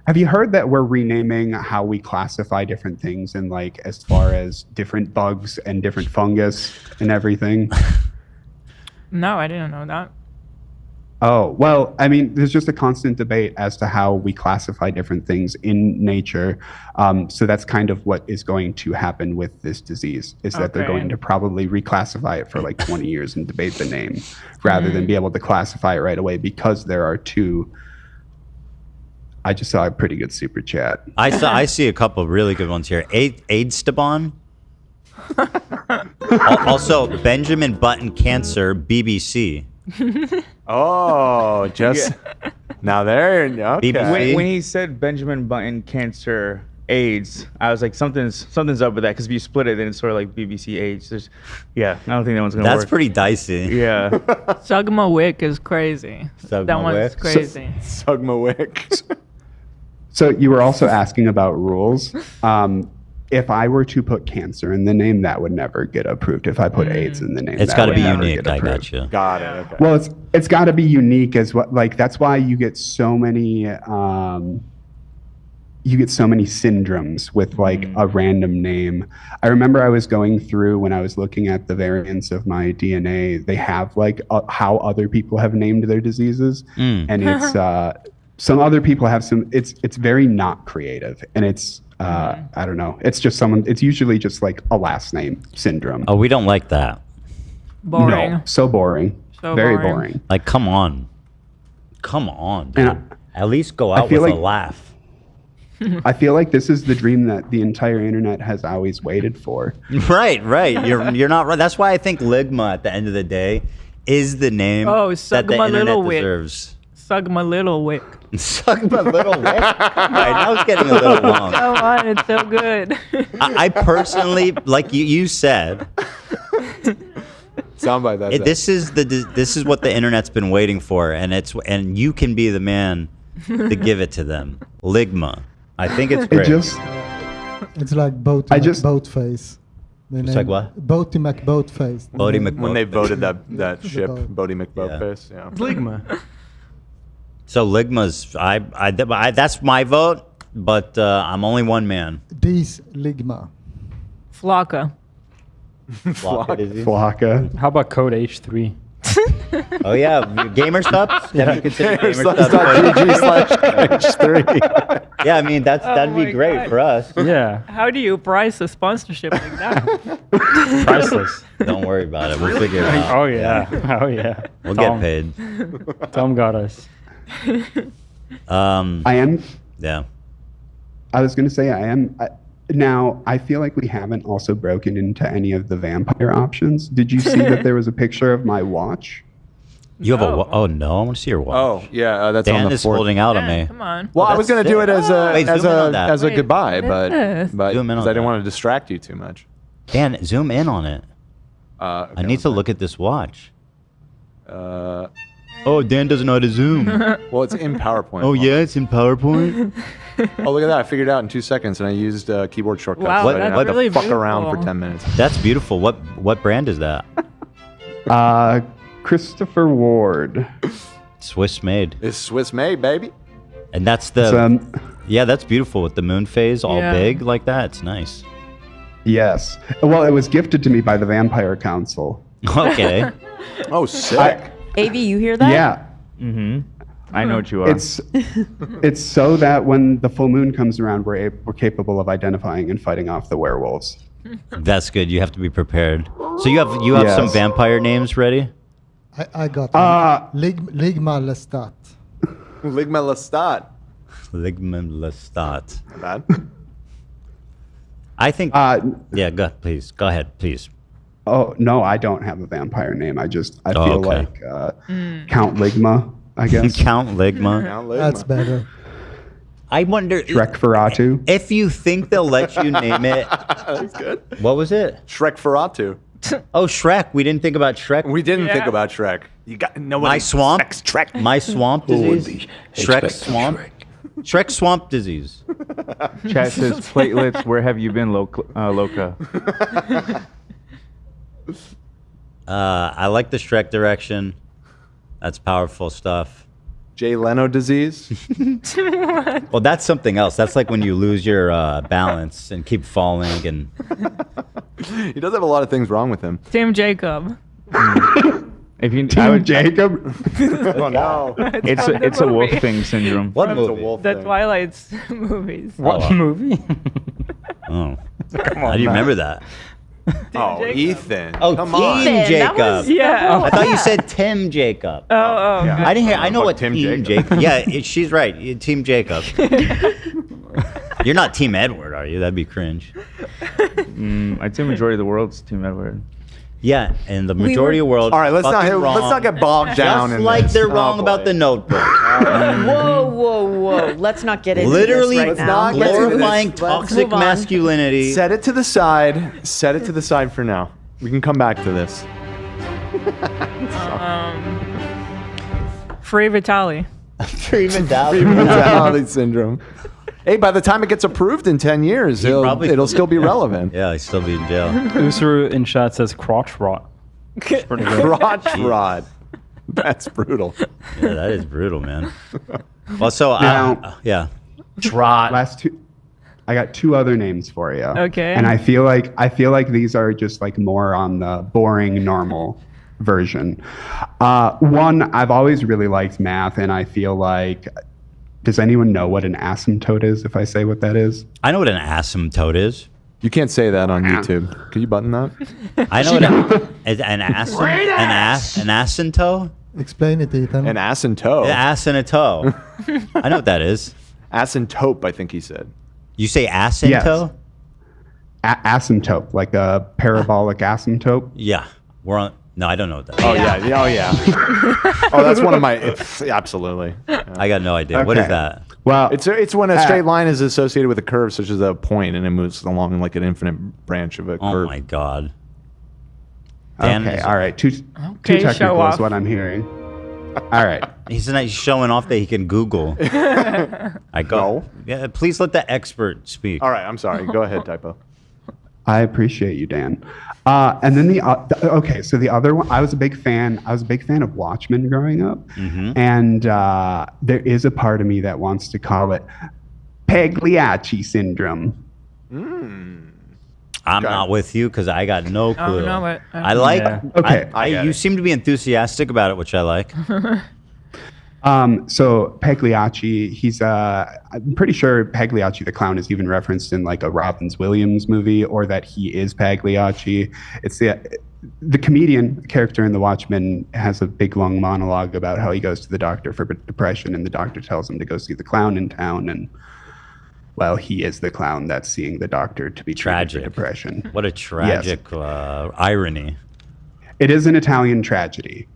Have you heard that we're renaming how we classify different things and like as far as different bugs and different fungus and everything? No, I didn't know that. Oh, well, I mean, there's just a constant debate as to how we classify different things in nature. So that's kind of what is going to happen with this disease, is that they're going to probably reclassify it for like 20 years and debate the name rather than be able to classify it right away because there are 2. I just saw a pretty good super chat. I see a couple of really good ones here. Aidstaban. Also, Benjamin Button Cancer, BBC. Oh, just now there. Okay. When he said Benjamin Button Cancer AIDS, I was like, something's up with that because if you split it, then it's sort of like BBC AIDS. I don't think that one's gonna work. That's pretty dicey. Yeah. Sugma Wick is crazy. That one's crazy. Sugma Wick. So you were also asking about rules. If I were to put cancer in the name, that would never get approved. If I put AIDS in the name, It's that got to would be never unique. get I approved. got you. Got it. Okay. Well, it's got to be unique as well. Like that's why you get so many you get so many syndromes with like a random name. I remember I was going through when I was looking at the variants of my DNA, they have like how other people have named their diseases. And it's some other people have some, it's very not creative. And it's, I don't know. It's just someone, it's usually just like a last name syndrome. Oh, we don't like that. Boring. No, so boring. So Very boring. boring. Like, come on. Come on, dude. At least go out feel with like- a laugh. I feel like this is the dream that the entire internet has always waited for. Right. You're not right. That's why I think Ligma at the end of the day is the name Oh, that the Sugma internet Little Wick. deserves. Sugma Little Wick. Sugma Little Wick. Right, now it's getting a little long. Come on, it's so good. I personally, like you said, Soundbite that. this is what the internet's been waiting for, and you can be the man to give it to them. Ligma. I think it's great. It's like Boatface. It's like what? Boaty McBoatface. Bodie When they voted that The ship, boat. Bodie McBoatface. Yeah. Ligma. So Ligma's, I that's my vote, but I'm only one man. These Ligma. Flocka. Flocka. How about code H3? Oh yeah, gamer subs. Yeah. You consider gamer gamersubs.gg/H3. Yeah, I mean that'd be great God. for us. Yeah. How do you price a sponsorship like that? Priceless. Don't worry about it. We'll figure it out. Oh yeah. Oh yeah. We'll Tom- get paid. Tom got us. I am. Yeah. I was going to say I am. Now, I feel like we haven't also broken into any of the vampire options. Did you see that there was a picture of my watch? You have a oh no, I want to see your watch. Oh yeah, that's Dan on the is fourth. holding out on me. Come on. Well, I was gonna do it as a Wait, as zoom in on a that. as a Wait, goodbye, what is but this? Zoom in on because I didn't that. want to distract you too much. Dan, zoom in on it. Okay, I need to look at this watch. Uh, Oh, Dan doesn't know how to zoom. well, it's in PowerPoint. Oh yeah, it's in PowerPoint. Oh, look at that! I figured it out in 2 seconds, and I used keyboard shortcuts. Wow, so I didn't that's have to really fuck around for beautiful. 10 minutes. That's beautiful. What brand is that? Christopher Ward. Swiss made. It's Swiss made, baby. And that's the yeah, that's beautiful with the moon phase all Yeah. big like that. It's nice. Yes. Well, it was gifted to me by the Vampire Council. Okay. Oh, sick. AV, you hear that? Yeah. Mm-hmm. I know what you are. It's so that when the full moon comes around, we're capable of identifying and fighting off the werewolves. That's good. You have to be prepared. So you have some Yes. vampire names ready? I got Ligma Lestat. Ligma Lestat. Ligma Lestat. Bad. I think. Yeah. Please go ahead, please. Oh no, I don't have a vampire name. I feel okay. like Count Ligma, I guess. Count Ligma. That's better. I wonder. Shrek Ferratu. If you think they'll let you name it. That's good. What was it? Shrek Ferratu. Oh, Shrek. We didn't think about Shrek. We didn't think about Shrek. You got nobody. My swamp. Shrek. My swamp disease. Shrek swamp. Shrek swamp disease. Chat says platelets. Where have you been, Loca? I like the Shrek direction. That's powerful stuff. Jay Leno disease. Well, that's something else. That's like when you lose your balance and keep falling. And He does have a lot of things wrong with him. Tim Jacob. If you, Team Jacob. Oh no. It's a wolf thing syndrome. what It's a movie? wolf The thing. Twilight movies. What movie? Oh, how do you remember that? Oh, Jacob. Ethan. Oh, come Team on. That Jacob. was- Yeah. I thought you said Tim Jacob. Oh, Yeah. I didn't hear. I know Fuck what Tim Team Jacob. Jacob. Yeah, she's right. Team Jacob. You're not Team Edward, are you? That'd be cringe. I'd say majority of the world's Team Edward. Yeah, and the majority of the world. All right, let's fucking not wrong. get bogged down Just in like this. they're Oh, wrong about boy. the Notebook. Whoa. Let's not get into Literally this right now. not get into glorifying this. Let's toxic move on. masculinity. Set it to the side. Set it to the side for now. We can come back to this. Free Vitaly. Free Vitaly. Vitaly syndrome. Hey, by the time it gets approved in 10 years, it'll still be relevant. Yeah, he'll still be in jail. Usuru in chat says crotch rot. It's pretty good. Crotch rod. That's brutal. Yeah, that is brutal, man. Well, so Now- yeah. Trot. Last two. I got two other names for you. Okay. And I feel like these are just like more on the boring normal version. One, I've always really liked math, and I feel like, does anyone know what an asymptote is? If I say what that is, I know what an asymptote is. You can't say that on YouTube. Could you button that? I know what an asymptote. Explain it, Ethan. An ass and toe. An ass and a toe. I know what that is. Asymptote, I think he said. You say ass and toe? Asymptote, like a parabolic asymptote. Yeah, we're on. No, I don't know what that is. Oh yeah, oh yeah. Oh, that's one of my. Absolutely. I got no idea. What is that? Well, it's when a straight line is associated with a curve, such as a point, and it moves along like an infinite branch of a curve. Oh my god. Okay, all right. Too technical is what I'm hearing. All right. He's showing off that he can Google. I go. No. Yeah, please let the expert speak. All right, I'm sorry. Go ahead, Typo. I appreciate you, Dan. And then okay, so the other one, I was a big fan of Watchmen growing up, and there is a part of me that wants to call it Pagliacci syndrome. I'm not with you because I got no clue. Oh, no, but, I like. Yeah. Okay, you seem to be enthusiastic about it, which I like. So Pagliacci, I'm pretty sure Pagliacci the clown is even referenced in like a Robbins Williams movie, or that he is Pagliacci. It's the comedian character in The Watchmen has a big long monologue about how he goes to the doctor for depression, and the doctor tells him to go see the clown in town, and well, he is the clown that's seeing the doctor to be tragic for depression. What a tragic irony. It is an Italian tragedy.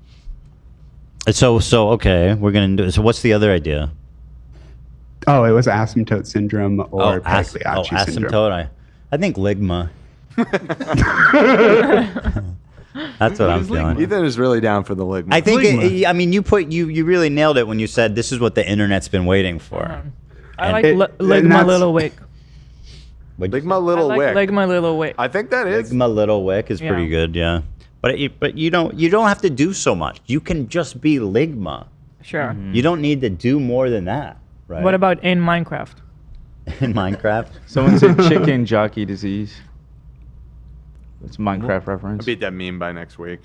So okay, we're gonna do. So what's the other idea? Oh, it was asymptote syndrome or Pagliacci syndrome. Asymptote. I think ligma. That's what I'm feeling. Ethan is really down for the ligma. I think. I mean, you really nailed it when you said this is what the internet's been waiting for. I like Ligma Little Wick. Ligma Little Wick. Ligma Little Wick. I think that is. Ligma Little Wick is pretty good, yeah. But you don't have to do so much. You can just be Ligma. Sure. You don't need to do more than that, right? What about in Minecraft? In Minecraft? Someone said chicken jockey disease. It's a Minecraft reference. I'll beat that meme by next week.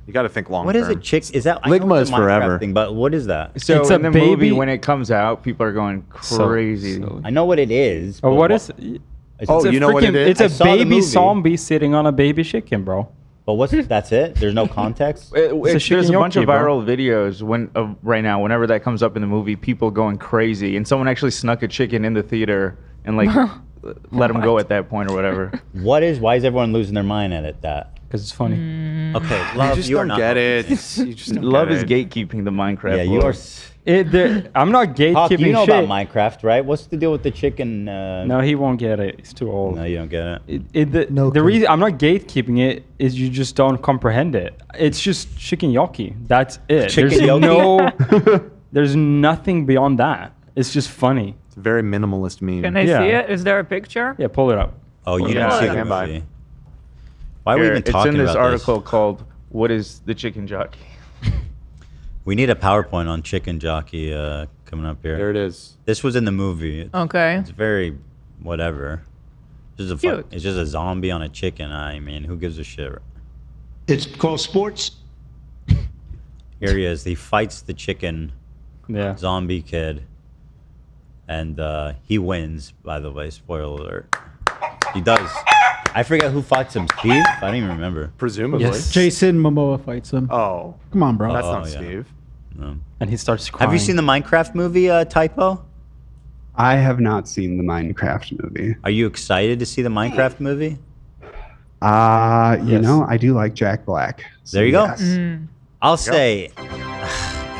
You got to think long term. What is it? Is that Ligma is forever? Thing, but what is that? So it's in the movie when it comes out, people are going crazy. I know what it is. Oh, what is? You know what it is? It's a baby zombie sitting on a baby chicken, bro. But that's it? There's no context? There's a bunch of viral videos right now. Whenever that comes up in the movie, people going crazy, and someone actually snuck a chicken in the theater and like let them go at that point or whatever. Why is everyone losing their mind at that? Because it's funny. Okay, love, you just don't get it. You just don't love get is it. gatekeeping the Minecraft. Yeah, you are. I'm not gatekeeping Hawk, you know shit. about Minecraft, right? What's the deal with the chicken? No, he won't get it. He's too old. No, you don't get it. The reason I'm not gatekeeping it is you just don't comprehend it. It's just chicken yoki. That's it. There's nothing beyond that. It's just funny. It's a very minimalist meme. Can I see it? Is there a picture? Yeah, pull it up. Oh, you didn't see the movie. Why are we even talking about this? It's in this article called "What is the Chicken Jockey?" We need a PowerPoint on Chicken Jockey coming up here. There it is. This was in the movie. Okay. It's very whatever. It's just a zombie on a chicken. I mean, who gives a shit? It's called sports. Here he is. He fights the chicken zombie kid. And he wins, by the way. Spoiler alert. He does. I forget who fights him. Steve? I don't even remember. Presumably. Yes. Jason Momoa fights him. Oh. Come on, bro. That's not Steve. No. And he starts crying. Have you seen the Minecraft movie, Typo? I have not seen the Minecraft movie. Are you excited to see the Minecraft movie? You know, I do like Jack Black. So there you go. yes. I'll say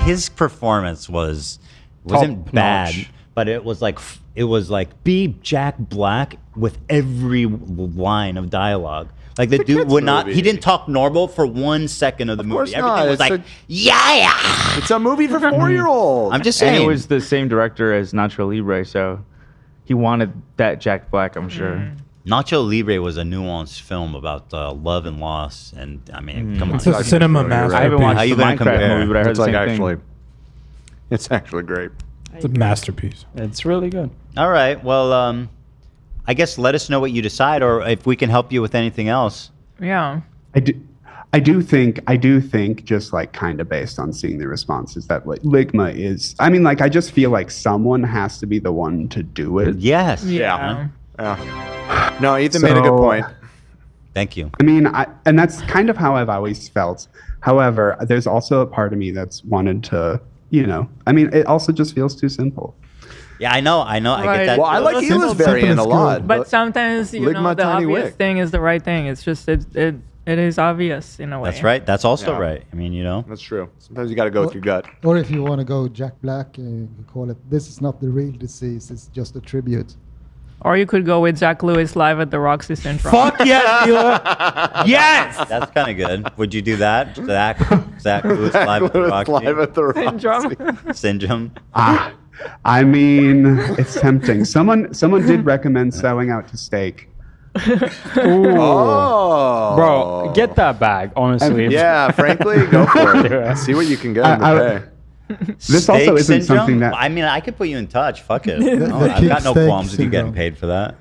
his performance wasn't bad, but it was like be Jack Black with every line of dialogue. Like the dude would not. He didn't talk normal for 1 second of the movie. Everything was like, yeah. It's a movie for 4-year-olds. I'm just saying. And it was the same director as Nacho Libre, so he wanted that Jack Black, I'm sure. Nacho Libre was a nuanced film about love and loss, and I mean, come on. It's a cinema masterpiece. I haven't watched How you the gonna Minecraft compare? movie, but I heard the same thing. It's actually great. It's a masterpiece. It's really good. All right. Well, I guess let us know what you decide, or if we can help you with anything else. Yeah. I do think just like kind of based on seeing the responses that like Ligma is, I mean, like I just feel like someone has to be the one to do it. Yes. Yeah. No, Ethan made a good point. Thank you. I mean, and that's kind of how I've always felt. However, there's also a part of me that's wanted to, I mean, it also just feels too simple. Yeah, I know. I get that. Well, I like Hila's variant a lot. But sometimes, the obvious thing is the right thing. It's just, it is obvious in a way. That's right. That's also right. I mean, That's true. Sometimes you got to go with your gut. Or if you want to go Jack Black, you call it, this is not the real disease, it's just a tribute. Or you could go with Zach Lewis live at the Roxy Syndrome. Fuck yes, Hila. Yes! That's kind of good. Would you do that? Zach Lewis live at the Roxy? Live at the Roxy. Syndrome. I mean, it's tempting. Someone did recommend selling out to steak. Oh, bro, get that bag. Honestly, yeah. Frankly, go for it. See what you can get in the pay. This Steak also isn't syndrome? something that. I mean, I could put you in touch. Fuck it. I've got no qualms with you getting paid for that.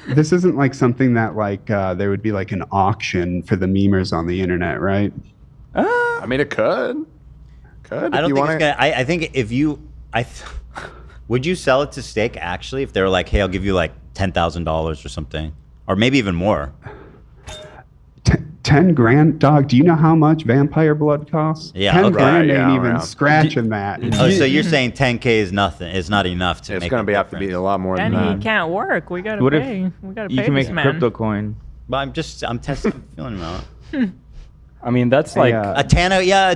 This isn't like something that like there would be like an auction for the memers on the internet, right? I mean, it could. I don't think it's gonna. I think if you, would you sell it to Steak actually? If they were like, hey, I'll give you like $10,000 or something, or maybe even more. 10 grand, dog. Do you know how much vampire blood costs? Yeah, 10 okay. grand ain't even scratching that. Oh, so you're saying 10K is nothing? It's not enough to make. It's gonna have to be a lot more than And that. he can't work. We gotta What if pay. We gotta pay you can make this a man. crypto coin? But I'm testing the feeling out. I mean, that's like A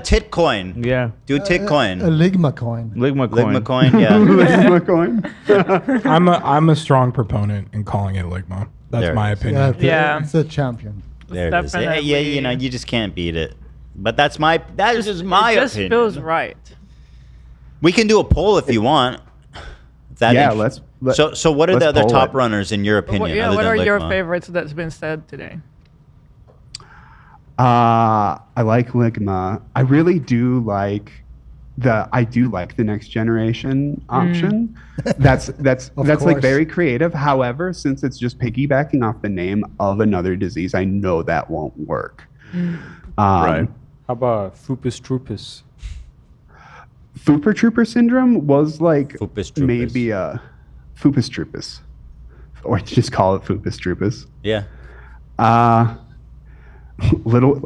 tit coin. Yeah. Do a tit coin. A Ligma coin. Ligma coin. Ligma coin, yeah. Ligma coin. I'm a strong proponent in calling it Ligma. That's There my it is. opinion. Yeah. It's a champion. There it is. Yeah, you just can't beat it. But that is just my It just opinion. feels right. We can do a poll if you want. So what are the other poll top it. runners in your opinion? other What than are your Ligma? favorites that's been said today? I like Ligma. I really do like the next generation option. That's like course. very creative. However, since it's just piggybacking off the name of another disease, I know that won't work. Right. How about Fupus Trupus? Fooper Trooper syndrome was like Fupus Troopus. maybe a Fupus Troopus, or just call it Fupus Troopus. Yeah. Little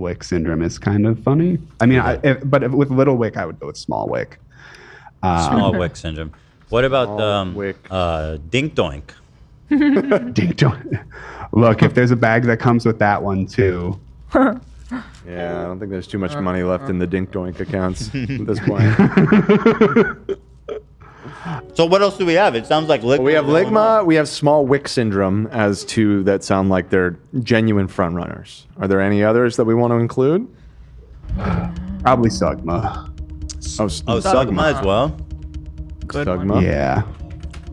Wick syndrome is kind of funny. I mean, but with Little Wick, I would go with Small Wick. Small Wick syndrome. What about Dink Doink? Dink Doink. Look, if there's a bag that comes with that one too. Yeah, I don't think there's too much money left in the Dink Doink accounts at this point. So what else do we have? It sounds like Ligma. We have Ligma. We have Small Wick syndrome as two that sound like they're genuine front runners. Are there any others that we want to include? Probably Sugma. Sugma as well. Good Sugma. one. Yeah.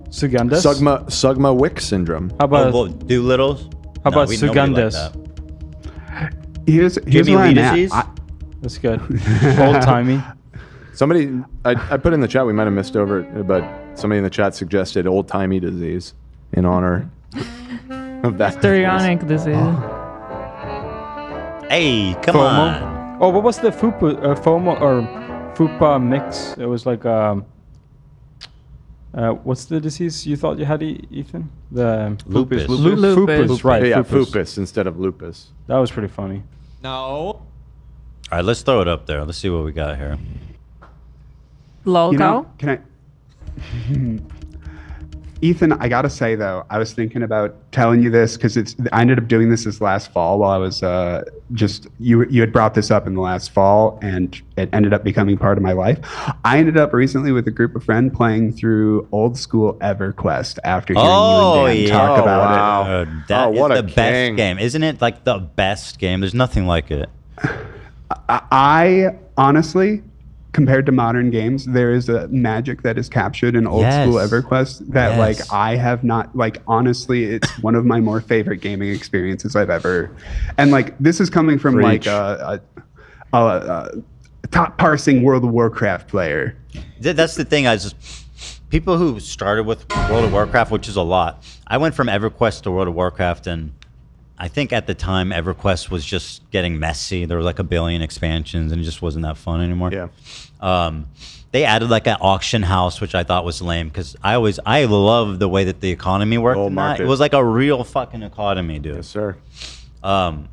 Sugandus? Sugma Wick syndrome. How about Doolittles? How about Sugandus? Here's Jimmy where Lee I'm at. disease? That's good. Old timey. Somebody, I put in the chat, we might have missed over it, but somebody in the chat suggested old timey disease in honor of that. Histrionic disease. Hey, come FOMO. on. Oh, what was the FOMO or FUPA mix? It was like what's the disease you thought you had, Ethan? The Lupus. Lupus, right? Yeah, Lupus. Fupus instead of lupus. That was pretty funny. No. All right, let's throw it up there. Let's see what we got here. Loco? Can I? Ethan, I gotta say though, I was thinking about telling you this because I ended up doing this last fall while I was you had brought this up in the last fall and it ended up becoming part of my life. I ended up recently with a group of friends playing through old school EverQuest after hearing you and Dan talk about it. That what is a the best king. game. Isn't it like the best game? There's nothing like it. I honestly, compared to modern games, there is a magic that is captured in old school EverQuest that like I have not, like honestly, it's one of my more favorite gaming experiences I've ever. And like this is coming from like a top parsing World of Warcraft player. That's the thing. People who started with World of Warcraft, which is a lot. I went from EverQuest to World of Warcraft, and I think at the time EverQuest was just getting messy. There were like 1 billion expansions, and it just wasn't that fun anymore. Yeah. They added like an auction house, which I thought was lame because I love the way that the economy worked. In that. It was like a real fucking economy, dude. Yes, sir. Then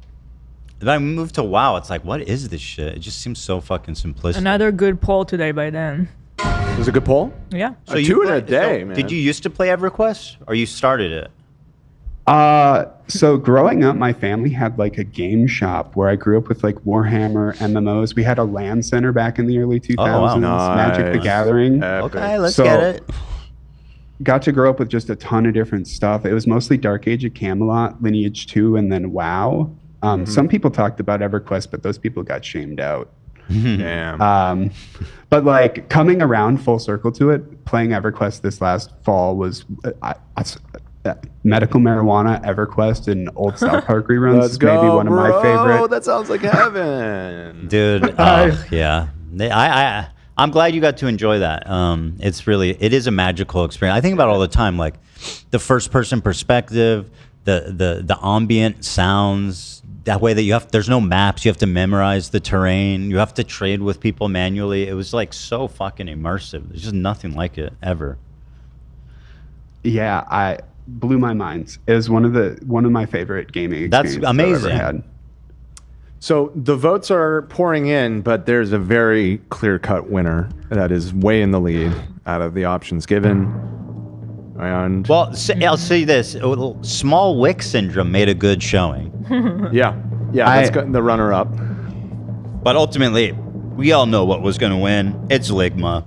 I moved to WoW. It's like, what is this shit? It just seems so fucking simplistic. Another good poll today by Dan. It was a good poll? Yeah. So two in a day, man. Did you used to play EverQuest, or you started it? So growing up, my family had like a game shop where I grew up with like Warhammer, MMOs. We had a LAN center back in the early 2000s, Magic the Gathering. Okay, let's get it. Got to grow up with just a ton of different stuff. It was mostly Dark Age of Camelot, Lineage 2, and then WoW. Some people talked about EverQuest, but those people got shamed out. Damn. But like coming around full circle to it, playing EverQuest this last fall was medical marijuana, EverQuest, and old South Park reruns. Let's go, maybe one of my favorite. That sounds like heaven, dude. Yeah. I'm glad you got to enjoy that. It is a magical experience. I think about it all the time, like the first person perspective, the ambient sounds. That way that there's no maps. You have to memorize the terrain. You have to trade with people manually. It was like so fucking immersive. There's just nothing like it ever. Yeah, I blew my mind. It was one of my favorite gaming experiences That's amazing. I've ever had. So the votes are pouring in, but there's a very clear-cut winner that is way in the lead out of the options given. And well, I'll say this: Small Wick Syndrome made a good showing. yeah, that's the runner-up. But ultimately, we all know what was going to win. It's Ligma.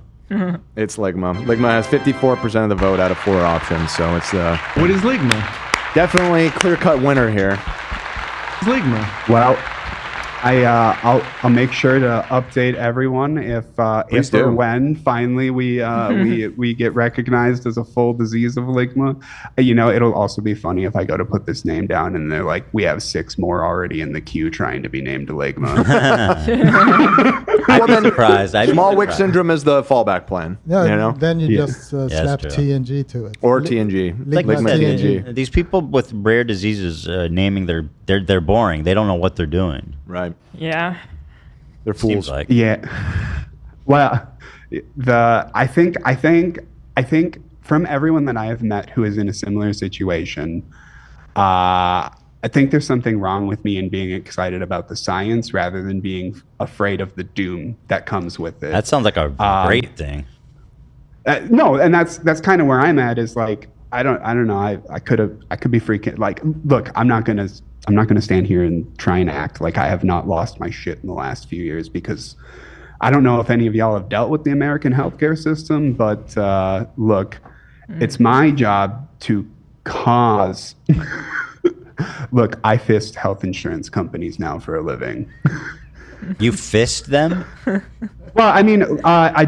It's Ligma. Ligma has 54% of the vote out of 4 options, so it's What is Ligma? Definitely clear-cut winner here. What's Ligma? Well, I'll make sure to update everyone if or when finally we get recognized as a full disease of Ligma. It'll also be funny if I go to put this name down and they're like, we have 6 more already in the queue trying to be named Ligma. I'd be surprised. Small Wick Syndrome is the fallback plan. Yeah, then you just slap true. TNG to it. Or TNG. Ligma TNG. These people with rare diseases naming they're boring. They don't know what they're doing. Right. Yeah. They're fools. Like. Yeah. Well, I think from everyone that I have met who is in a similar situation, I think there's something wrong with me in being excited about the science rather than being afraid of the doom that comes with it. That sounds like a great thing. No, and that's kind of where I'm at. Is like I don't know. I could be freaking like. Look, I'm not gonna stand here and try and act like I have not lost my shit in the last few years, because I don't know if any of y'all have dealt with the American healthcare system, but look, it's my job to cause. Look, I fist health insurance companies now for a living. You fist them? Well, I mean, I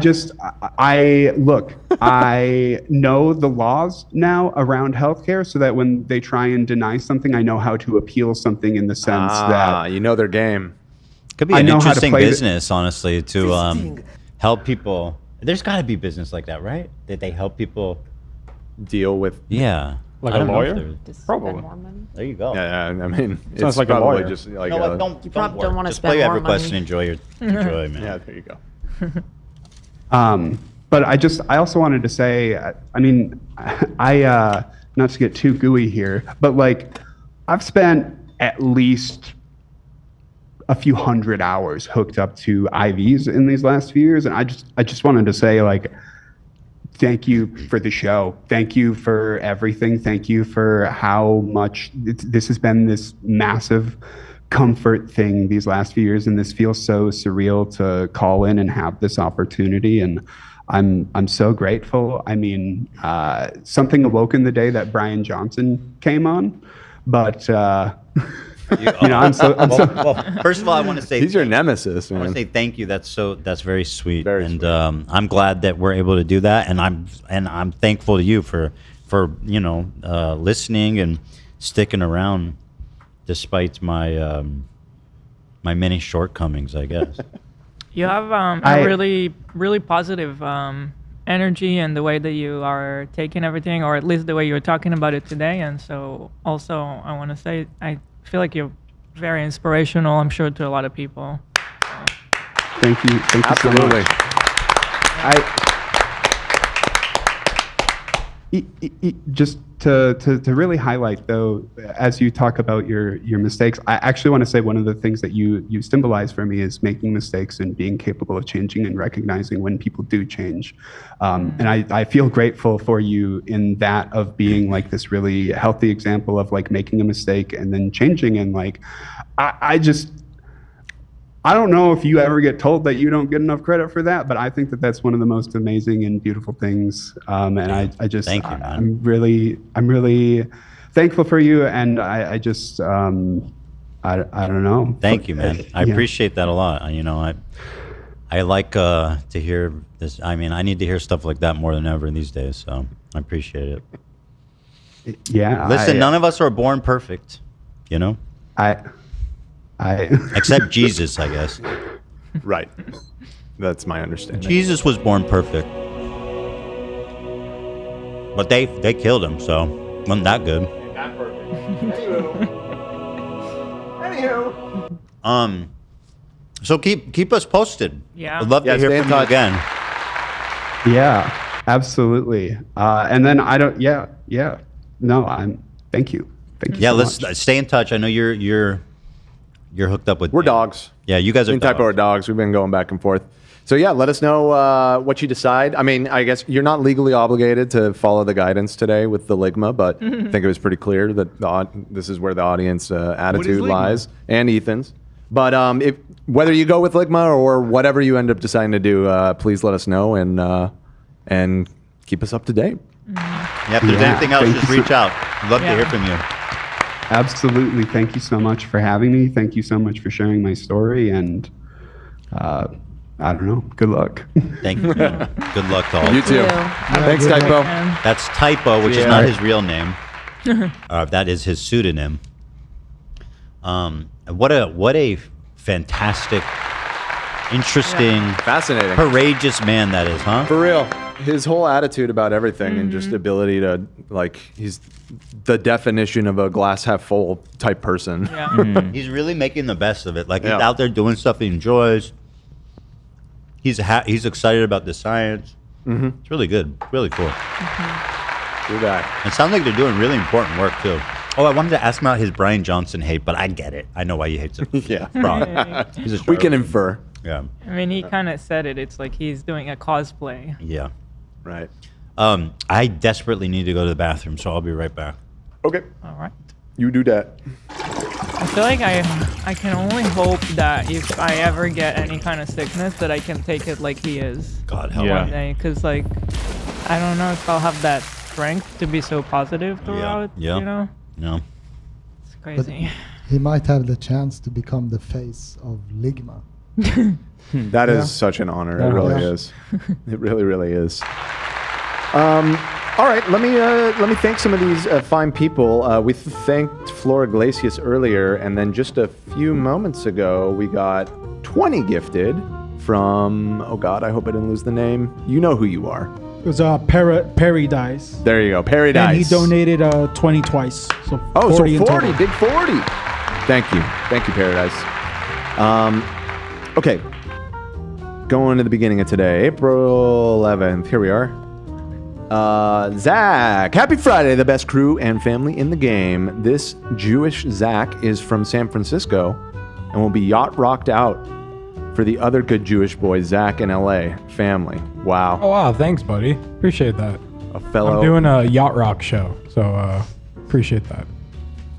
know the laws now around healthcare, so that when they try and deny something, I know how to appeal something in the sense that you know their game. Could be an interesting business, honestly, to help people. There's got to be business like that, right? That they help people deal with. Yeah. Like a lawyer? Probably. There you go. Yeah, I mean, Sounds it's like a probably lawyer. just like You probably don't want to Just spend play more EverQuest money. and enjoy, man. Yeah, there you go. But I also wanted to say, I mean, I not to get too gooey here, but like I've spent at least a few hundred hours hooked up to IVs in these last few years, and I just wanted to say, like, thank you for the show. Thank you for everything. Thank you for how much this has been this massive comfort thing these last few years, and this feels so surreal to call in and have this opportunity, and I'm so grateful. I mean, something awoke in the day that Brian Johnson came on, but I'm so. Well, first of all, I want to say he's your nemesis, man. I want to say thank you. That's very sweet, and I'm glad that we're able to do that, and I'm thankful to you for listening and sticking around despite my my many shortcomings, I guess. You have a really, really positive energy and the way that you are taking everything, or at least the way you're talking about it today. And so also I want to say, I feel like you're very inspirational, I'm sure, to a lot of people. Thank you. Thank you so much. Just to really highlight, though, as you talk about your mistakes, I actually want to say one of the things that you symbolize for me is making mistakes and being capable of changing and recognizing when people do change. And I feel grateful for you in that, of being like this really healthy example of like making a mistake and then changing. And like, I don't know if you ever get told that you don't get enough credit for that, but I think that that's one of the most amazing and beautiful things. And I just, Thank you, man. I'm really thankful for you. And I just, I don't know. Thank you, man. I appreciate that a lot. You know, I like to hear this. I mean, I need to hear stuff like that more than ever these days. So I appreciate it. Yeah. Listen, none of us are born perfect, you know? Except Jesus, I guess. Right. That's my understanding. Jesus was born perfect. But they killed him, so wasn't that good. Not perfect. Anywho. So keep us posted. Yeah. I'd love to hear from you again. Yeah, absolutely. And then thank you. Thank you. Yeah, so let's much. stay in touch. I know you're hooked up with. We're dogs. Yeah, you guys are. Me and Typo are dogs. We've been going back and forth. So yeah, let us know what you decide. I mean, I guess you're not legally obligated to follow the guidance today with the Ligma, but I think it was pretty clear that this is where the audience attitude lies, and Ethan's. But if whether you go with Ligma or whatever you end up deciding to do, please let us know and keep us up to date. Yeah, if there's anything else, just reach out. I'd love to hear from you. Absolutely. Thank you so much for having me. Thank you so much for sharing my story. And I don't know. Good luck. Thank you. Good luck to all. You too. Thanks, Typo. That's Typo, which is not his real name. That is his pseudonym. What a fantastic, interesting, fascinating, courageous man that is, huh? For real. His whole attitude about everything and just ability to, like, he's the definition of a glass half full type person. Yeah. He's really making the best of it. Like, he's out there doing stuff he enjoys. He's excited about the science. It's really good. Really cool. Good guy. It sounds like they're doing really important work, too. Oh, I wanted to ask him about his Brian Johnson hate, but I get it. I know why he hates him. Yeah. He's we can infer. Yeah. I mean, he kind of said it. It's like he's doing a cosplay. Yeah. Right. I desperately need to go to the bathroom, so I'll be right back. Okay. All right. You do that. I feel like I can only hope that if I ever get any kind of sickness, that I can take it like he is. God help one day, because like I don't know if I'll have that strength to be so positive throughout. Yeah. You know. No. It's crazy. But he might have the chance to become the face of Ligma. That is such an honor. It really is. It really, really is. All right, let me thank some of these fine people. We thanked Flora Glacius earlier, and then just a few moments ago, we got 20 gifted from, oh God, I hope I didn't lose the name. You know who you are. It was Perry Dice. There you go, Perry Dice. And he donated 20 twice. So 40 in total. big 40. Thank you, Paradise. Okay, going to the beginning of today, April 11th. Here we are. Zach, happy Friday, the best crew and family in the game. This Jewish Zach is from San Francisco and will be yacht rocked out for the other good Jewish boy, Zach in LA family. Wow. Oh, wow. Thanks, buddy. Appreciate that. A fellow. I'm doing a yacht rock show, so appreciate that.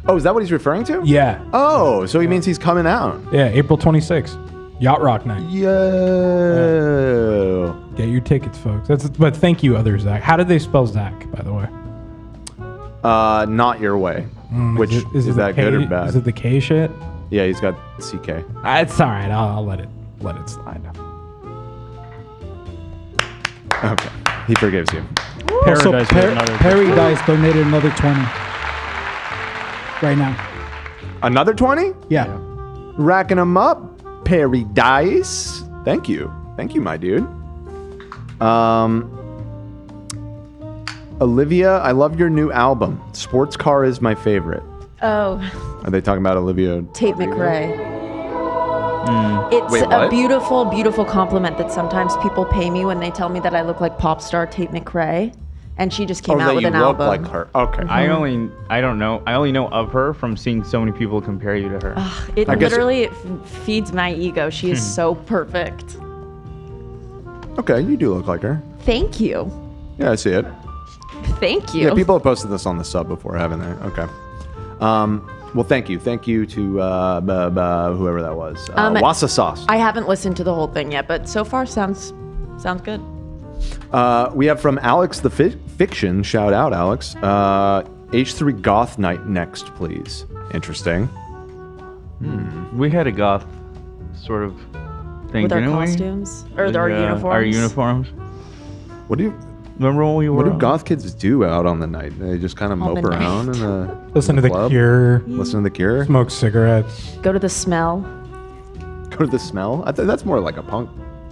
Oh, is that what he's referring to? Yeah. Oh, so he means he's coming out. Yeah, April 26th. Yacht Rock Night. Yo. Get your tickets, folks. But thank you, other Zach. How did they spell Zach, by the way? Not your way. Which is that good or bad? Is it the K shit? Yeah, he's got CK. It's all right. I'll let it slide. Okay, he forgives you. Also, Perry Dice donated another 20 right now. Another 20? Yeah. Racking them up. Perry Dice. Thank you, my dude. Olivia, I love your new album. Sports Car is my favorite. Oh. Are they talking about Olivia? Tate McRae. It's Wait, a what? beautiful, beautiful compliment that sometimes people pay me when they tell me that I look like pop star Tate McRae, and she just came out with an album. Like her. Okay. I only know of her from seeing so many people compare you to her. It literally feeds my ego. She is so perfect. Okay, you do look like her. Thank you. Yeah, I see it. Thank you. Yeah, people have posted this on the sub before, haven't they? Okay. Well, thank you. Thank you to whoever that was. Wasa Sauce. I haven't listened to the whole thing yet, but so far sounds good. We have from Alex the Fiction. Shout out, Alex. H3 Goth Night next, please. Interesting. We had a goth sort of thing, With our didn't we? costumes? Or our uniforms? Our uniforms. What do you... Remember when we were... What do goth kids do out on the night? They just kind of On mope the around night. in the Listen to The club? Cure. Listen to The Cure? Smoke cigarettes. Go to the Smell. Go to the Smell? I think that's more like a punk.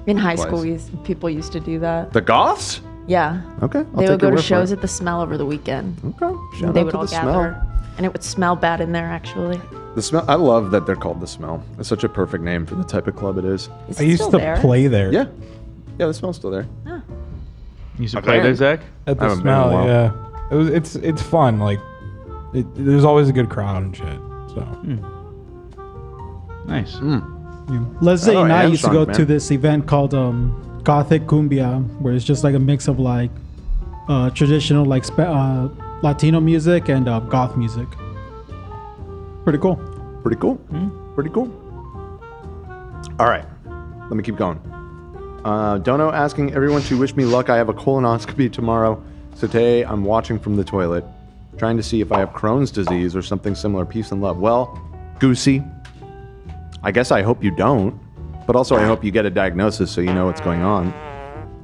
In high place. school, people used to do that. The goths? Yeah. Okay. They would go to shows at the Smell over the weekend. Okay. Shout They out would to all the gather. Smell. And it would smell bad in there, actually. The Smell. I love that they're called The Smell. It's such a perfect name for the type of club it is. Is I it used still to there? play there. Yeah. Yeah, The Smell's still there. Oh. You used to play there, Zach? At I the haven't been in a Smell, while. yeah. It's fun. Like, there's always a good crowd and shit. So. Nice. Leslie and I and used to Sean, go to man. this event called Gothic Cumbia, where it's just like a mix of like traditional like Latino music and goth music. Pretty cool. Pretty cool. Pretty cool. All right. Let me keep going. Dono asking everyone to wish me luck. I have a colonoscopy tomorrow. So today I'm watching from the toilet, trying to see if I have Crohn's disease or something similar. Peace and love. Well, Goosey, I guess I hope you don't, but also I hope you get a diagnosis so you know what's going on.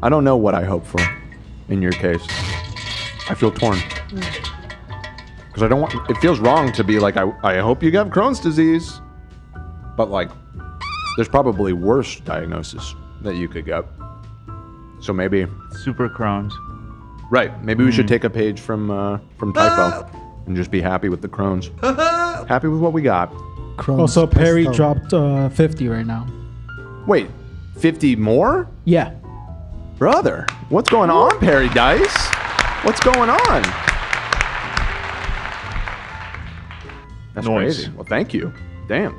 I don't know what I hope for in your case. I feel torn. Because I don't want, it feels wrong to be like, I hope you have Crohn's disease, but like, there's probably worse diagnosis that you could get. So maybe. Super Crohn's. Right. Maybe we should take a page from Typo and just be happy with the Crohn's. Happy with what we got. Also, Perry dropped 50 right now. Wait, 50 more? Yeah. Brother, what's going on, Perry Dice? What's going on? That's Noise. crazy. Well, thank you. Damn.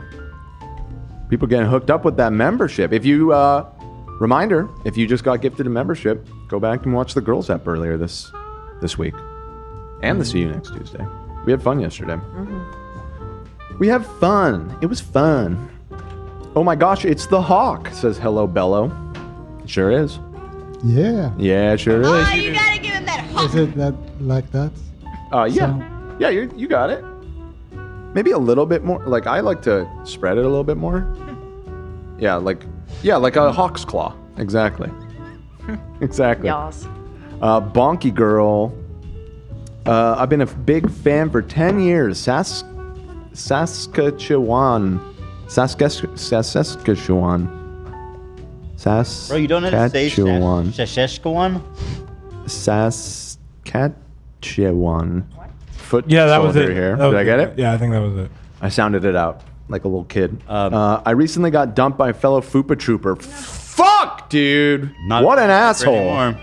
People getting hooked up with that membership. If you, reminder, if you just got gifted a membership, go back and watch the Girls app earlier this week. And the See You Next Tuesday. We had fun yesterday. We have fun. It was fun. Oh my gosh, it's the Hawk, says Hello Bello. It sure is. Yeah. Yeah, it sure is. You gotta give him that Is it that like that? Yeah. Yeah, you got it. Maybe a little bit more. Like, I like to spread it a little bit more. Yeah, like a hawk's claw. Exactly. Exactly. Yas. Bonky Girl. I've been a big fan for 10 years. Saskatchewan. Bro, you don't have to say Saskatchewan. Saskatchewan? Saskatchewan. Foot Yeah, that was soldier it. here. That was Did I get it? Yeah, I think that was it. I sounded it out like a little kid. I recently got dumped by a fellow Fupa Trooper. Fuck, dude. What an asshole. Anymore.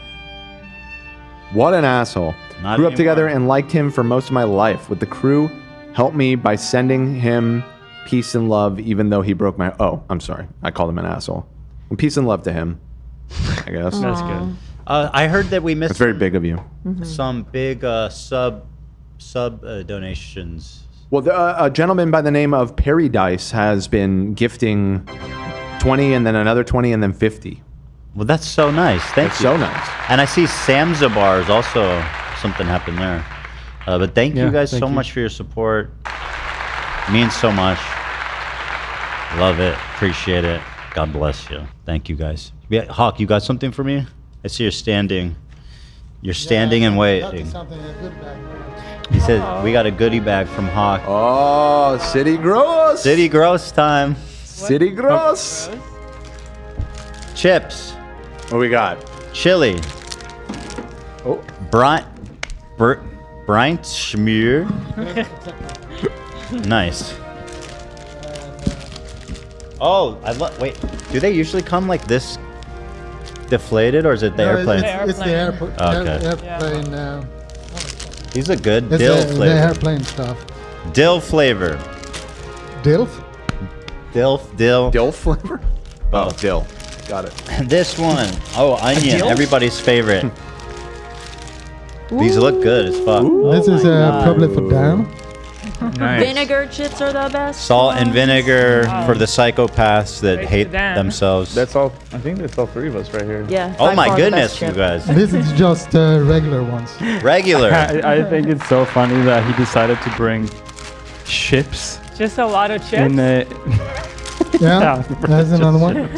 What an asshole. Not Grew up anymore. together and liked him for most of my life. With the crew, helped me by sending him peace and love, even though he broke my... Oh, I'm sorry. I called him an asshole. And peace and love to him, I guess. That's good. I heard that we missed That's very big of you. some big sub donations. Well, a gentleman by the name of Perry Dice has been gifting 20 and then another 20 and then 50. Well, that's so nice. Thank That's you. so nice. And I see Samzabar's also something happened there. But thank you guys so much for your support. Means so much. Love it. Appreciate it. God bless you. Thank you guys. Yeah, Hawk, you got something for me? I see you're standing. You're standing and waiting. He said we got a goodie bag from Hawk. Oh, City Gross. City Gross time. City Gross. Chips. What we got? Chili. Oh. Brint schmear. Nice. Oh, wait. Do they usually come like this deflated, or is it the airplane? It's the airport. Okay. Airplane. These are good. It's Dill the flavor. airplane stuff. Dill flavor. Dilf? Dill. Dill flavor? Oh, dill. Got it. This one. Oh, onion. dill? Everybody's favorite. These look good as fuck. This is probably for Dan. Nice. Vinegar chips are the best. Salt and vinegar for the psychopaths that Right hate to Dan. themselves. That's all. I think that's all three of us right here. Yeah. Oh by my far the goodness, best you chip. guys. This is just regular ones. Regular. I think it's so funny that he decided to bring chips. Just a lot of chips. In the Yeah, there's another one.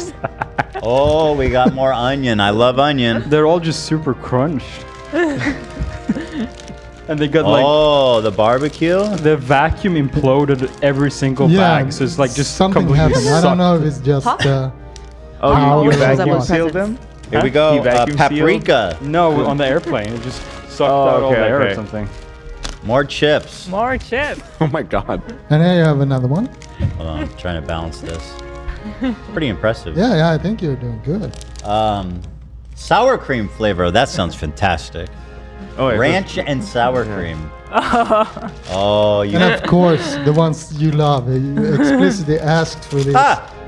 Oh, we got more onion. I love onion. They're all just super crunched. And they got the barbecue. The vacuum imploded every single bag, so it's like just something completely happened. I don't know if it's just. Oh, you power or vacuum what. sealed them? Here we go. Paprika. No, on the airplane, it just sucked out all the air or something. More chips. More chips. Oh my god. And here you have another one. Hold on, I'm trying to balance this. Pretty impressive. Yeah, I think you're doing good. Sour cream flavor. That sounds fantastic. Oh, yeah, Ranch and sour cream. Oh, you. And of course, the ones you love. You explicitly asked for this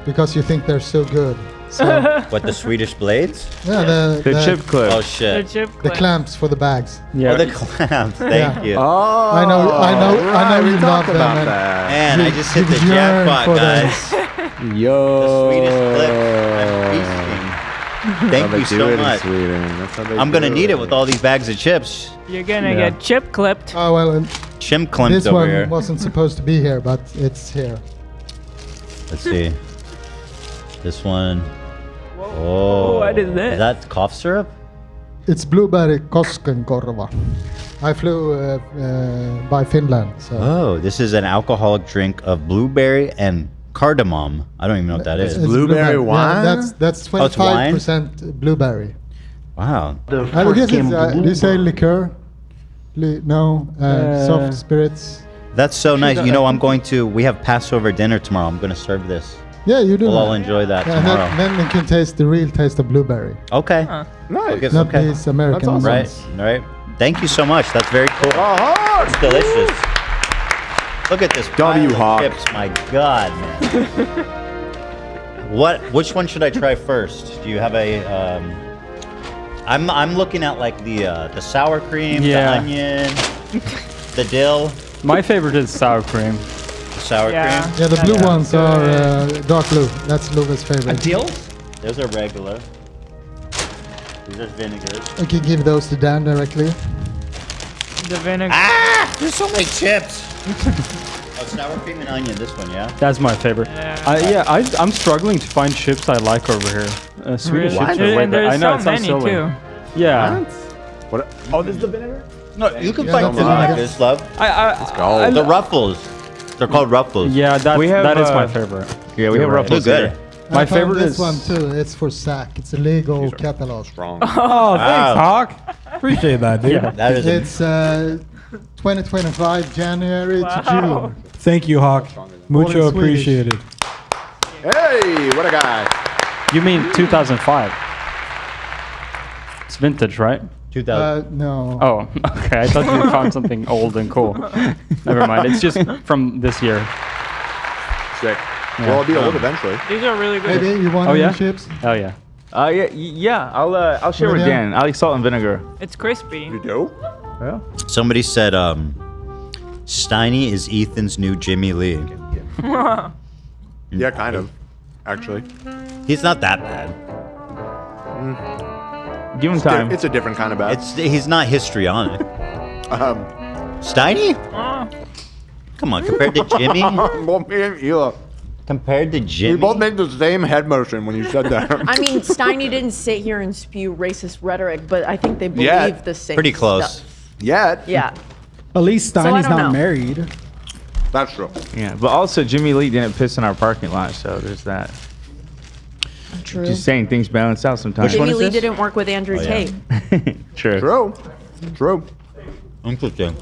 because you think they're so good. So, What, the Swedish blades? yeah, The chip clip. Oh shit. The chip the clip. clamps for the bags. Oh, the clamps. Thank you. Oh, I know you love them. about and that. Man, I just hit the you yearn jackpot, for them. guys. Yo. The Swedish clip. I'm feasting. Thank you so much. I'm gonna need it with all these bags of chips. You're gonna get chip clipped. Oh well, Chim clipped this over one here. wasn't supposed to be here, but it's here. Let's see. This one. Oh. What is this? Is that cough syrup? It's blueberry Koskenkorva. I flew by Finland, so Oh, this is an alcoholic drink of blueberry and cardamom. I don't even know what that is. it's Blueberry wine? Yeah, that's Oh, it's wine? 25% blueberry. Wow. I guess it's, do you say liqueur? No, soft spirits. That's so nice. You know, we have Passover dinner tomorrow. I'm going to serve this. Yeah, you do. We'll that. all enjoy that Yeah, tomorrow. and then you can taste the real taste of blueberry. Okay. Nice. Not okay. these American ones. Right. Right. Thank you so much. That's very cool. It's delicious. Look at this pile of Hawk. chips. My God, man. Which one should I try first? Do you have a? I'm looking at like the sour cream, the onion, the dill. My favorite is sour cream. Sour cream. Yeah, the blue ones are dark blue. That's Luva's favorite. Dill? Those are regular. These are vinegars. I can give those to Dan directly. The vinegar. Ah! There's so many chips. Oh, sour cream and onion. This one, yeah. That's my favorite. I'm struggling to find chips I like over here. Swedish Really? chips are way better. I know, it sounds silly. too. Yeah. What? Oh, this is the vinegar? No, you can Yeah, find that's things it. like this, love. Let's go. The ruffles. They're called ruffles. Yeah, that is my uh, favorite. Yeah, we have They're ruffles good. here. My I found favorite this is one too. It's for SAC. It's a legal catalog. Strong. Oh, thanks, Hawk. Appreciate that, dude. Yeah. That is It's 2025 January to June. Thank you, Hawk. Mucho All in Swedish. appreciated. Hey, what a guy. You mean 2005? It's vintage, right? 2000. No. Oh, okay. I thought you found something old and cool. Never mind. It's just from this year. Sick. Yeah. Well, it'll be old eventually. These are really good. Maybe you want Oh, any yeah? chips? Hell yeah. Yeah. I'll share with Yeah. Dan. I like salt and vinegar. It's crispy. You do? Yeah. Somebody said, Steiny is Ethan's new Jimmy Lee. Yeah, kind of. Actually. He's not that bad. Give him time. It's a different kind of bad. He's not histrionic. Steiny? Come on, compared to Jimmy? Well, me and you. Compared to Jimmy? We both made the same head motion when you said that. I mean, Steiny didn't sit here and spew racist rhetoric, but I think they believe Yeah. the same Pretty close. stuff. Yet. Yeah. At least So I Steiny's don't not know. married. That's true. Yeah, but also Jimmy Lee didn't piss in our parking lot, so there's that. True. Just saying things balance out sometimes. Jimmy Lee didn't work with Andrew Tate. True. True. Interesting.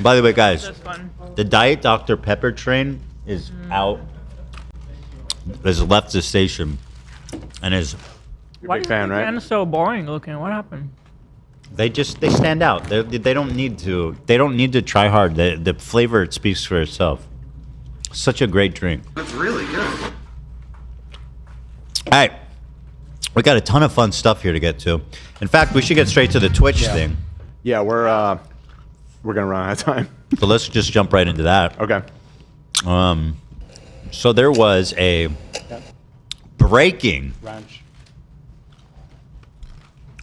By the way, guys, the Diet Dr. Pepper train is out. Has left the station, and is. Why is the can so boring looking? What happened? They stand out. They don't need to try hard. The flavor, it speaks for itself. Such a great drink. It's really good. All right, we got a ton of fun stuff here to get to. In fact, we should get straight to the Twitch thing. Yeah, we're gonna run out of time. So let's just jump right into that. Okay. So there was a breaking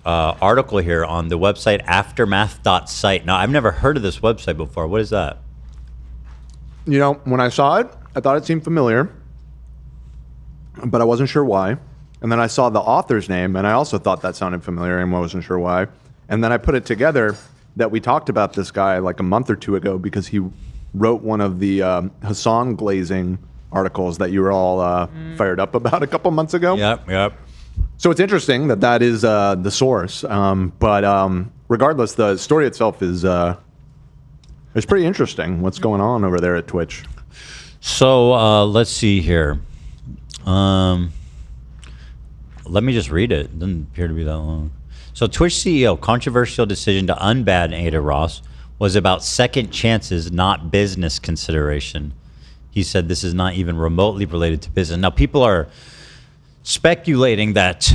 article here on the website aftermath.site. Now, I've never heard of this website before. What is that? You know, when I saw it, I thought it seemed familiar, but I wasn't sure why. And then I saw the author's name, and I also thought that sounded familiar and wasn't sure why. And then I put it together that we talked about this guy like a month or two ago because he wrote one of the Hassan glazing articles that you were all fired up about a couple months ago. Yep. So it's interesting that is the source. But regardless, the story itself is pretty interesting. What's going on over there at Twitch? So let's see here. Let me just read it. It doesn't appear to be that long. So Twitch CEO, controversial decision to unban Ada Ross was about second chances, not business consideration. He said this is not even remotely related to business. Now, people are speculating that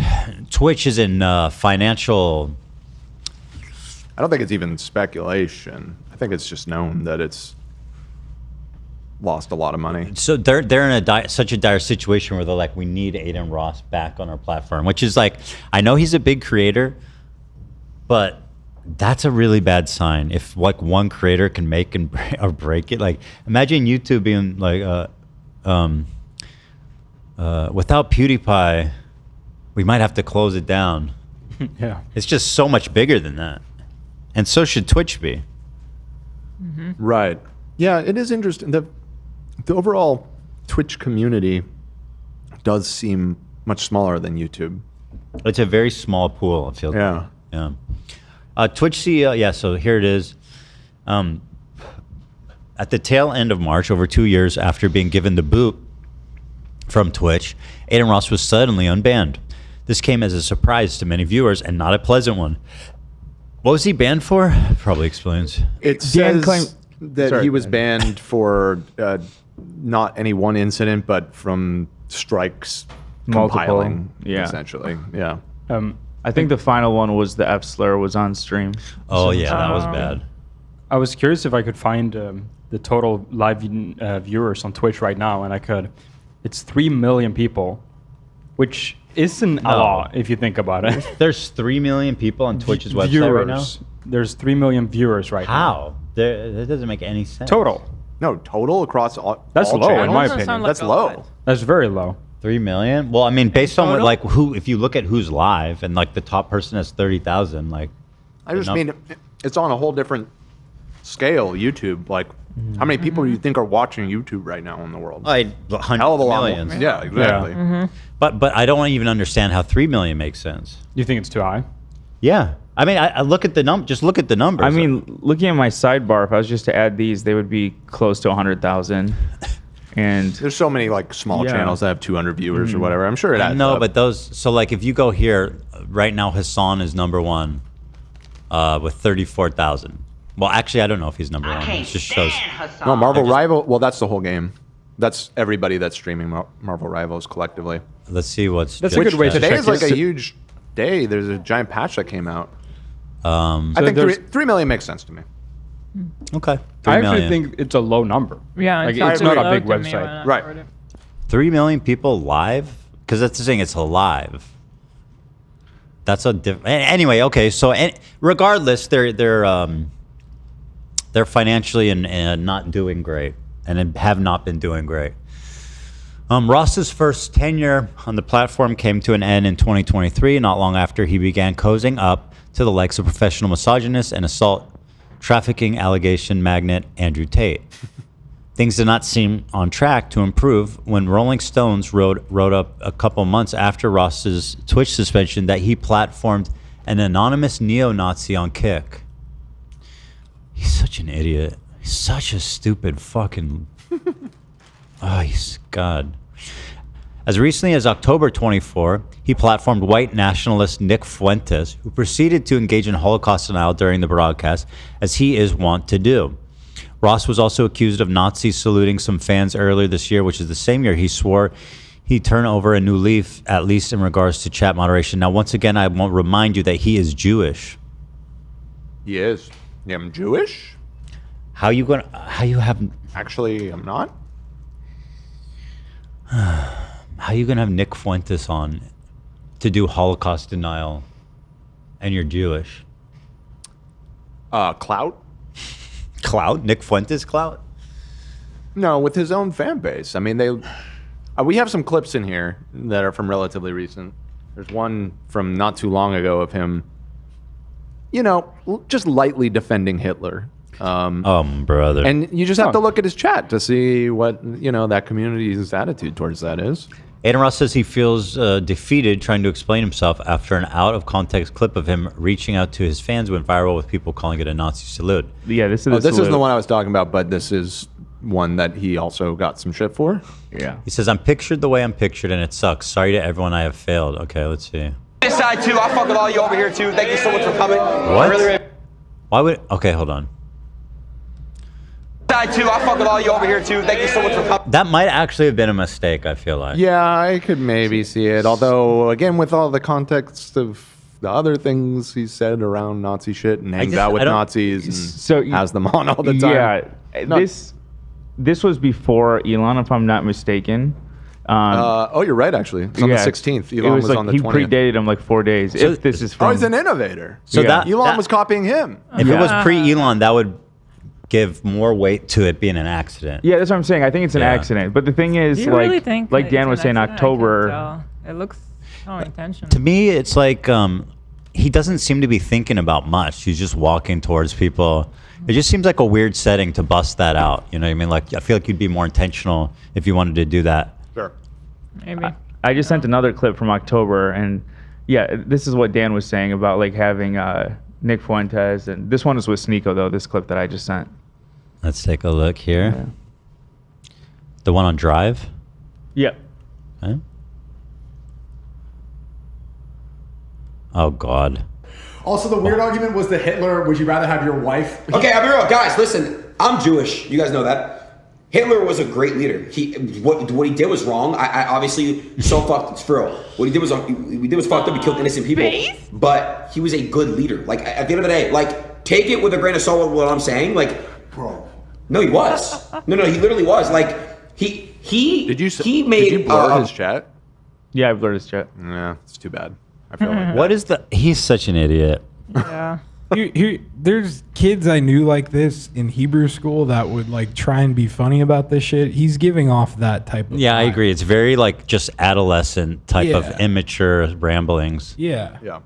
Twitch is in financial... I don't think it's even speculation. I think it's just known that it's lost a lot of money. So they're in such a dire situation where they're like, we need Aiden Ross back on our platform, which is like, I know he's a big creator, but that's a really bad sign. If like one creator can make or break it, like imagine YouTube being like, without PewDiePie, we might have to close it down. Yeah, it's just so much bigger than that, and so should Twitch be. Right. Yeah, it is interesting. The overall Twitch community does seem much smaller than YouTube. It's a very small pool, it feels like. Yeah. Twitch CEO, yeah, so here it is. At the tail end of March, over 2 years after being given the boot from Twitch, Aiden Ross was suddenly unbanned. This came as a surprise to many viewers and not a pleasant one. What was he banned for? Probably explains. It says that he was banned for not any one incident, but from strikes compiling, essentially. Yeah. I think the final one was the F slur was on stream. Oh, yeah, that was bad. I was curious if I could find the total live viewers on Twitch right now, and I could. It's 3 million people, which isn't a lot if you think about it. There's 3 million people on Twitch's website right now? There's 3 million viewers right now. How? That doesn't make any sense. Total. No, total across all That's all low, channels? in my opinion. That's low. That's very low. 3 million? Well, I mean, based on what, like who, if you look at who's live and like the top person has 30,000, like. I just mean it's on a whole different scale. YouTube, like, how many people do you think are watching YouTube right now in the world? Hell of a lot. Millions. Yeah, exactly. Yeah. But I don't even understand how 3 million makes sense. You think it's too high? Yeah. I mean, I look at the just look at the numbers. I mean, looking at my sidebar, if I was just to add these, they would be close to 100,000. And there's so many like small channels that have 200 viewers or whatever. I'm sure it adds No, up. but those. So like, if you go here right now, Hassan is number one with 34,000. Well, actually, I don't know if he's number one. It just shows. No, Marvel Rival. Well, that's the whole game. That's everybody that's streaming Marvel Rivals collectively. Let's see what's. That's a good way. Today is like a huge day. There's a giant patch that came out. I think 3 million makes sense to me. Okay. I actually think it's a low number. Yeah, like, it's not a big website. Right. 3 million people live? Because that's the thing, it's live. That's a different. Anyway, okay. So regardless, they're financially and not doing great, and have not been doing great. Ross's first tenure on the platform came to an end in 2023, not long after he began cozying up to the likes of professional misogynist and assault trafficking allegation magnate Andrew Tate. Things did not seem on track to improve when Rolling Stones wrote up a couple months after Ross's Twitch suspension that he platformed an anonymous neo-Nazi on Kick. He's such an idiot. He's such a stupid fucking... God. As recently as October 24, he platformed white nationalist Nick Fuentes, who proceeded to engage in Holocaust denial during the broadcast, as he is wont to do. Ross was also accused of Nazi saluting some fans earlier this year, which is the same year he swore he'd turn over a new leaf, at least in regards to chat moderation. Now, once again, I want to remind you that he is Jewish. He is. Yeah, I'm Jewish? How you have... Actually, I'm not. How you gonna have Nick Fuentes on to do Holocaust denial and you're Jewish? Clout? Clout? Nick Fuentes clout? No, with his own fan base. I mean, we have some clips in here that are from relatively recent. There's one from not too long ago of him, just lightly defending Hitler. Brother. And you just have to look at his chat to see what, that community's attitude towards that is. Aiden Ross says he feels defeated trying to explain himself after an out-of-context clip of him reaching out to his fans went viral with people calling it a Nazi salute. Yeah, this is this is the one I was talking about, but this is one that he also got some shit for. Yeah. He says, I'm pictured the way I'm pictured, and it sucks. Sorry to everyone I have failed. Okay, let's see. This side, too. I'll fuck with all you over here, too. Thank you so much for coming. What? Why would... Okay, hold on. Side, too. I'll fuck with all you over here, too. Thank you so much for coming. That might actually have been a mistake, I feel like. Yeah, I could maybe see it. Although, again, with all the context of the other things he said around Nazi shit and hangs out with Nazis and has them on all the time. Yeah, this was before Elon, if I'm not mistaken. You're right, actually. It's on the 16th. Elon was on the 20th. He predated him like 4 days. So, if this is from... he's an innovator. So Elon was copying him. If it was pre-Elon, that would give more weight to it being an accident. Yeah, that's what I'm saying. I think it's an accident. But the thing is, Do you really think like Dan was saying, accident? October... It looks so intentional. To me, it's like he doesn't seem to be thinking about much. He's just walking towards people. It just seems like a weird setting to bust that out. You know what I mean? Like, I feel like you'd be more intentional if you wanted to do that. Sure. Maybe. I just sent another clip from October, and yeah, this is what Dan was saying about like having Nick Fuentes, and this one is with Sneeko though. This clip that I just sent. Let's take a look here. Yeah. The one on Drive. Yep. Okay. Oh God. Also, the weird argument was the Hitler. Would you rather have your wife? Okay, I'll be real, guys. Listen, I'm Jewish. You guys know that. Hitler was a great leader. What he did was wrong. I obviously so fucked. It's for real. What he did was fucked up. He killed innocent people. But he was a good leader. Like at the end of the day, like take it with a grain of salt. With what I'm saying, like, bro. No, he was. No, he literally was. Like he Did you made blur his chat? Yeah, I blurred his chat. Yeah, it's too bad. I feel like what is the? He's such an idiot. Yeah. There's kids I knew like this in Hebrew school that would like try and be funny about this shit. He's giving off that type of Yeah, I vibe. agree. It's very like just adolescent type of immature ramblings. Yeah. Yeah.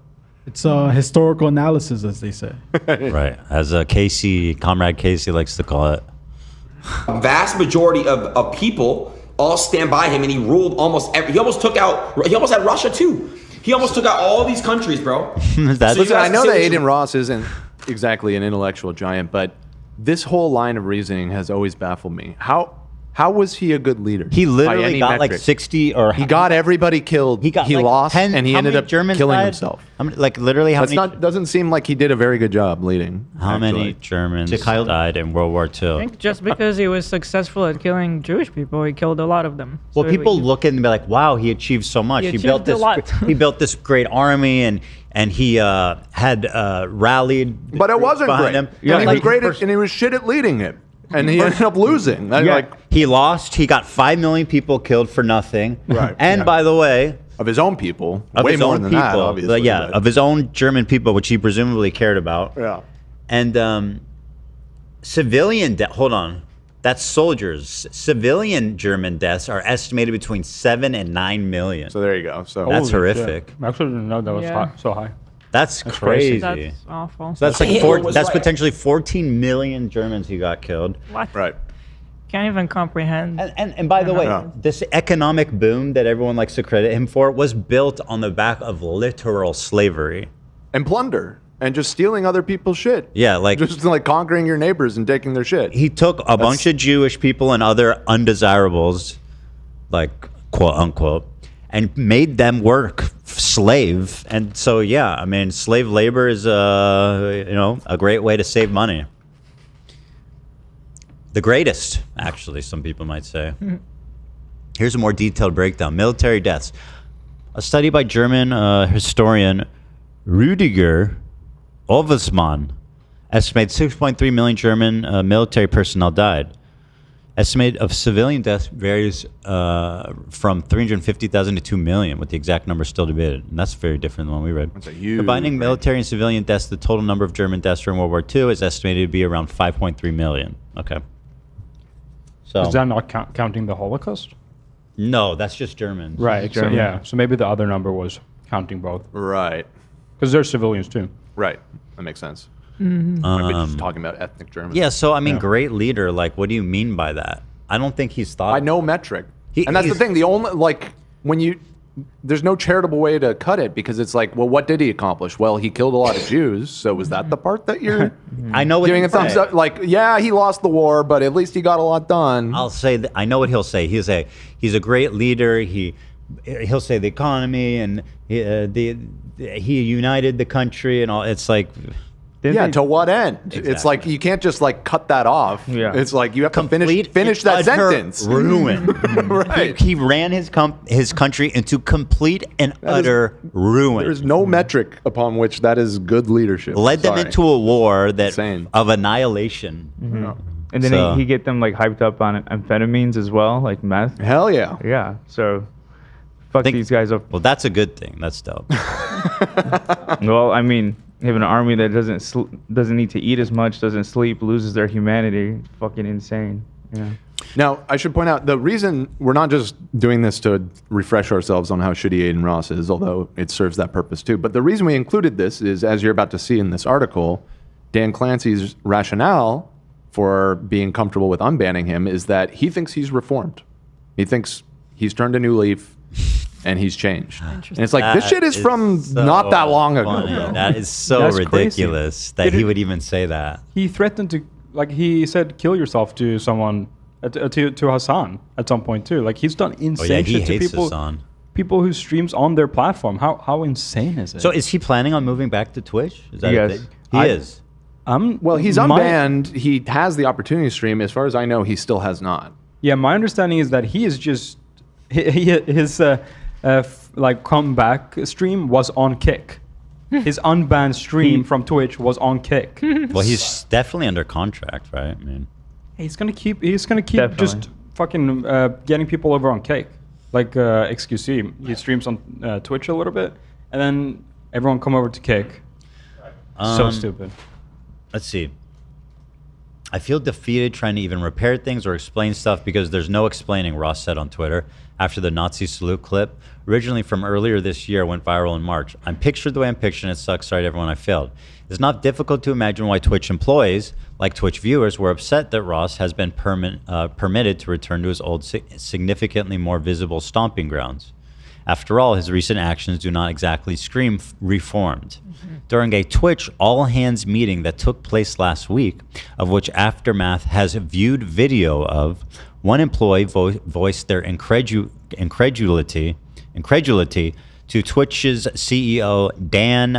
It's historical analysis, as they say. Right. As Comrade Casey likes to call it. A vast majority of people all stand by him, and he ruled he almost had Russia too. He almost took out all these countries, bro. Listen, I know that Aiden Ross isn't exactly an intellectual giant, but this whole line of reasoning has always baffled me. How was he a good leader? He literally got like 60 or... He got everybody killed. He like lost, 10, and he ended up killing himself. Like literally how many... Doesn't seem like he did a very good job leading. How many Germans died in World War II? I think just because he was successful at killing Jewish people, he killed a lot of them. Well, people look at him and be like, wow, he achieved so much. He built this he built this great army, and he had rallied. But it wasn't great. Him. Yeah, he was great and he was shit at leading it. And he ended up losing. He lost. He got 5 million people killed for nothing. Right. And by the way, of his own people, way more than that, obviously. Yeah, of his own German people, which he presumably cared about. Yeah. And civilian hold on, that's soldiers. Civilian German deaths are estimated between 7 and 9 million. So there you go. So that's horrific. I actually didn't know that was so high. That's crazy. That's awful. So that's like potentially 14 million Germans who got killed. What? Right. Can't even comprehend. And by the way, this economic boom that everyone likes to credit him for was built on the back of literal slavery. And plunder. And just stealing other people's shit. Yeah, like just like conquering your neighbors and taking their shit. He took a bunch of Jewish people and other undesirables, like quote unquote, and made them work slave. And so yeah, I mean, slave labor is a great way to save money. The greatest, actually, some people might say. Here's a more detailed breakdown. Military deaths. A study by German historian Rüdiger Ovesmann estimates 6.3 million German military personnel died. Estimate of civilian deaths varies from 350,000 to 2 million, with the exact number still debated. And that's very different than what we read. That's a huge Combining military and civilian deaths, the total number of German deaths during World War II is estimated to be around 5.3 million. Okay. So is that not counting the Holocaust? No, that's just Germans. Right. So, yeah. So maybe the other number was counting both. Right. Because they're civilians too. Right. That makes sense. Mm-hmm. Maybe just talking about ethnic Germans. Yeah, so I mean, great leader. Like, what do you mean by that? I don't think he's thought. By no metric. And that's the thing. The only, like, when you, there's no charitable way to cut it because it's like, well, what did he accomplish? Well, he killed a lot of Jews. So was that the part that you're I know what giving a thumbs up? Like, yeah, he lost the war, but at least he got a lot done. I'll say that I know what he'll say. He's a great leader. He'll say the economy and he united the country and all. It's like, yeah, to what end? Exactly. It's like you can't just like cut that off. Yeah. It's like you have to finish that sentence. Ruin. Right. He ran his country into complete and utter ruin. There's no metric upon which that is good leadership. Led them into a war of annihilation. Mm-hmm. And then he get them like hyped up on amphetamines as well, like meth. Hell yeah. Yeah. So fuck these guys up. Well, that's a good thing. That's dope. Well, I mean, having an army that doesn't need to eat as much, doesn't sleep, loses their humanity, fucking insane. Yeah. Now, I should point out the reason we're not just doing this to refresh ourselves on how shitty Aiden Ross is, although it serves that purpose too. But the reason we included this is, as you're about to see in this article, Dan Clancy's rationale for being comfortable with unbanning him is that he thinks he's reformed. He thinks he's turned a new leaf. And he's changed. And it's like, this shit is from not that long ago. Bro. That is so ridiculous that he would even say that. He threatened to, like, he said, kill yourself to someone, to Hassan at some point too. Like, he's done insane shit to people. Hassan. People who streams on their platform. How insane is it? So is he planning on moving back to Twitch? Is that yes. He is. Well, he's unbanned. He has the opportunity to stream. As far as I know, he still has not. Yeah, my understanding is that he is just, his like comeback stream was on Kick. His unbanned stream from Twitch was on Kick. Well, he's definitely under contract, right? I mean, he's gonna keep just fucking getting people over on Kick, like XQC. He streams on Twitch a little bit, and then everyone come over to Kick. So stupid. Let's see. I feel defeated trying to even repair things or explain stuff because there's no explaining, Ross said on Twitter after the Nazi salute clip, originally from earlier this year, went viral in March. I'm pictured the way I'm pictured, and it sucks. Sorry to everyone I failed. It's not difficult to imagine why Twitch employees, like Twitch viewers, were upset that Ross has been permitted to return to his old, significantly more visible stomping grounds. After all, his recent actions do not exactly scream reformed. Mm-hmm. During a Twitch all-hands meeting that took place last week, of which Aftermath has viewed video of, one employee voiced their incredulity to Twitch's CEO, Dan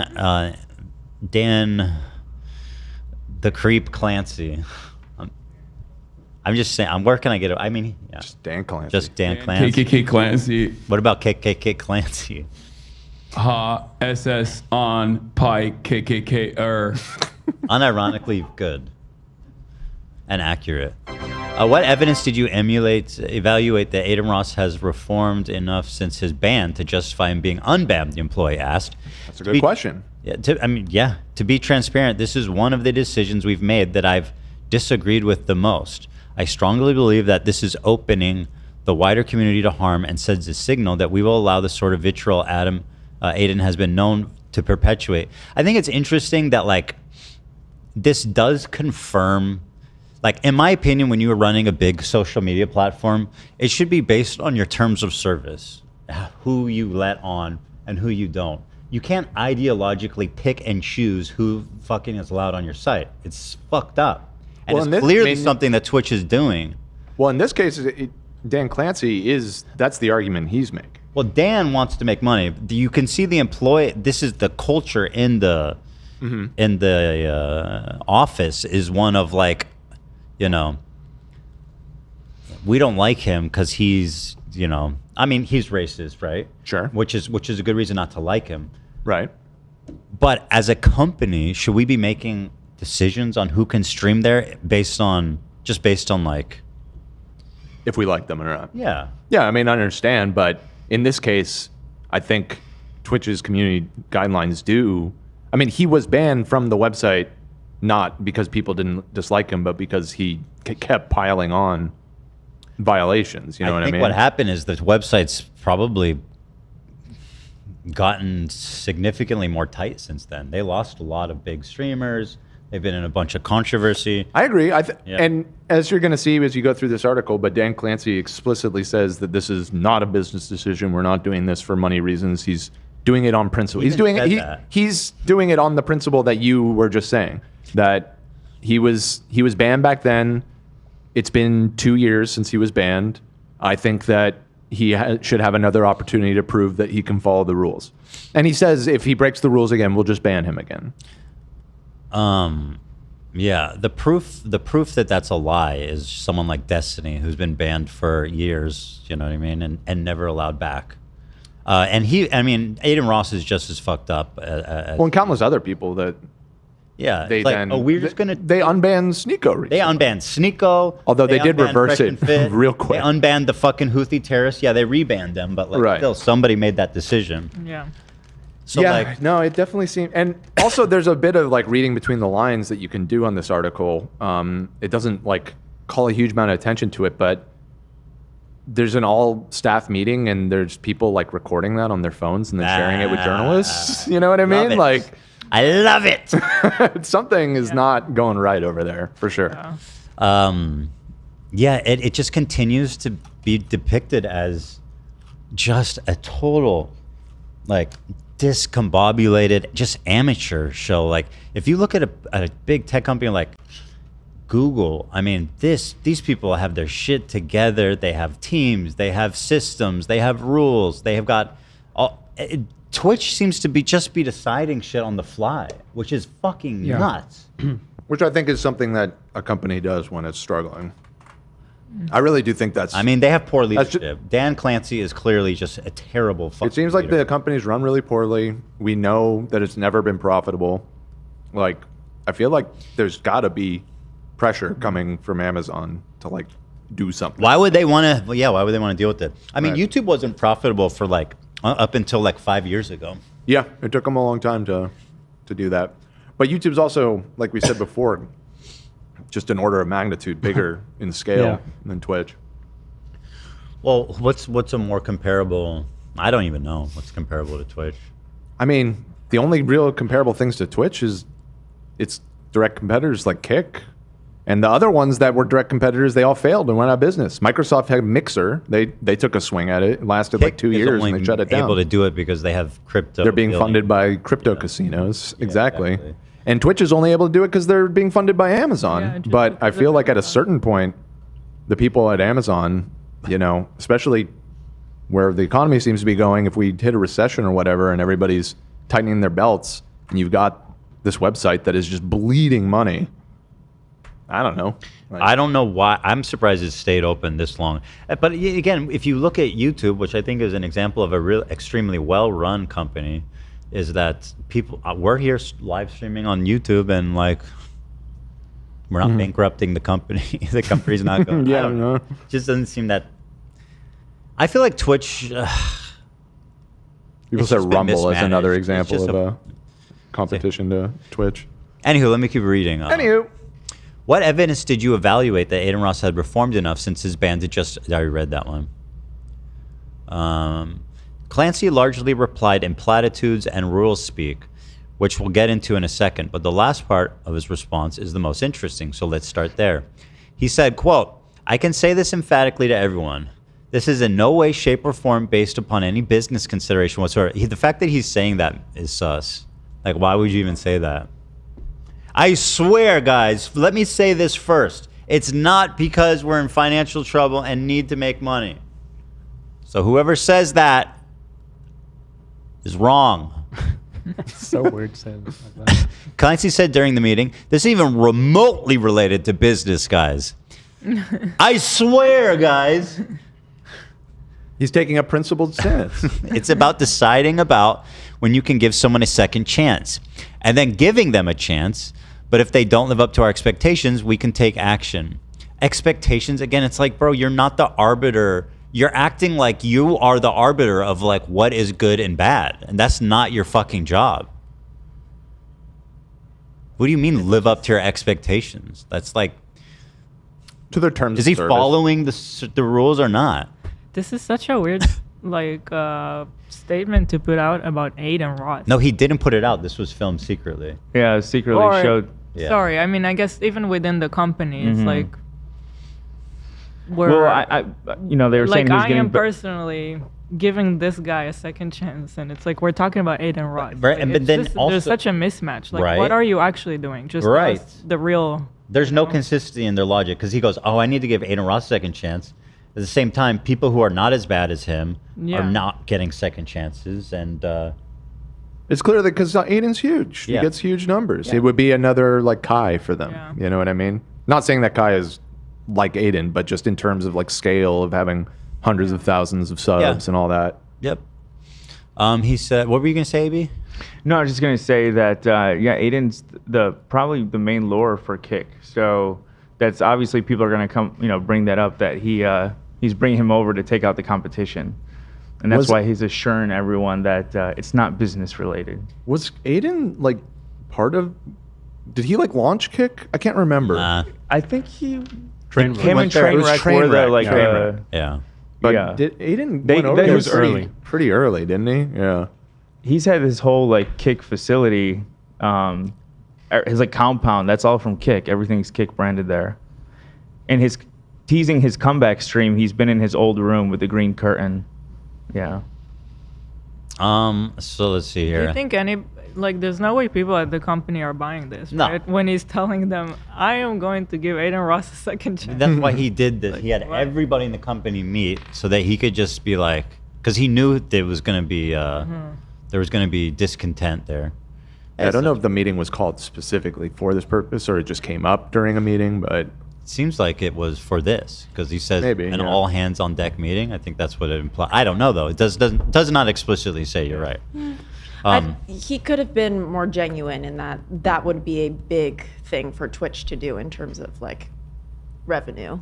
the Creep Clancy. I'm just saying, where can I get it? I mean, yeah. Just Dan Clancy. Just Dan Clancy. KKK Clancy. What about KKK Clancy? SS on Pike KKK Unironically good and accurate. What evidence did you evaluate that Aiden Ross has reformed enough since his ban to justify him being unbanned? The employee asked. That's a good question. To be transparent, this is one of the decisions we've made that I've disagreed with the most. I strongly believe that this is opening the wider community to harm and sends a signal that we will allow the sort of vitriol Aiden has been known to perpetuate. I think it's interesting that, like, this does confirm, like in my opinion, when you are running a big social media platform, it should be based on your terms of service, who you let on and who you don't. You can't ideologically pick and choose who fucking is allowed on your site. It's fucked up. And it's clearly something that Twitch is doing. Well, in this case, Dan Clancy that's the argument he's making. Well, Dan wants to make money. You can see the this is the culture in the office is one of like, you know, we don't like him because he's, you know, I mean, he's racist, right? Sure. Which is a good reason not to like him. Right. But as a company, should we be making decisions on who can stream there based on like if we like them or not? Yeah. Yeah, I mean, I understand, but in this case, I think Twitch's community guidelines do. I mean, he was banned from the website not because people didn't dislike him, but because he kept piling on violations. You know what I mean? What happened is the website's probably gotten significantly more tight since then. They lost a lot of big streamers. They've been in a bunch of controversy. I agree. And as you're going to see as you go through this article, but Dan Clancy explicitly says that this is not a business decision. We're not doing this for money reasons. He's doing it on principle. He's doing it on the principle that you were just saying, that he was banned back then. It's been 2 years since he was banned. I think that he should have another opportunity to prove that he can follow the rules. And he says if he breaks the rules again, we'll just ban him again. Yeah, the proof that that's a lie is someone like Destiny, who's been banned for years, you know what I mean, and never allowed back. Aiden Ross is just as fucked up. And countless other people that. Yeah, they like, we're just gonna. They unbanned Sneeko recently. They unbanned Sneeko. Although they did reverse it real quick. They unbanned the fucking Houthi terrorists. Yeah, they rebanned them, but like still somebody made that decision. Yeah. So no, it definitely seemed, and also there's a bit of like reading between the lines that you can do on this article. It doesn't like call a huge amount of attention to it, but there's an all staff meeting and there's people like recording that on their phones and then sharing it with journalists. You know what I mean? It. Like, I love it. Something is not going right over there for sure. It just continues to be depicted as just a total like discombobulated, just amateur show. Like if you look at a big tech company like Google, I mean, these people have their shit together. They have teams, they have systems, they have rules, they have got all. Twitch seems to be deciding shit on the fly, which is fucking nuts. Which I think is something that a company does when it's struggling. I really do think that's. I mean, they have poor leadership. Dan Clancy is clearly just a terrible fucking It seems like the company's run really poorly. We know that it's never been profitable. Like, I feel like there's got to be pressure coming from Amazon to like do something. Why would they want to? Yeah, why would they want to deal with it? I mean, YouTube wasn't profitable for like up until like 5 years ago. Yeah, it took them a long time to do that. But YouTube's also, like we said before, just an order of magnitude bigger in scale than Twitch. Well, what's a more comparable? I don't even know what's comparable to Twitch. I mean, the only real comparable things to Twitch is its direct competitors like Kick. And the other ones that were direct competitors, they all failed and went out of business. Microsoft had Mixer. They took a swing at it. It lasted like 2 years and they shut it down. Able to do it because they have crypto. They're being funded by crypto casinos. Exactly. And Twitch is only able to do it because they're being funded by Amazon. But I feel like at a certain point, the people at Amazon, you know, especially where the economy seems to be going, if we hit a recession or whatever and everybody's tightening their belts and you've got this website that is just bleeding money, I don't know. I don't know why. I'm surprised it stayed open this long. But again, if you look at YouTube, which I think is an example of a real extremely well-run company, is that people we're here live streaming on YouTube and like we're not bankrupting the company. The company's not going. I don't know. It just doesn't seem that. I feel like Twitch. People say Rumble as another example of a competition to Twitch. Anywho, let me keep reading. Anywho. What evidence did you evaluate that Aiden Ross had reformed enough since his ban to just... I already read that one. Clancy largely replied in platitudes and rules speak, which we'll get into in a second, but the last part of his response is the most interesting, so let's start there. He said, quote, "I can say this emphatically to everyone. This is in no way, shape, or form based upon any business consideration whatsoever." The fact that he's saying that is sus. Like, why would you even say that? I swear, guys, let me say this first. It's not because we're in financial trouble and need to make money. So whoever says that is wrong. So weird saying like that. Clancy said during the meeting, this is even remotely related to business, guys. I swear, guys. He's taking a principled stance. It's about deciding about when you can give someone a second chance and then giving them a chance. But if they don't live up to our expectations, we can take action. Expectations, again, it's like, bro, you're not the arbiter. You're acting like you are the arbiter of like what is good and bad. And that's not your fucking job. What do you mean live up to your expectations? That's like, to their terms. Is he following the rules or not? This is such a weird statement to put out about Aiden Ross. No, he didn't put it out. This was filmed secretly. Yeah, secretly showed. Yeah. Sorry, I mean, I guess even within the company, it's like Well, I they were saying like he's I getting am personally giving this guy a second chance, and it's like we're talking about Aiden Ross. Right, Like, but then just, also- there's such a mismatch. Like, Right. what are you actually doing? Just Right. the real. There's no consistency in their logic because he goes, "Oh, I need to give Aiden Ross a second chance." At the same time, people who are not as bad as him Yeah. are not getting second chances, and It's clear that because Aiden's huge. Yeah. He gets huge numbers. Yeah. It would be another like Kai for them. Yeah. You know what I mean? Not saying that Kai is like Aiden, but just in terms of like scale of having hundreds of thousands of subs and all that. Yep. He said, "What were you gonna say, AB?" No, I was just gonna say that Aiden's probably the main lure for Kick. So that's obviously people are gonna come, bring that up that he's bringing him over to take out the competition, and that's why he's assuring everyone that it's not business related. Was Aiden like part of? Did he like launch Kick? I can't remember. I think he Train him and It was Trainwreck were the like Trainwreck. Yeah. But did Aiden They- went over they- there It was pretty early, didn't he? Yeah. He's had this whole like Kick facility, his like compound. That's all from Kick. Everything's Kick branded there. And his teasing his comeback stream. He's been in his old room with the green curtain. Yeah. So let's see Do here. you think there's no way people at the company are buying this, No. right? When he's telling them, I am going to give Aiden Ross a second chance. That's why he did this. He had everybody in the company meet so that he could just be like, because he knew there was going to be discontent there. I don't know if the meeting was called specifically for this purpose or it just came up during a meeting, but It seems like it was for this because he says Maybe, an yeah. all hands on deck meeting. I think that's what it implies. I don't know though. It does not explicitly say. You're right. He could have been more genuine in that would be a big thing for Twitch to do in terms of like revenue.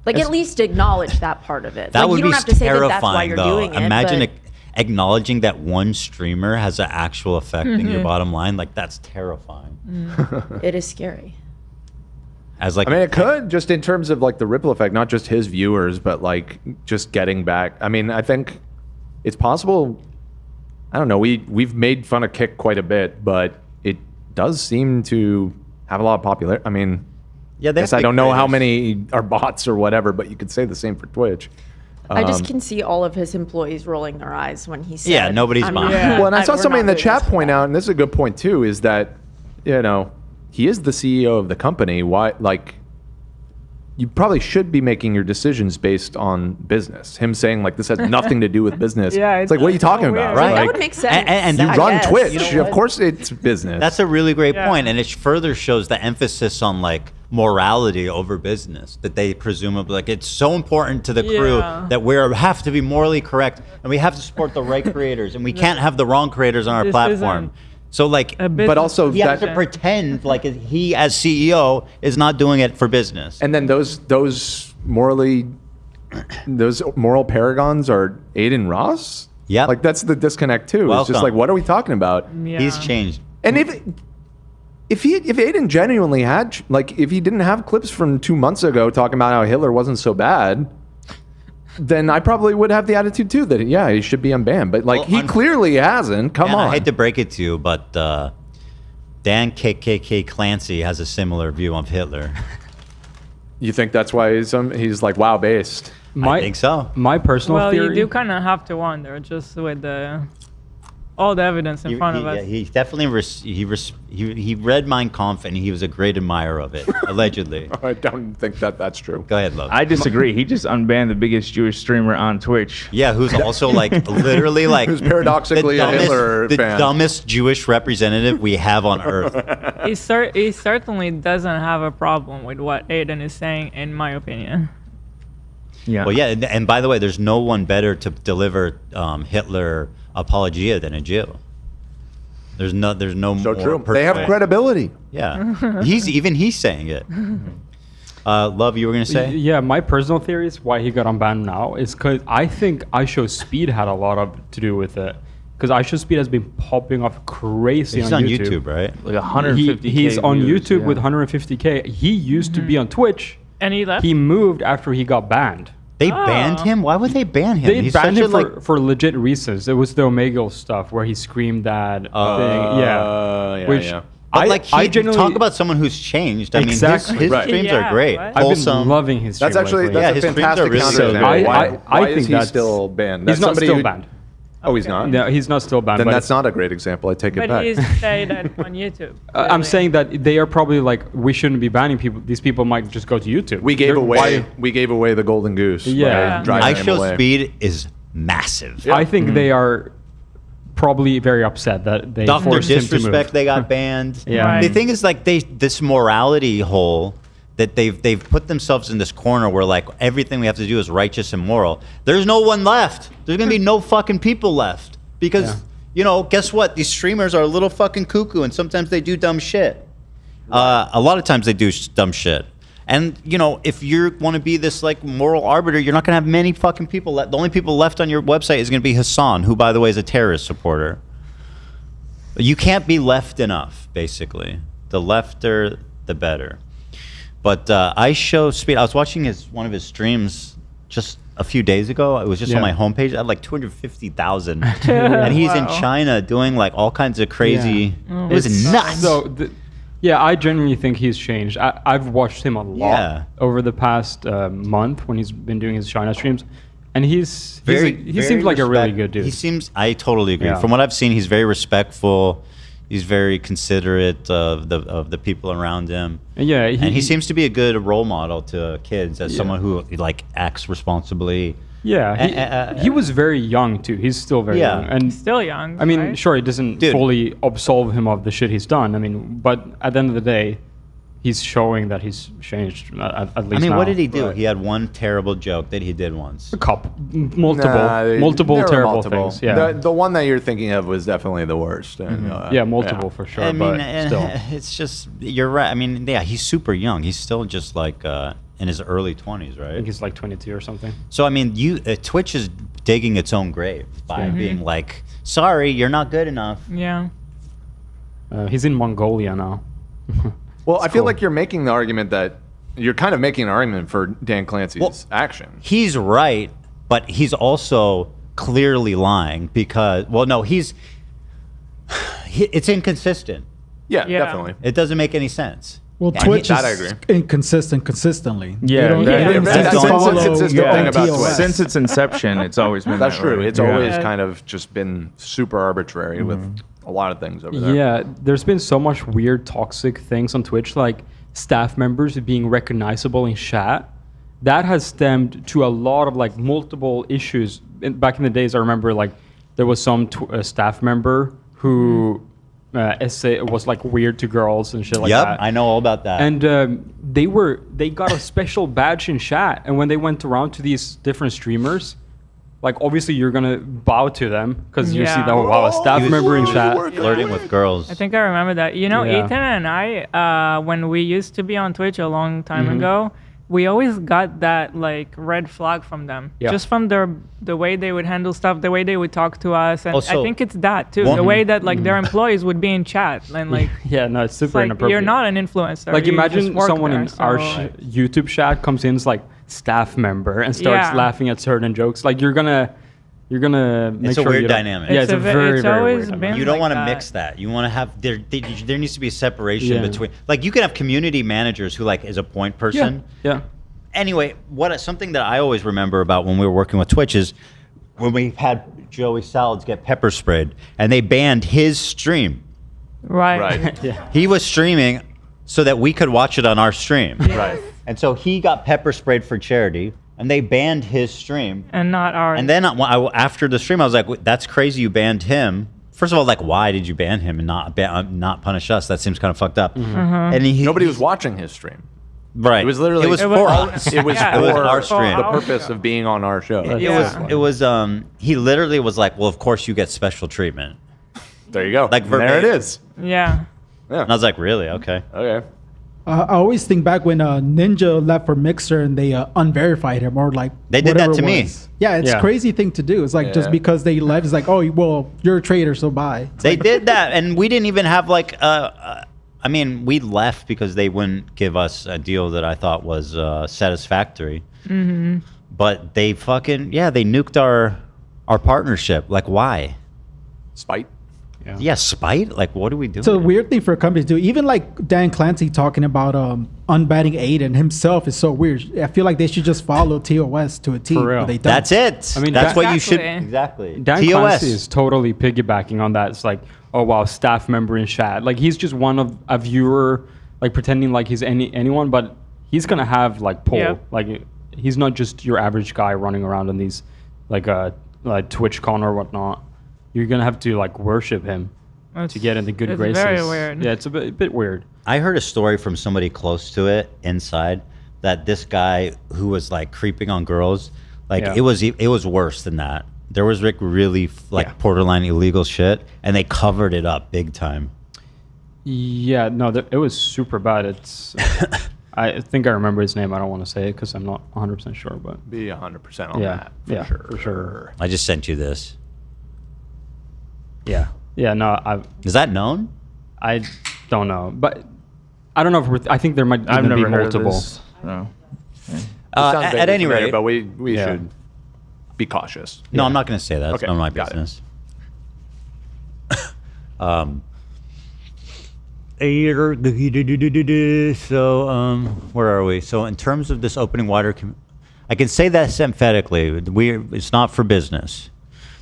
Like at least acknowledge that part of it. That like, would you don't be have to say that that's why terrifying you're though. doing it. Imagine but acknowledging that one streamer has an actual effect in your bottom line. Like that's terrifying. it is scary. As like I mean, it could just in terms of like the ripple effect, not just his viewers, but like just getting back. I mean, I think it's possible. I don't know. We've made fun of Kick quite a bit, but it does seem to have a lot of popularity. I mean, yeah, I guess I don't know how many are bots or whatever, but you could say the same for Twitch. I just can see all of his employees rolling their eyes when he said, Yeah, nobody's I'm buying not- it. Well, and I saw we're somebody in not the doing chat point out, and this is a good point too, is that he is the CEO of the company. Why, like, you probably should be making your decisions based on business. Him saying like this has nothing to do with business. Yeah, it's like what are you talking weird. about? Right. That Like, would make sense. and you I run guess. Twitch. You know Of what? course, it's business. That's a really great Yeah. point, and it further shows the emphasis on like morality over business that they presumably like. It's so important to the crew Yeah. that we have to be morally correct and we have to support the right creators, and we can't have the wrong creators on our This platform. isn't So like, a but business also he has that, to pretend like he as CEO is not doing it for business. and then those moral paragons are Aiden Ross. Yep. Like that's the disconnect too. It's just Welcome. like, what are we talking about? Yeah. He's changed. And if Aiden genuinely had if he didn't have clips from 2 months ago talking about how Hitler wasn't so bad, then I probably would have the attitude too that he should be unbanned. But like he clearly hasn't. Come And on. I hate to break it to you, but Dan KKK Clancy has a similar view of Hitler. You think that's why he's like WoW based? I think so. My personal theory. Well, you do kind of have to wonder just with all the evidence in front of us. Yeah, he definitely he read Mein Kampf and he was a great admirer of it, allegedly. I don't think that's true. Go ahead, Love. I disagree. He just unbanned the biggest Jewish streamer on Twitch. Yeah, who's also like literally like who's paradoxically a Hitler the fan. dumbest Jewish representative we have on earth. He certainly doesn't have a problem with what Aiden is saying, in my opinion. Yeah. Well, yeah, and by the way, there's no one better to deliver Hitler apologia than a Jew. There's no more true. perfect They have way. credibility. Yeah, he's saying it. Love, you were gonna say? Yeah, my personal theory is why he got unbanned now is because I think iShowSpeed had a lot to do with it. Because iShowSpeed has been popping off crazy He's on on YouTube. YouTube, right? Like 150K He's on views, YouTube yeah. with 150K. He used to be on Twitch. And he left? He moved after he got banned. They banned him? Why would they ban him? They He's banned such him a, for legit reasons. It was the Omegle stuff where he screamed that thing. Yeah. Which But like, I genuinely talk about someone who's changed. I mean, Exactly. his Right. streams Yeah, are great. right? I've Wholesome. been loving his stream. That's actually lately. Yeah, a his streams fantastic are really counterexample. good. Why I is think he that's- still banned? He's That's not somebody still who- banned. Oh, he's not. No, he's not still banned. Then but that's not a great example. I take it But back. he's saying that on YouTube. I'm saying that they are probably like, we shouldn't be banning people. These people might just go to YouTube. We gave They're- away. why- We gave away the golden goose. Yeah. by driving him away. iShowSpeed is massive. I think they are probably very upset that they Dr. forced him to Disrespect, move. they got banned. Yeah. Right. The thing is, like, this morality hole that they've put themselves in this corner where like everything we have to do is righteous and moral. There's no one left. There's gonna be no fucking people left because you know, guess what? These streamers are a little fucking cuckoo, and sometimes they do dumb shit. A lot of times they do dumb shit. And you know, if you want to be this like moral arbiter, you're not gonna have many fucking people left. The only people left on your website is gonna be Hassan, who, by the way, is a terrorist supporter. You can't be left enough, basically. The lefter, the better. But iShowSpeed, I was watching one of his streams just a few days ago. It was just on my homepage. I had like 250,000, and he's in China doing like all kinds of crazy. It was nuts. So, yeah, I genuinely think he's changed. I've watched him a lot over the past month when he's been doing his China streams, and he seems like a really good dude. He seems. I totally agree. Yeah. From what I've seen, he's very respectful. He's very considerate of the people around him. Yeah, and he seems to be a good role model to kids as someone who like acts responsibly. Yeah, he was very young too. He's still very young, and still young. I mean, right? sure, it doesn't fully absolve him of the shit he's done. I mean, but at the end of the day, he's showing that he's changed at least. I mean, now. what did he do? Right. He had one terrible joke that he did once. A couple, multiple There were terrible multiple. things. Yeah, The one that you're thinking of was definitely the worst. And, yeah, multiple for sure. I mean, but still, it's just you're right. I mean, yeah, he's super young. He's still just like in his early 20s, right? I think he's like 22 or something. So I mean, Twitch is digging its own grave by being like, "Sorry, you're not good enough." Yeah. He's in Mongolia now. Well, I feel like you're making the argument that you're kind of making an argument for Dan Clancy's action. He's right, but he's also clearly lying because, well, no, it's inconsistent. Yeah, definitely. It doesn't make any sense. Well, Yeah, Twitch that I is agree. inconsistent consistently. Yeah, They don't- that- they don't that's follow the consistent the thing about TOS. Twitch. Since its inception, it's always been That's that true. way. It's always kind of just been super arbitrary with a lot of things over there. Yeah, there's been so much weird, toxic things on Twitch, like staff members being recognizable in chat. That has stemmed to a lot of like multiple issues. Back in the days, I remember like there was some staff member who was like weird to girls and shit like that. Yep, I know all about that. And they got a special badge in chat, and when they went around to these different streamers, like obviously you're gonna bow to them because you see that a staff member in chat flirting with girls. I think I remember that. You know, Yeah. Ethan and I, when we used to be on Twitch a long time ago, we always got that like red flag from them, just from the way they would handle stuff, the way they would talk to us, and Also, I think it's that too, the way that like their employees would be in chat and like. yeah, no, it's super like, inappropriate. you're not an influencer. Like you imagine just work someone there, in our so- YouTube chat comes in as like staff member and starts Yeah. laughing at certain jokes. Like you're gonna You're gonna make It's a sure weird you don't- dynamic. Yeah, it's a very, very weird dynamic. You don't want to mix that. You want to have there needs to be a separation Yeah. between, like, you can have community managers who like is a point person. Yeah. Anyway, something that I always remember about when we were working with Twitch is when we had Joey Salads get pepper sprayed and they banned his stream. Right. Yeah. He was streaming so that we could watch it on our stream. Right. And so he got pepper sprayed for charity, and they banned his stream. And not ours. And then after the stream, I was like, "That's crazy! You banned him." First of all, like, why did you ban him and not punish us? That seems kind of fucked up. And nobody was watching his stream. Right. It was literally. It was for us. It was Yeah, it was for our stream. the purpose of being on our show. It was. He literally was like, "Well, of course you get special treatment." There you go. Like, And there it verbatim. is. Yeah. And I was like, "Really? Okay." Okay. I always think back when Ninja left for Mixer and they unverified him, or like They did that whatever to it me. was. Yeah, it's Yeah. crazy thing to do. It's like just Yeah. because they left, it's like, oh well, you're a traitor, so bye. They did that, and we didn't even have like. I mean, we left because they wouldn't give us a deal that I thought was satisfactory. Mm-hmm. But they fucking they nuked our partnership. Like, why? Spite. Yeah, spite. Like, what are we doing? It's a weird thing for a company to do. Even like Dan Clancy talking about unbanning Aiden himself is so weird. I feel like they should just follow TOS to a T. For real. But they don't. That's it. I mean, that's Dan- what you should Exactly. exactly. Dan TOS. Clancy is totally piggybacking on that. It's like, oh wow, staff member in chat. Like he's just one of a viewer, like pretending like he's anyone, but he's gonna have like pull. Yeah. Like he's not just your average guy running around on these like TwitchCon or whatnot. You're gonna have to like worship him to get in the good it's graces. very weird. Yeah, it's a bit weird. I heard a story from somebody close to it inside that this guy who was like creeping on girls, like Yeah. it was worse than that. There was like really like borderline illegal shit, and they covered it up big time. Yeah, no, it was super bad. It's. I think I remember his name. I don't want to say it because I'm not 100% sure, but Be 100% on yeah, that. for sure. I just sent you this. Yeah, no, Is that known? I don't know, but I don't know if I think there might I've even be never heard of multiple. this. No. At any rate, but we Yeah. should be cautious. No, I'm not going to say that. It's Okay, none of my got it. business. So, where are we? So, in terms of this opening wider, I can say that emphatically. It's not for business.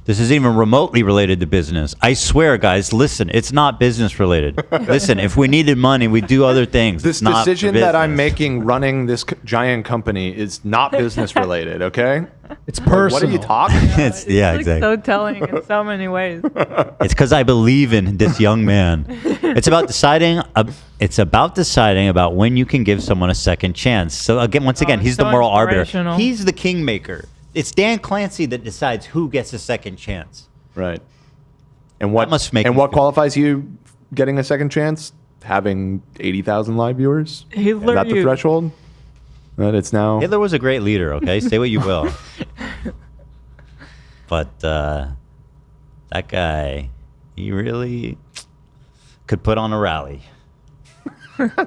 This isn't even remotely related to business. I swear, guys, listen, it's not business related. Listen, if we needed money, we'd do other things. This It's not for decision that I'm business. making running this giant company is not business related, okay? It's What are you talking? It's, yeah, It's like exactly. so telling in so many ways. It's because I believe in this young man. It's about deciding. It's about deciding about when you can give someone a second chance. So again, once again, he's so the moral arbiter. inspirational. He's the kingmaker. It's Dan Clancy that decides who gets a second chance. Right. And what must make and me what feel- qualifies you getting a second chance? Having 80,000 live viewers? Is Hitler, that the threshold? That it's now. Hitler was a great leader. Okay, say what you will, but that guy, he really could put on a rally.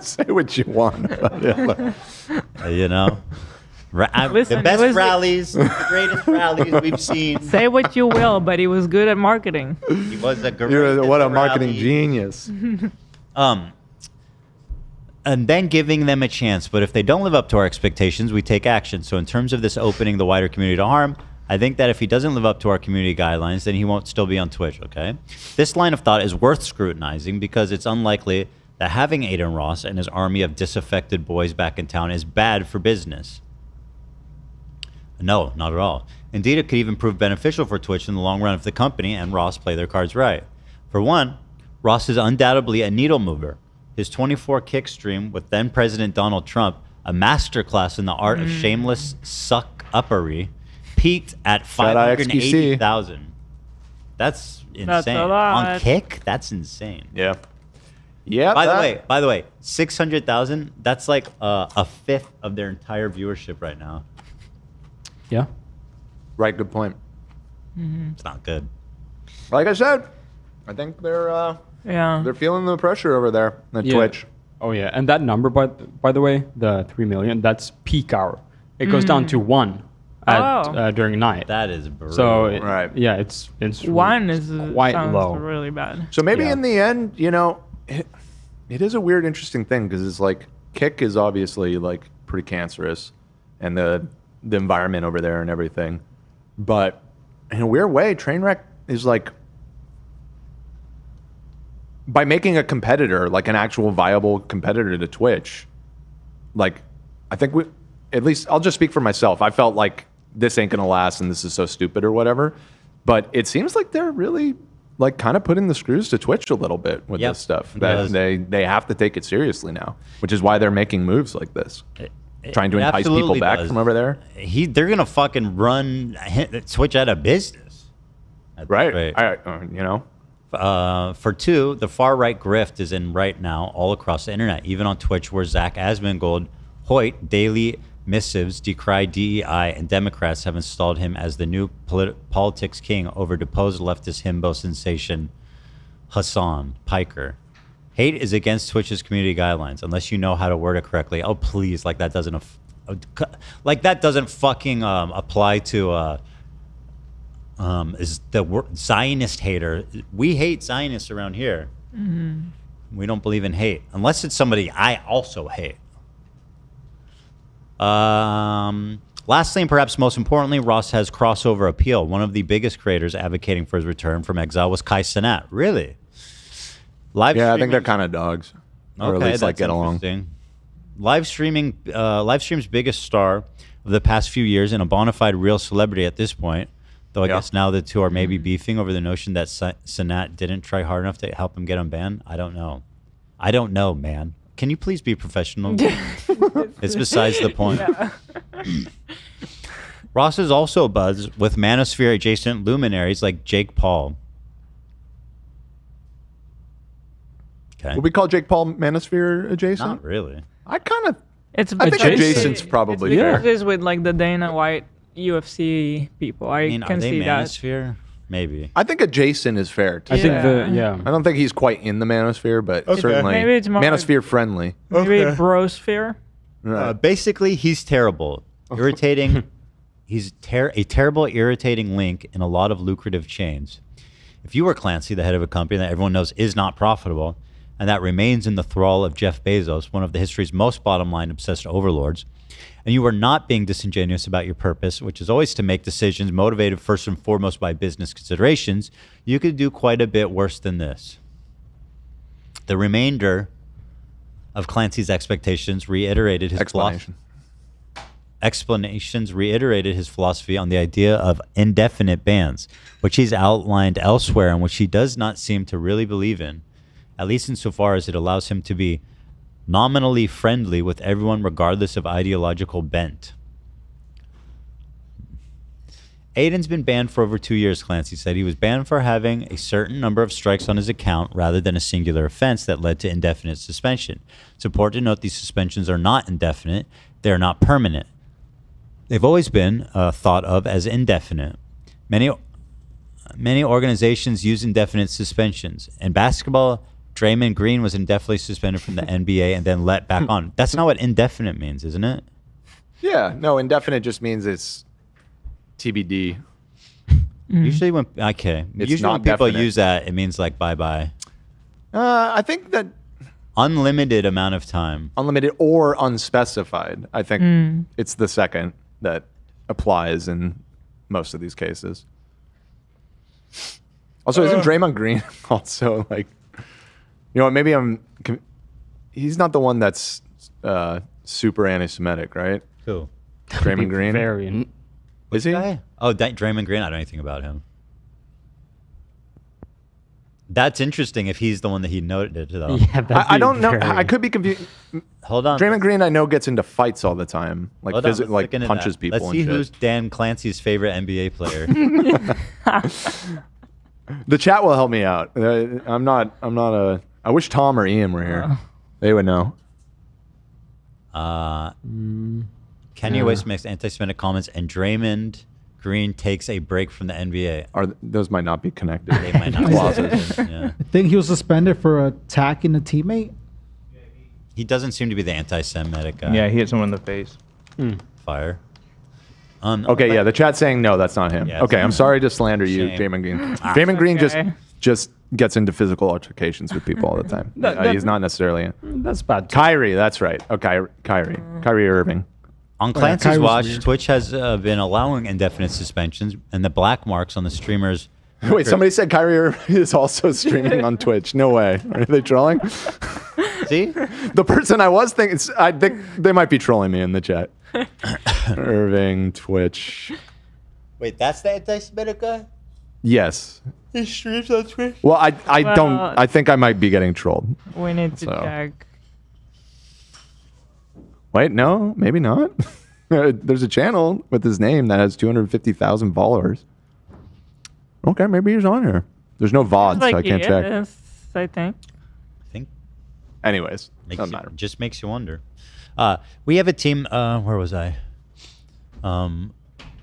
Say what you want about Hitler. You know. Listen, the best it was- rallies, the greatest rallies we've seen. Say what you will, but he was good at marketing. He was a great. What a marketing genius. And then giving them a chance. But if they don't live up to our expectations, we take action. So in terms of this opening the wider community to harm, I think that if he doesn't live up to our community guidelines, then he won't still be on Twitch, okay? This line of thought is worth scrutinizing because it's unlikely that having Aiden Ross and his army of disaffected boys back in town is bad for business. No, not at all. Indeed, it could even prove beneficial for Twitch in the long run if the company and Ross play their cards right. For one, Ross is undoubtedly a needle mover. His 24 kick stream with then President Donald Trump, a masterclass in the art of shameless suck-uppery, peaked at Shout out XQC. 580,000. That's insane. That's a lot. On kick, that's insane. Yeah. Yeah. By the way, 600,000, that's like a fifth of their entire viewership right now. Yeah. Right, good point. It's not good. Like I said, I think they're feeling the pressure over there at Twitch. Oh yeah, and that number, by the way, the 3 million, that's peak hour. It goes down to 1 during night. That is brutal. So Right. yeah, it's One is quite sounds low. really bad. So maybe Yeah. in the end, you know, it is a weird, interesting thing because it's like Kick is obviously like pretty cancerous, and the environment over there and everything. But in a weird way, Trainwreck is like, by making a competitor, like an actual viable competitor to Twitch, like I think at least I'll just speak for myself. I felt like this ain't gonna last and this is so stupid or whatever. But it seems like they're really like kind of putting the screws to Twitch a little bit with this stuff. That they have to take it seriously now, which is why they're making moves like this. Trying to entice people back from over there. They're gonna fucking run Twitch out of business. Right. You know. For two, the far right grift is in right now all across the internet, even on Twitch, where Zach Asmongold, Hoyt, daily missives decry DEI, and Democrats have installed him as the new politics king over deposed leftist himbo sensation Hassan Piker. Hate is against Twitch's community guidelines unless you know how to word it correctly. Oh please, like that doesn't fucking apply to is the Zionist hater. We hate Zionists around here. Mhm. We don't believe in hate unless it's somebody I also hate. Lastly, and perhaps most importantly, Ross has crossover appeal. One of the biggest creators advocating for his return from exile was Kai Cenat. Really? I think they're kind of dogs. Or at least like get along. Live stream's biggest star of the past few years and a bona fide real celebrity at this point. Though I guess now the two are maybe beefing over the notion that Cenat didn't try hard enough to help him get unbanned. I don't know. I don't know, man. Can you please be professional? It's besides the point. Yeah. Ross is also buzz with Manosphere adjacent luminaries like Jake Paul. Okay. Would we call Jake Paul Manosphere adjacent? Not really. I kind of. I think adjacent's probably it's fair. because with like the Dana White UFC people. I mean, can are they see that. Manosphere? Maybe. I think adjacent is fair. I think I don't think he's quite in the Manosphere, but certainly Maybe it's more Manosphere friendly. Maybe Brosphere. Basically, he's terrible, irritating. He's a terrible, irritating link in a lot of lucrative chains. If you were Clancy, the head of a company that everyone knows is not profitable, and that remains in the thrall of Jeff Bezos, one of the history's most bottom-line obsessed overlords, and you are not being disingenuous about your purpose, which is always to make decisions motivated first and foremost by business considerations, you could do quite a bit worse than this. The remainder of Clancy's explanations reiterated his philosophy on the idea of indefinite bans, which he's outlined elsewhere and which he does not seem to really believe in, at least insofar as it allows him to be nominally friendly with everyone regardless of ideological bent. Aiden's been banned for over 2 years, Clancy said. He was banned for having a certain number of strikes on his account rather than a singular offense that led to indefinite suspension. It's important to note these suspensions are not indefinite. They're not permanent. They've always been thought of as indefinite. Many organizations use indefinite suspensions. In basketball, Draymond Green was indefinitely suspended from the NBA and then let back on. That's not what indefinite means, isn't it? Yeah, no, indefinite just means it's TBD. Usually when It's usually not when people definite. use that, it means like bye-bye. I think that unlimited amount of time. Unlimited or unspecified. I think it's the second that applies in most of these cases. Also, isn't Draymond Green also like, you know, maybe he's not the one that's super anti-Semitic, right? Who? Draymond Green? Very. Is he? Oh, Draymond Green. I don't know anything about him. That's interesting if he's the one that he noted, though. Yeah, I don't know. I could be confused. Hold on. Draymond Green, I know, gets into fights all the time. Like, Hold on, let's like look into punches that. people Let's and see shit. who's Dan Clancy's favorite NBA player. The chat will help me out. I'm not I wish Tom or Ian were here. They would know. Kanye West makes anti-Semitic comments, and Draymond Green takes a break from the NBA. Those might not be connected. They might not. Yeah. I think he was suspended for attacking a teammate. He doesn't seem to be the anti-Semitic guy. Yeah, he hit someone in the face. Fire. Okay, yeah, the chat's saying no, that's not him. Yeah, Okay, I'm sorry to slander you, Shame. Jamin Green. Jamin Green Okay. just gets into physical altercations with people all the time. He's not necessarily. That's bad. Kyrie, that's right. Okay, Kyrie Irving. On Clancy's watch, Twitch has been allowing indefinite suspensions and the black marks on the streamers. Wait, somebody said Kyrie Irving is also streaming on Twitch. No way. Are they trolling? See? The person I was thinking, I think they might be trolling me in the chat. Irving, Twitch. Wait, that's the anti-Semitic guy? Yes. He streams on Twitch? Well, I think I might be getting trolled. We need to check. Wait, no, maybe not. There's a channel with his name that has 250,000 followers. Okay, maybe he's on here. There's no VOD, so I can't check. I think. Anyways, doesn't matter. Just makes you wonder. We have a team. Where was I? On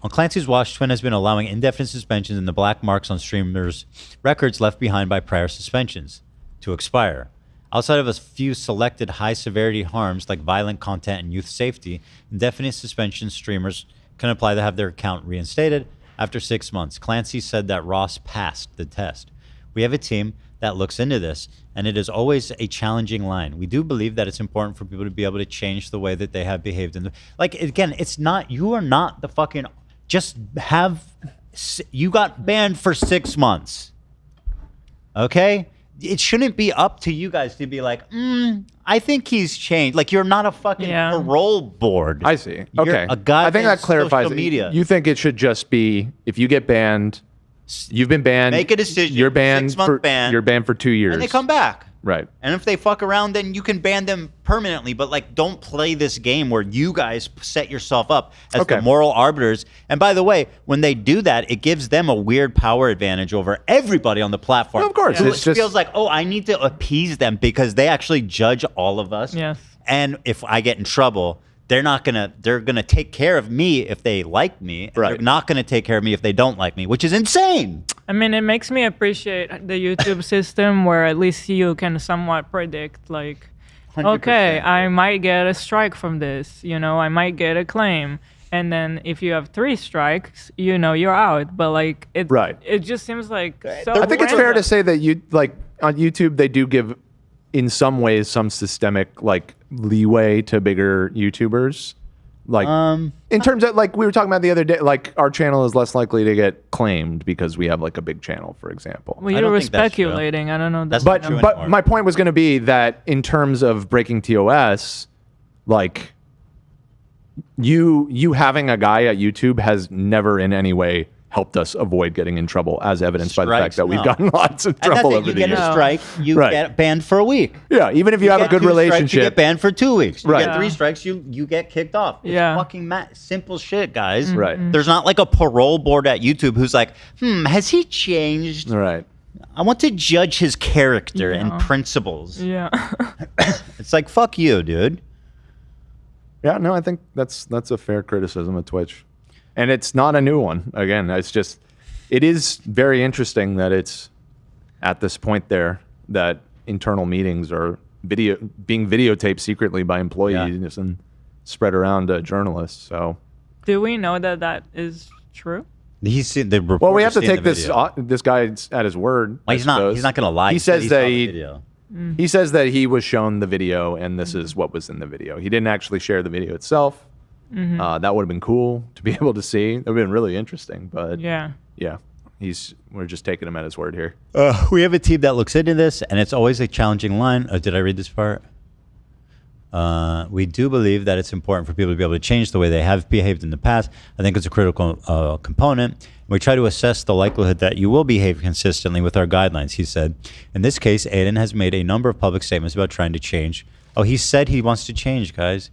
Clancy's watch, Twin has been allowing indefinite suspensions and the black marks on streamers' records left behind by prior suspensions to expire. Outside of a few selected high-severity harms like violent content and youth safety, indefinite suspension streamers can apply to have their account reinstated after 6 months. Clancy said that Ross passed the test. We have a team that looks into this, and it is always a challenging line. We do believe that it's important for people to be able to change the way that they have behaved. Like, again, it's not, you are not the fucking, just have, you got banned for 6 months. Okay? It shouldn't be up to you guys to be like, I think he's changed. Like, you're not a fucking parole board. I see. You're Okay. a goddamn I think that clarifies social media. You think it should just be, if you get banned, you've been banned. Make a decision. You're banned 6 month ban. You're banned for 2 years. And they come back. Right. And if they fuck around, then you can ban them permanently. But, like, don't play this game where you guys set yourself up as the moral arbiters. And by the way, when they do that, it gives them a weird power advantage over everybody on the platform. Well, of course. It It's just feels like, oh, I need to appease them because they actually judge all of us. Yes. And if I get in trouble, they're gonna take care of me if they like me. And they're not gonna take care of me if they don't like me, which is insane. I mean, it makes me appreciate the YouTube system where at least you can somewhat predict, like, 100%. okay, I might get a strike from this, you know, I might get a claim. And then if you have 3 strikes, you know, you're out. But, like, it just seems like so I think it's fair random. to say that you, like, on YouTube, they do give, in some ways, some systemic, like, leeway to bigger YouTubers. Like, in terms of, like, we were talking about the other day, like, our channel is less likely to get claimed because we have, like, a big channel, for example. Well, you were speculating. I don't know. But my point was going to be that in terms of breaking TOS, like, you having a guy at YouTube has never in any way helped us avoid getting in trouble, as evidenced by the fact that we've gotten lots of trouble over the years. You get a strike, you get banned for a week. Yeah, even if you have a good get 2 strikes, relationship. you get banned for 2 weeks. You Right. get 3 strikes, you get kicked off. It's fucking simple shit, guys. Right. There's not like a parole board at YouTube who's like, has he changed? Right. I want to judge his character and principles. Yeah. It's like, fuck you, dude. Yeah, no, I think that's a fair criticism of Twitch. And it's not a new one. Again, it's just, it is very interesting that it's at this point there that internal meetings are being videotaped secretly by employees and spread around to journalists. So, Do we know that that is true? He's seen the report. well, we have to take this guy at his word. Well, he's not going to lie. He says saw that the video. he says that he was shown the video and this is what was in the video. He didn't actually share the video itself. That would have been cool to be able to see. That would have been really interesting. But yeah, we're just taking him at his word here. We have a team that looks into this, and it's always a challenging line. Did I read this part? We do believe that it's important for people to be able to change the way they have behaved in the past. I think it's a critical component. We try to assess the likelihood that you will behave consistently with our guidelines, he said. In this case, Aiden has made a number of public statements about trying to change. Oh, he said he wants to change, guys.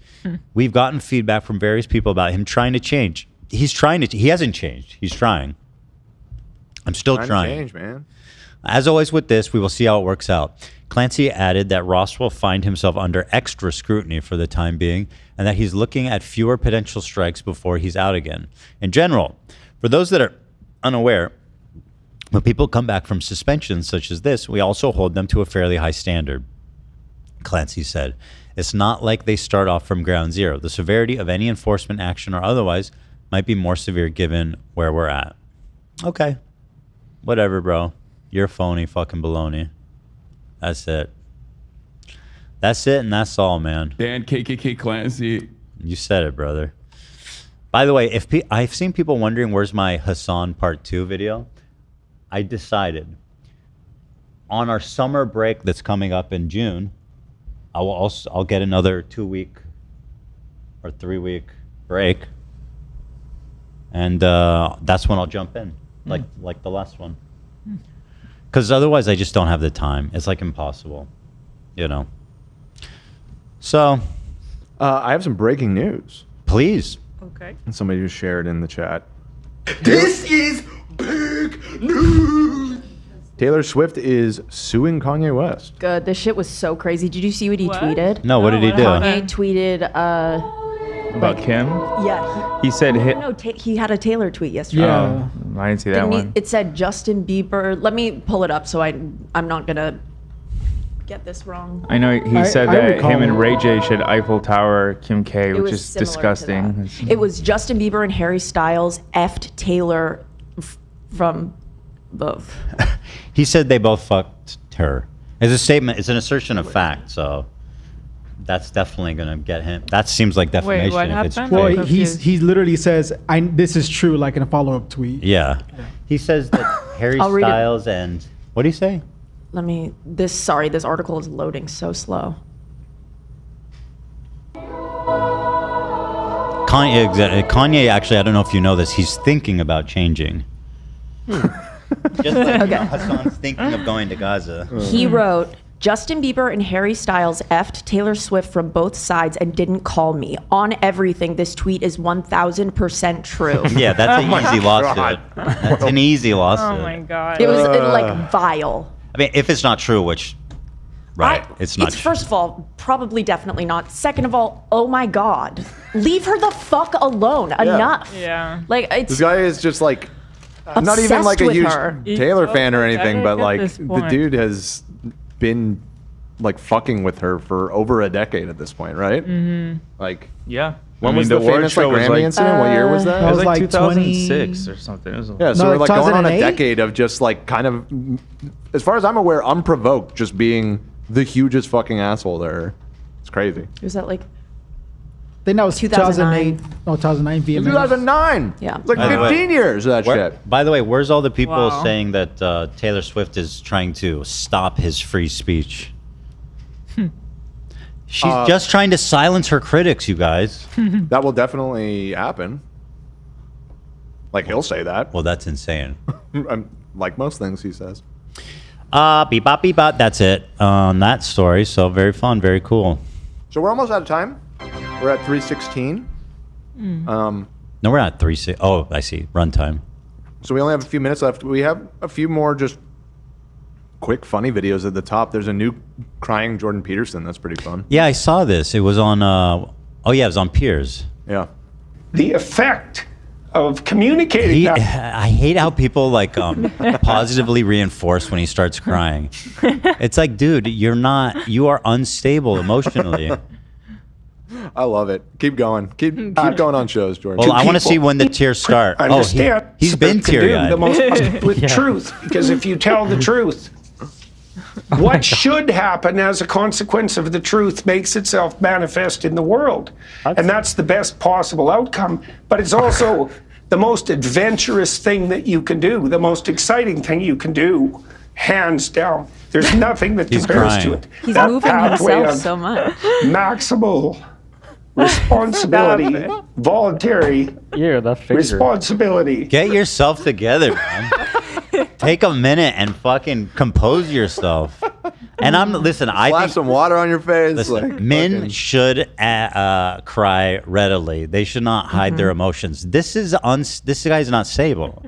We've gotten feedback from various people about him trying to change. He's trying to. He hasn't changed. He's trying. I'm still trying. To change, man. As always with this, we will see how it works out. Clancy added that Ross will find himself under extra scrutiny for the time being, and that he's looking at fewer potential strikes before he's out again. In general, for those that are unaware, when people come back from suspensions such as this, we also hold them to a fairly high standard. Clancy said, it's not like they start off from ground zero. The severity of any enforcement action or otherwise Might be more severe given where we're at. Okay. Whatever, bro. You're phony fucking baloney. That's it. That's it, and that's all, man. Dan KKK Clancy. You said it, brother. By the way, I've seen people wondering where's my Hassan Part 2 video. I decided on our summer break that's coming up in June, I'll get another 2-week or 3-week break, and that's when I'll jump in, like the last one. Because otherwise, I just don't have the time. It's like impossible, you know. So, I have some breaking news. Please. Okay. And somebody just shared in the chat. This is big news. Taylor Swift is suing Kanye West. Good. This shit was so crazy. Did you see what he tweeted? No, what did he do? Kanye tweeted. About Kim? Yeah. He said he had a Taylor tweet yesterday. Yeah. I didn't see that one. It said Justin Bieber. Let me pull it up so I'm not gonna get this wrong. I know he said that him and Ray J should Eiffel Tower Kim K, It which was is similar to disgusting. It was Justin Bieber and Harry Styles effed Taylor from both. He said they both fucked her. It's a statement. It's an assertion of fact. So that's definitely gonna get him. That seems like defamation. what if it's happened? fake. Well, he literally says, "This is true," like in a follow-up tweet. Yeah. He says that Harry I'll read it. Styles and what do you say? This article is loading so slow. Kanye actually, I don't know if you know this, he's thinking about changing. Just like Hassan's thinking of going to Gaza. He wrote, Justin Bieber and Harry Styles effed Taylor Swift from both sides and didn't call me. On everything, this tweet is 1000% true. Yeah, that's an easy lawsuit. That's an easy lawsuit. Oh my god. It was like vile. I mean, if it's not true, which, right, it's not It's first of all, probably definitely not. Second of all, oh my god. Leave her the fuck alone. Enough. Yeah. Like, it's This guy is just like, not even like a with huge her. Taylor He's fan or so anything, pathetic but at like this the point. dude has been like fucking with her for over a decade at this point, right? Mm-hmm. Like, yeah. When I was mean, the award famous show like was Grammy like- incident? What year was that? It was like 20 2006 or something. It was Yeah, so No, we're like like going on a 2008? decade of just like kind of, as far as I'm aware, unprovoked, just being the hugest fucking asshole there. It's crazy. was that like I think that was 2009. 2008. No, 2009 VMAs. 2009. Yeah. It's like By the way- 15 years of that shit. By the way, where's all the people Wow. saying that Taylor Swift is trying to stop his free speech? She's just trying to silence her critics, you guys. That will definitely happen. Like he'll say that. Well, that's insane. Like most things he says. Beep bop beep bop. That's it on that story. So very fun, very cool. So we're almost out of time. We're at 3:16. No, we're not 3-6. Oh, I see. Runtime. So we only have a few minutes left. We have a few more just quick, funny videos at the top. There's a new crying Jordan Peterson. That's pretty fun. Yeah, I saw this. It was on. Oh yeah, it was on Piers. Yeah. The effect of communicating that. I hate how people like positively reinforce when he starts crying. It's like, dude, you are unstable emotionally. I love it. Keep going. Keep going on shows, Jordan. Well, I want to see when the tears start. Understand? Oh, he's been teary-eyed. The most with truth, because if you tell the truth, what should happen as a consequence of the truth makes itself manifest in the world, and that's the best possible outcome. But it's also the most adventurous thing that you can do, the most exciting thing you can do, hands down. There's nothing that He's compares crying. to it. He's That moving pathway himself of so much. maximal responsibility, voluntary responsibility. Get yourself together, man. Take a minute and fucking compose yourself. And I think some water on your face. Listen, like, men fucking- should cry readily. They should not hide their emotions. This guy's not stable.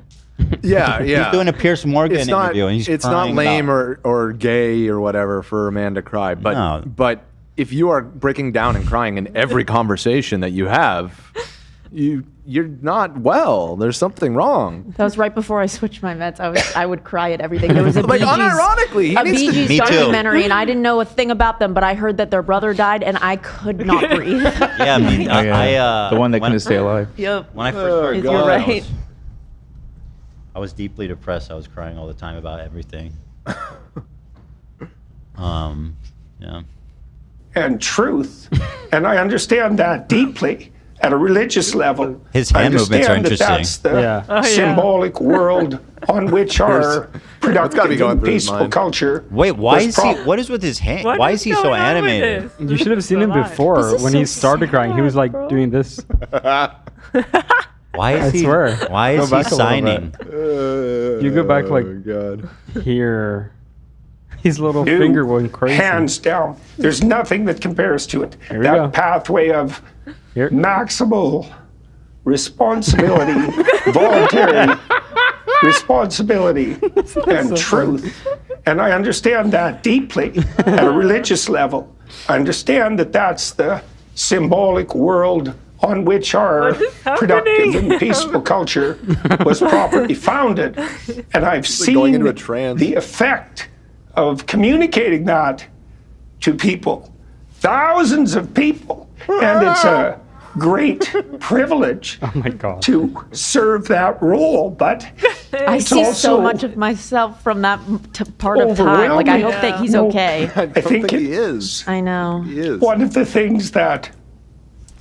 Yeah, yeah. He's doing a Pierce Morgan It's not, interview, and he's it's not crying lame about- or gay or whatever for a man to cry, but if you are breaking down and crying in every conversation that you have, you're not well. There's something wrong. That was right before I switched my meds. I would cry at everything. There was a like Bee Gees, unironically, he a needs Bee to- Gees Me too. documentary, and I didn't know a thing about them, but I heard that their brother died, and I could not breathe. Yeah, I mean, the one that couldn't stay alive. Yep. When I first started You're going, right. I was deeply depressed. I was crying all the time about everything. Yeah. And truth. And I understand that deeply at a religious level. His hand I movements are understand that interesting. That's the Yeah. symbolic world on which our productive and peaceful culture. Wait, why was is he? prop- What is with his hand? What Why is is he so going on with animated? this? You should have seen him before This is when so he started crying. He was like doing this. Why is I he? swear. Why Go is he back a little signing? You go back like God. here. His little Dude, finger went crazy. Hands down. There's nothing that compares to it. Here we That go. pathway of Here. maximal responsibility, voluntary responsibility, and truth. And I understand that deeply at a religious level. I understand that that's the symbolic world on which our productive and peaceful culture was properly founded. And I've seen going into a trance. the effect of communicating that to people, thousands of people. And it's a great privilege Oh my God. to serve that role, but I it's see so also much of myself from that part of time. Like, I hope that he's No, okay. I think he is. I know. He is. one of the things that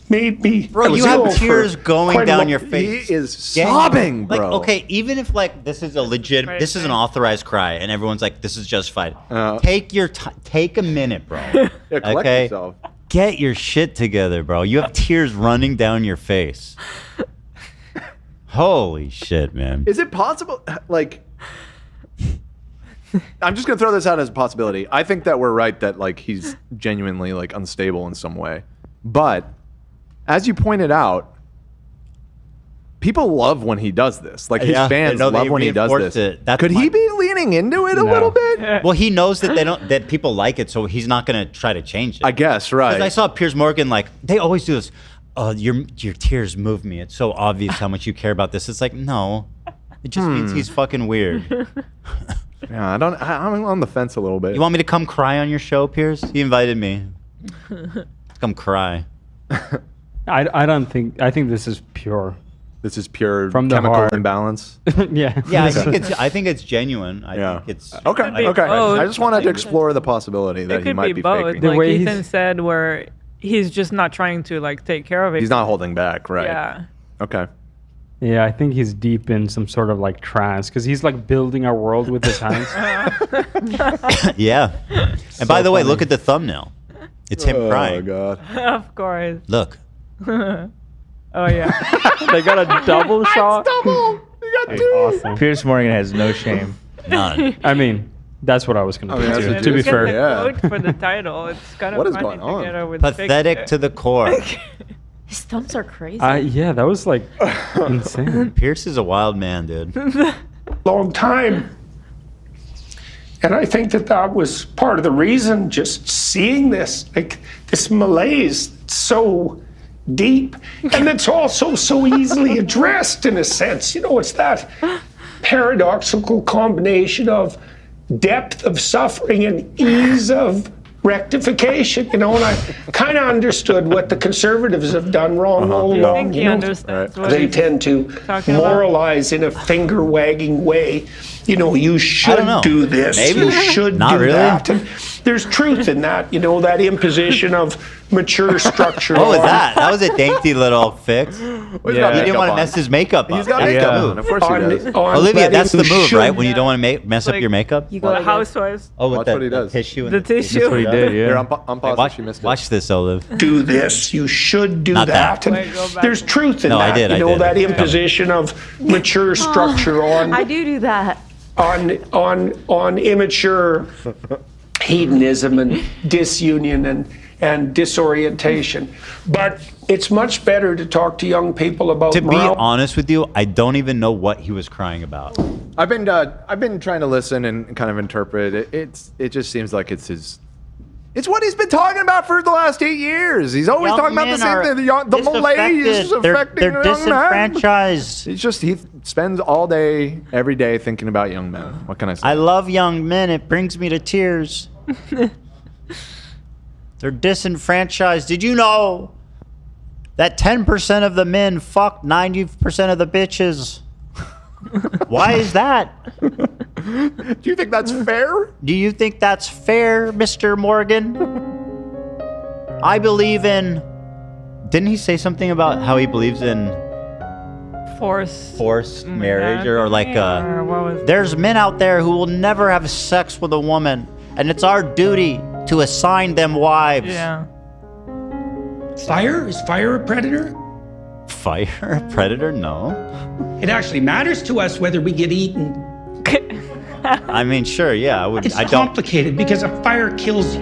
made me Bro, you ill have for tears going quite a down long- your face. He is Yeah. sobbing, Like, bro. okay, even if like this is a legit, Right, this is an right. authorized cry, and everyone's like, this is justified. Take your time. Take a minute, bro. Yeah, collect Okay? yourself. Get your shit together, bro. You have tears running down your face. Holy shit, man. Is it possible? Like, I'm just gonna throw this out as a possibility. I think that we're right that like he's genuinely like unstable in some way, but as you pointed out, people love when he does this. Like his Yeah, fans no, they love when he does reinforce this. it. That's Could he be leaning into it a little bit? Well, he knows that they don't, that people like it, so he's not gonna try to change it. I guess, 'Cause right. I saw Piers Morgan like they always do this. Oh, your tears move me. It's so obvious how much you care about this. It's like no, it just means he's fucking weird. Yeah, I'm on the fence a little bit. You want me to come cry on your show, Piers? He invited me. Come cry. I don't think. I think this is pure. This is pure From the chemical heart. imbalance. Yeah. Yeah, I think it's genuine. I think it's Okay. be Okay. both. I just wanted to explore the possibility that It he could might be be both. faking. Like Ethan said, where he's just not trying to like take care of it. He's not holding back, right? Yeah. Okay. Yeah, I think he's deep in some sort of like trance because he's like building our world with his hands. Yeah. And by the way, look at the thumbnail. It's him crying. Oh God. Of course. Look. Oh yeah. They got a double shot. Double. You got two. Awesome. Piers Morgan has no shame. None. I mean, that's what I was gonna that's do. what To you be said, fair. yeah. Quote for the title. It's kind of What is funny going on? together with Pathetic Big to the core. His thumbs are crazy. Yeah, that was like insane. Pierce is a wild man, dude. long time. And I think that that was part of the reason, just seeing this, like this malaise so deep. And it's also so easily addressed in a sense. You know, it's that paradoxical combination of depth of suffering and ease of rectification, you know, and I kind of understood what the conservatives have done wrong all I along. think he You know? understands what They he's tend to talking about. moralize in a finger-wagging way. You know, you should know. do this. Maybe. You should Not do really. that. And there's truth in that. You know, that imposition of mature structure. What was on- that? That was a dainty little fix. He's You got didn't makeup want to on. mess his makeup up. He's got That's makeup the on. move. Of course he does. Olivia, that's the letting move, you right? should- When you don't want to mess up Like, your makeup? You go Well, like this. housewives. Oh, with Watch that, what he the does. tissue. The tissue. That's what he did, yeah. Here, I'm pausing. Watch, You missed it. watch this, Olive. do this. You should do Not that. that. And Wait, go back. there's truth in No, I that. did, You I know, did. that It's coming. imposition of mature structure on I do that. on immature hedonism and disunion and disorientation. But it's much better to talk to young people about To be morality. honest with you, I don't even know what he was crying about. I've been trying to listen and kind of interpret it. It just seems like it's his It's what he's been talking about for the last 8 years. He's always Young talking about the men same are thing. The malaise is affecting They're the young men. disenfranchised. He spends all day, every day thinking about young men. What can I say? I love young men. It brings me to tears. They're disenfranchised. Did you know that 10% of the men fuck 90% of the bitches? Why is that? Do you think that's fair? Do you think that's fair, Mr. Morgan? I believe in... Didn't he say something about how he believes in forced marriage or like there's men out there who will never have sex with a woman, and it's our duty to assign them wives. Yeah. Fire? Is fire a predator? Fire a predator? No. It actually matters to us whether we get eaten. I mean, sure, yeah. It's complicated because a fire kills you.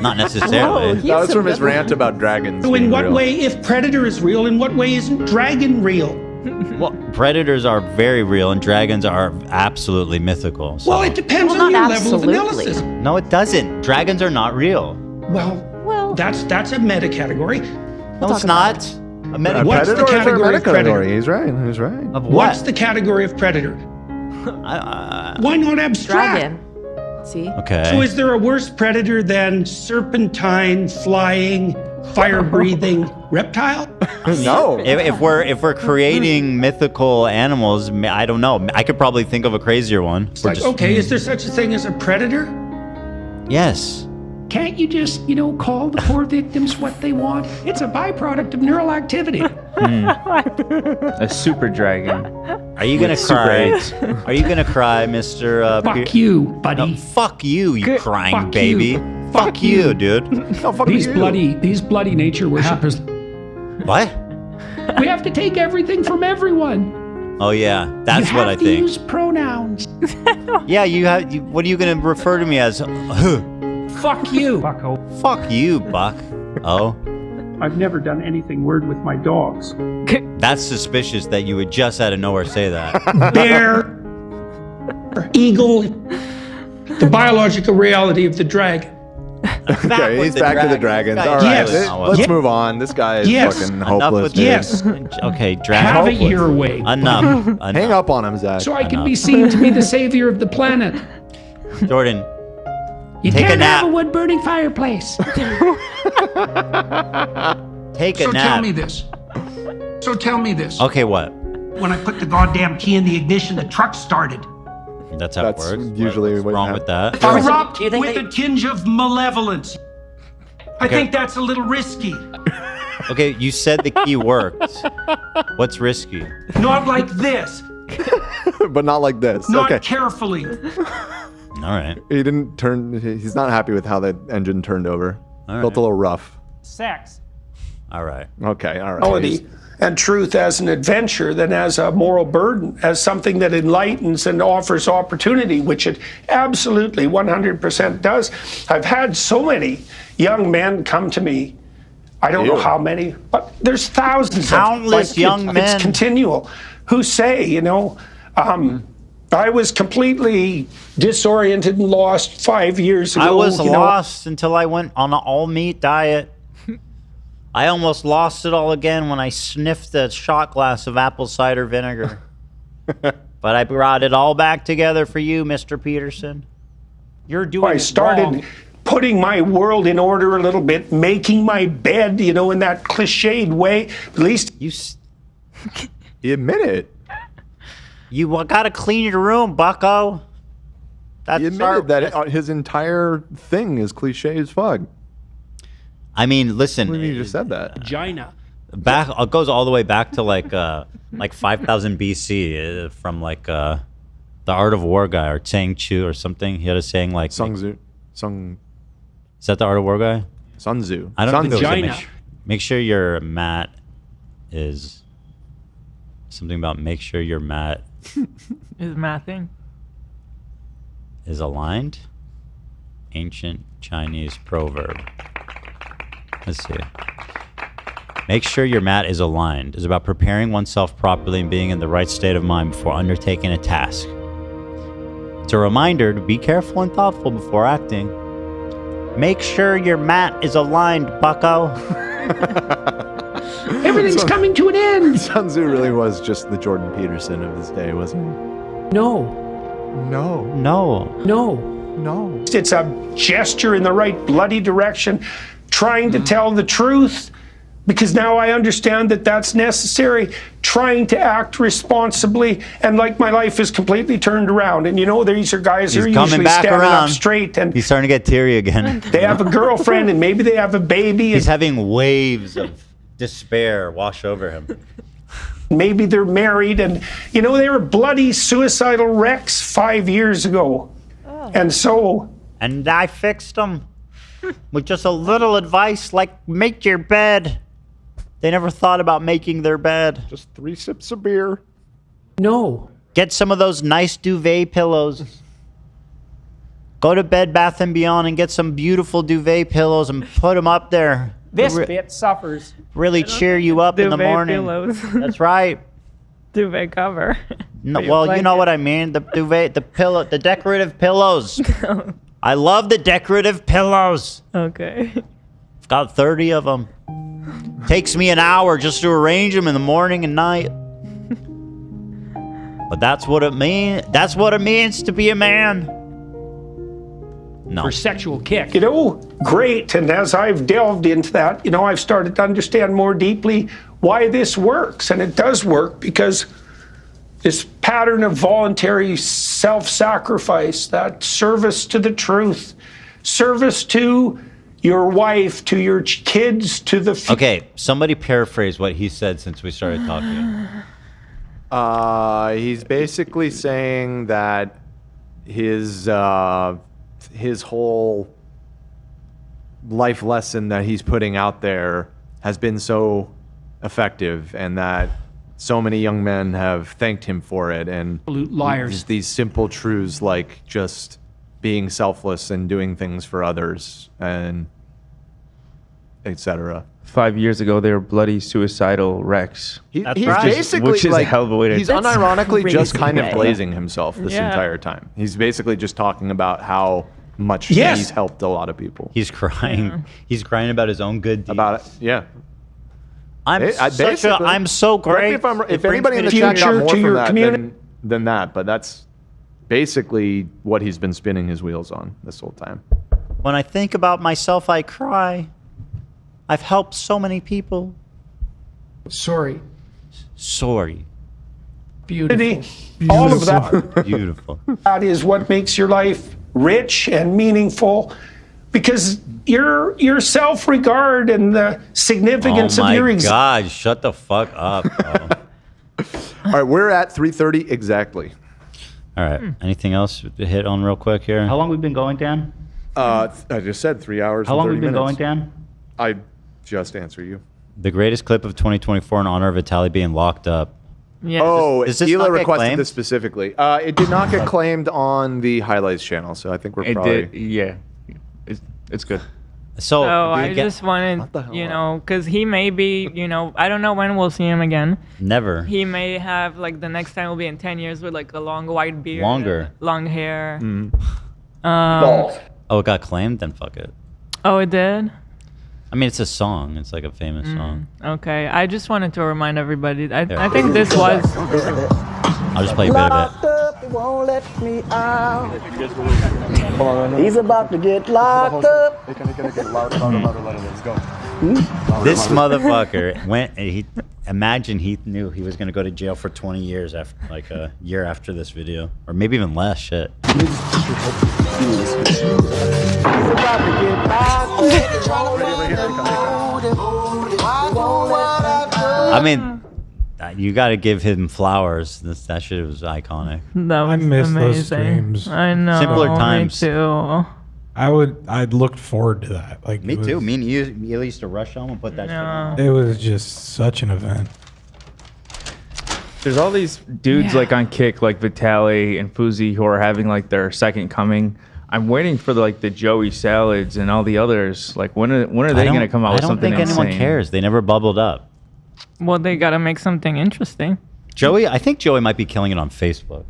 Not necessarily. That was from his rant about dragons. So in being what real. way, if predator is real, in what way isn't dragon real? Well, predators are very real and dragons are absolutely mythical. So. Well, it depends on your level of analysis. No, it doesn't. Dragons are not real. Well, that's a meta category. No, it's not. A meta What's the category of predator? He's right. He's right. Of What's the category of predator? Why not abstract? Dragon. See? Okay. So is there a worse predator than serpentine, flying, fire-breathing reptile? No. If we're creating mythical animals, I don't know. I could probably think of a crazier one. It's like, okay, is there such a thing as a predator? Yes. Can't you just, call the poor victims what they want? It's a byproduct of neural activity. A super dragon. Are you gonna cry? Are you gonna cry, Mr. Fuck you, buddy. No, fuck you, you crying fuck baby. you. Fuck you, dude. No, fuck These you. bloody nature worshippers. What? We have to take everything from everyone. Oh yeah, that's what I to think. Use pronouns. Yeah, what are you gonna refer to me as? Fuck you. Fuck you, Buck. Oh. I've never done anything weird with my dogs. That's suspicious that you would just out of nowhere say that. Bear, eagle, the biological reality of the dragon. Okay, he's back to the dragons. All right, Yes. let's move on. This guy is fucking hopeless. dude. Yes. Okay, dragon. Have it your way. Enough. Hang up on him, Zach. So I can be seen to be the savior of the planet. Jordan. You Take a can't nap. have a wood-burning fireplace. Take a So nap. tell me this. So tell me this. Okay, what? When I put the goddamn key in the ignition, the truck started. That's how it works. Usually What's wrong with that? Corrupt with a tinge of malevolence. I Okay. think that's a little risky. Okay, you said the key worked. What's risky? Not like this. But not like this. Not okay. carefully. All right. He didn't turn. He's not happy with how the engine turned over. All Felt a little rough. Sex. All right. Okay. All right. Quality and truth as an adventure than as a moral burden, as something that enlightens and offers opportunity, which it absolutely 100% does. I've had so many young men come to me. I don't know how many, but there's thousands Countless of young men. It's continual, who say, I was completely disoriented and lost 5 years ago. I was lost until I went on an all-meat diet. I almost lost it all again when I sniffed a shot glass of apple cider vinegar. But I brought it all back together for you, Mr. Peterson. You're doing I it started wrong. putting my world in order a little bit, making my bed, in that cliched way. At least He admitted it. You gotta clean your room, bucko. He admitted that his entire thing is cliche as fuck. I mean, listen. What do you mean you just said that? Vagina. Back, it goes all the way back to like 5,000 BC from the Art of War guy or Tang Chu or something. He had a saying like Sun Tzu. Is that the Art of War guy? Sun Tzu. I don't Sun think it was Tzu. make sure your mat is something about make sure your mat Is mathing? is aligned. Ancient Chinese proverb. Let's see. Make sure your mat is aligned. It's about preparing oneself properly and being in the right state of mind before undertaking a task. It's a reminder to be careful and thoughtful before acting. Make sure your mat is aligned, bucko. Everything's coming to an end. Sun Tzu really was just the Jordan Peterson of his day, wasn't he? No. No. No. No. No. It's a gesture in the right bloody direction, trying to tell the truth, because now I understand that that's necessary, trying to act responsibly, and like my life is completely turned around. And you know, these are guys who are usually standing up straight, and he's starting to get teary again. they have a girlfriend, and maybe they have a baby. He's having waves of despair wash over him. Maybe they're married, and you know, they were bloody suicidal wrecks 5 years ago. And so... And I fixed them with just a little advice, like make your bed. They never thought about making their bed. Just 3 sips of beer. No. Get some of those nice duvet pillows. Go to Bed Bath & Beyond and get some beautiful duvet pillows and put them up there. This bit suffers. Really cheer you up in the Duvet morning. pillows. That's right. Duvet cover. No, well, you know what I mean. The duvet, the pillow, the decorative pillows. I love the decorative pillows. Okay. I've got 30 of them. Takes me an hour just to arrange them in the morning and night. But that's what it means. That's what it means to be a man. No. For sexual kick. You know, great. And as I've delved into that, you know, I've started to understand more deeply why this works. And it does work because this pattern of voluntary self-sacrifice, that service to the truth, service to your wife, to your kids, to the... Okay, somebody paraphrase what he said since we started talking. He's basically saying that his whole life lesson that he's putting out there has been so effective, and that so many young men have thanked him for it. And absolute liars. These simple truths like just being selfless and doing things for others, and etc. 5 years ago, they were bloody suicidal wrecks. He's basically which is like, a hell of a way to. he's unironically just kind of Yeah. blazing himself this entire time. He's basically just talking about how much he's helped a lot of people. He's crying. Yeah. He's crying about his own good deeds. About it, yeah. I'm so great. If anybody in the chat got more from that than that, but that's basically what he's been spinning his wheels on this whole time. When I think about myself, I cry. I've helped so many people. Sorry. Beautiful. All of that. Beautiful. That is what makes your life rich and meaningful, because your self-regard and the significance Oh of your my existence. God! Shut the fuck up, bro. All right, we're at 3:30 exactly. All right. Anything else to hit on real quick here? How long we been going, Dan? I just said 3 hours. How and long 30 we been minutes. going, Dan? I just answer you. The greatest clip of 2024 in honor of Vitaly being locked up. Yeah. Oh, Does this Hila not get requested claimed? this specifically. It did not get claimed on the highlights channel, so I think we're It probably. did, yeah. It's good. So I just wanted, you know, because he may be, you know, I don't know when we'll see him again. Never. He may have, like, the next time will be in 10 years with, like, a long white beard. Longer. Long hair. Oh, it got claimed? Then fuck it. Oh, it did? I mean, it's a song. It's like a famous song. Okay. I just wanted to remind everybody. I think this was... I'll just play a bit of it. Up, they won't let me out. He's about to get locked up. This motherfucker went. Imagine he knew he was gonna go to jail for 20 years after, like a year after this video, or maybe even less. Shit. I mean, you got to give him flowers. That shit was iconic. That was I miss those amazing. streams. I know. Simpler times. Me too. I'd looked forward to that. Like Me it was, too. Me and you used to rush home and put that shit on. It was just such an event. There's all these dudes like on Kick, like Vitaly and Fuzi, who are having like their second coming. I'm waiting for the Joey Salads and all the others. Like when are they going to come out with something insane? I don't think anyone cares. They never bubbled up. Well, they got to make something interesting. I think Joey might be killing it on Facebook.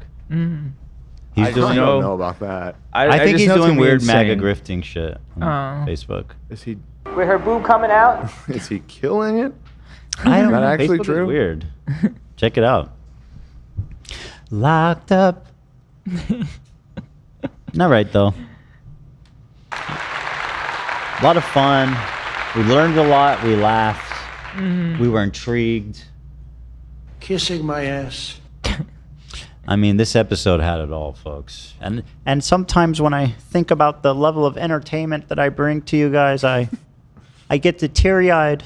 I don't know about that. I think just he's know it's doing gonna be weird MAGA insane. grifting shit on Facebook. Is he? With her boob coming out? Is he killing it? I don't Is that know. actually Facebook is true? weird. Check it out. Locked up. Not right though. A lot of fun. We learned a lot. We laughed. We were intrigued. Kissing my ass. I mean, this episode had it all, folks. And sometimes when I think about the level of entertainment that I bring to you guys, I get to teary-eyed.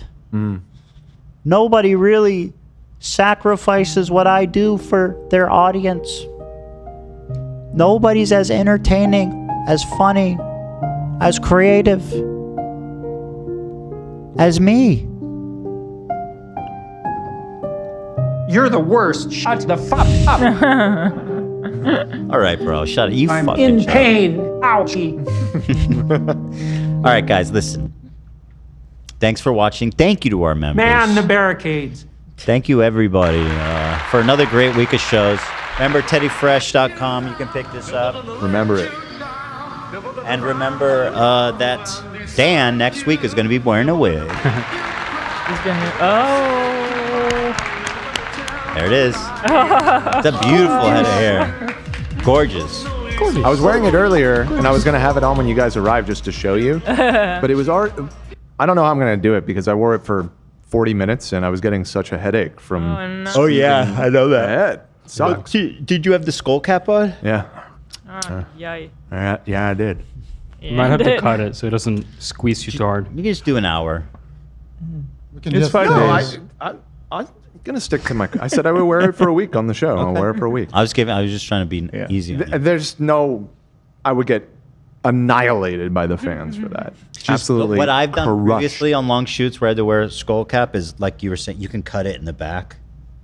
Nobody really sacrifices what I do for their audience. Nobody's as entertaining, as funny, as creative as me. You're the worst. Shut the fuck up. All right, bro. Shut it. You I'm fucking in shut up. pain. Ouchie. All right, guys, listen. Thanks for watching. Thank you to our members. Man, the barricades. Thank you, everybody, for another great week of shows. Remember, teddyfresh.com. You can pick this up. Remember it. And remember that Dan next week is going to be wearing a wig. He's gonna. There it is. It's a beautiful head of hair. Gorgeous. I was wearing it earlier, and I was going to have it on when you guys arrived just to show you. But it was already... I don't know how I'm going to do it because I wore it for 40 minutes, and I was getting such a headache from... Oh, yeah. I know that. Sucks. Did you have the skull cap on? Yeah. Yay. Yeah, I did. You might have to cut it so it doesn't squeeze you too hard. You can just do an hour. We can It's just 5 days. I'm going to stick to my... I said I would wear it for a week on the show. I'll wear it for a week. I was just trying to be easy on you. There's no... I would get annihilated by the fans for that. Absolutely. What I've done crushed. previously on long shoots where I had to wear a skull cap is, like you were saying, you can cut it in the back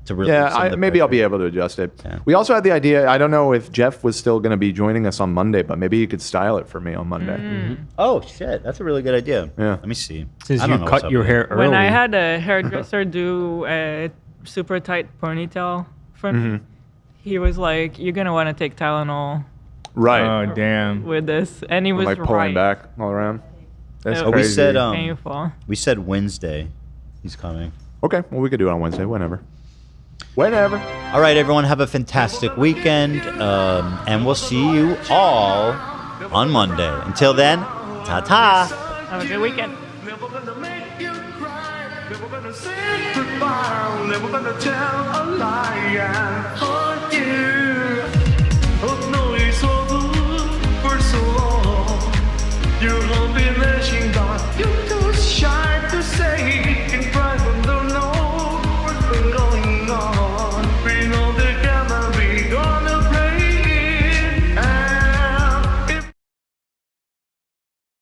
to release some of the maybe I'll be able to adjust it. We also had the idea, I don't know if Jeff was still going to be joining us on Monday, but maybe he could style it for me on Monday. Oh, shit. That's a really good idea. Yeah. Let me see. Since I you don't know what's cut up your with hair it. early. When I had a hairdresser do a super tight ponytail for me, he was like, "You're gonna want to take Tylenol." Right. Oh, damn. With this, and he was Like pulling right. back all around. That's It Oh, was we said painful. we said Wednesday. He's coming. Okay, well, we could do it on Wednesday, whenever. Whenever. All right, everyone, have a fantastic weekend, and we'll see you all on Monday. Until then, ta-ta. Have a good weekend. Never gonna say goodbye, never gonna tell a lie and hurt you.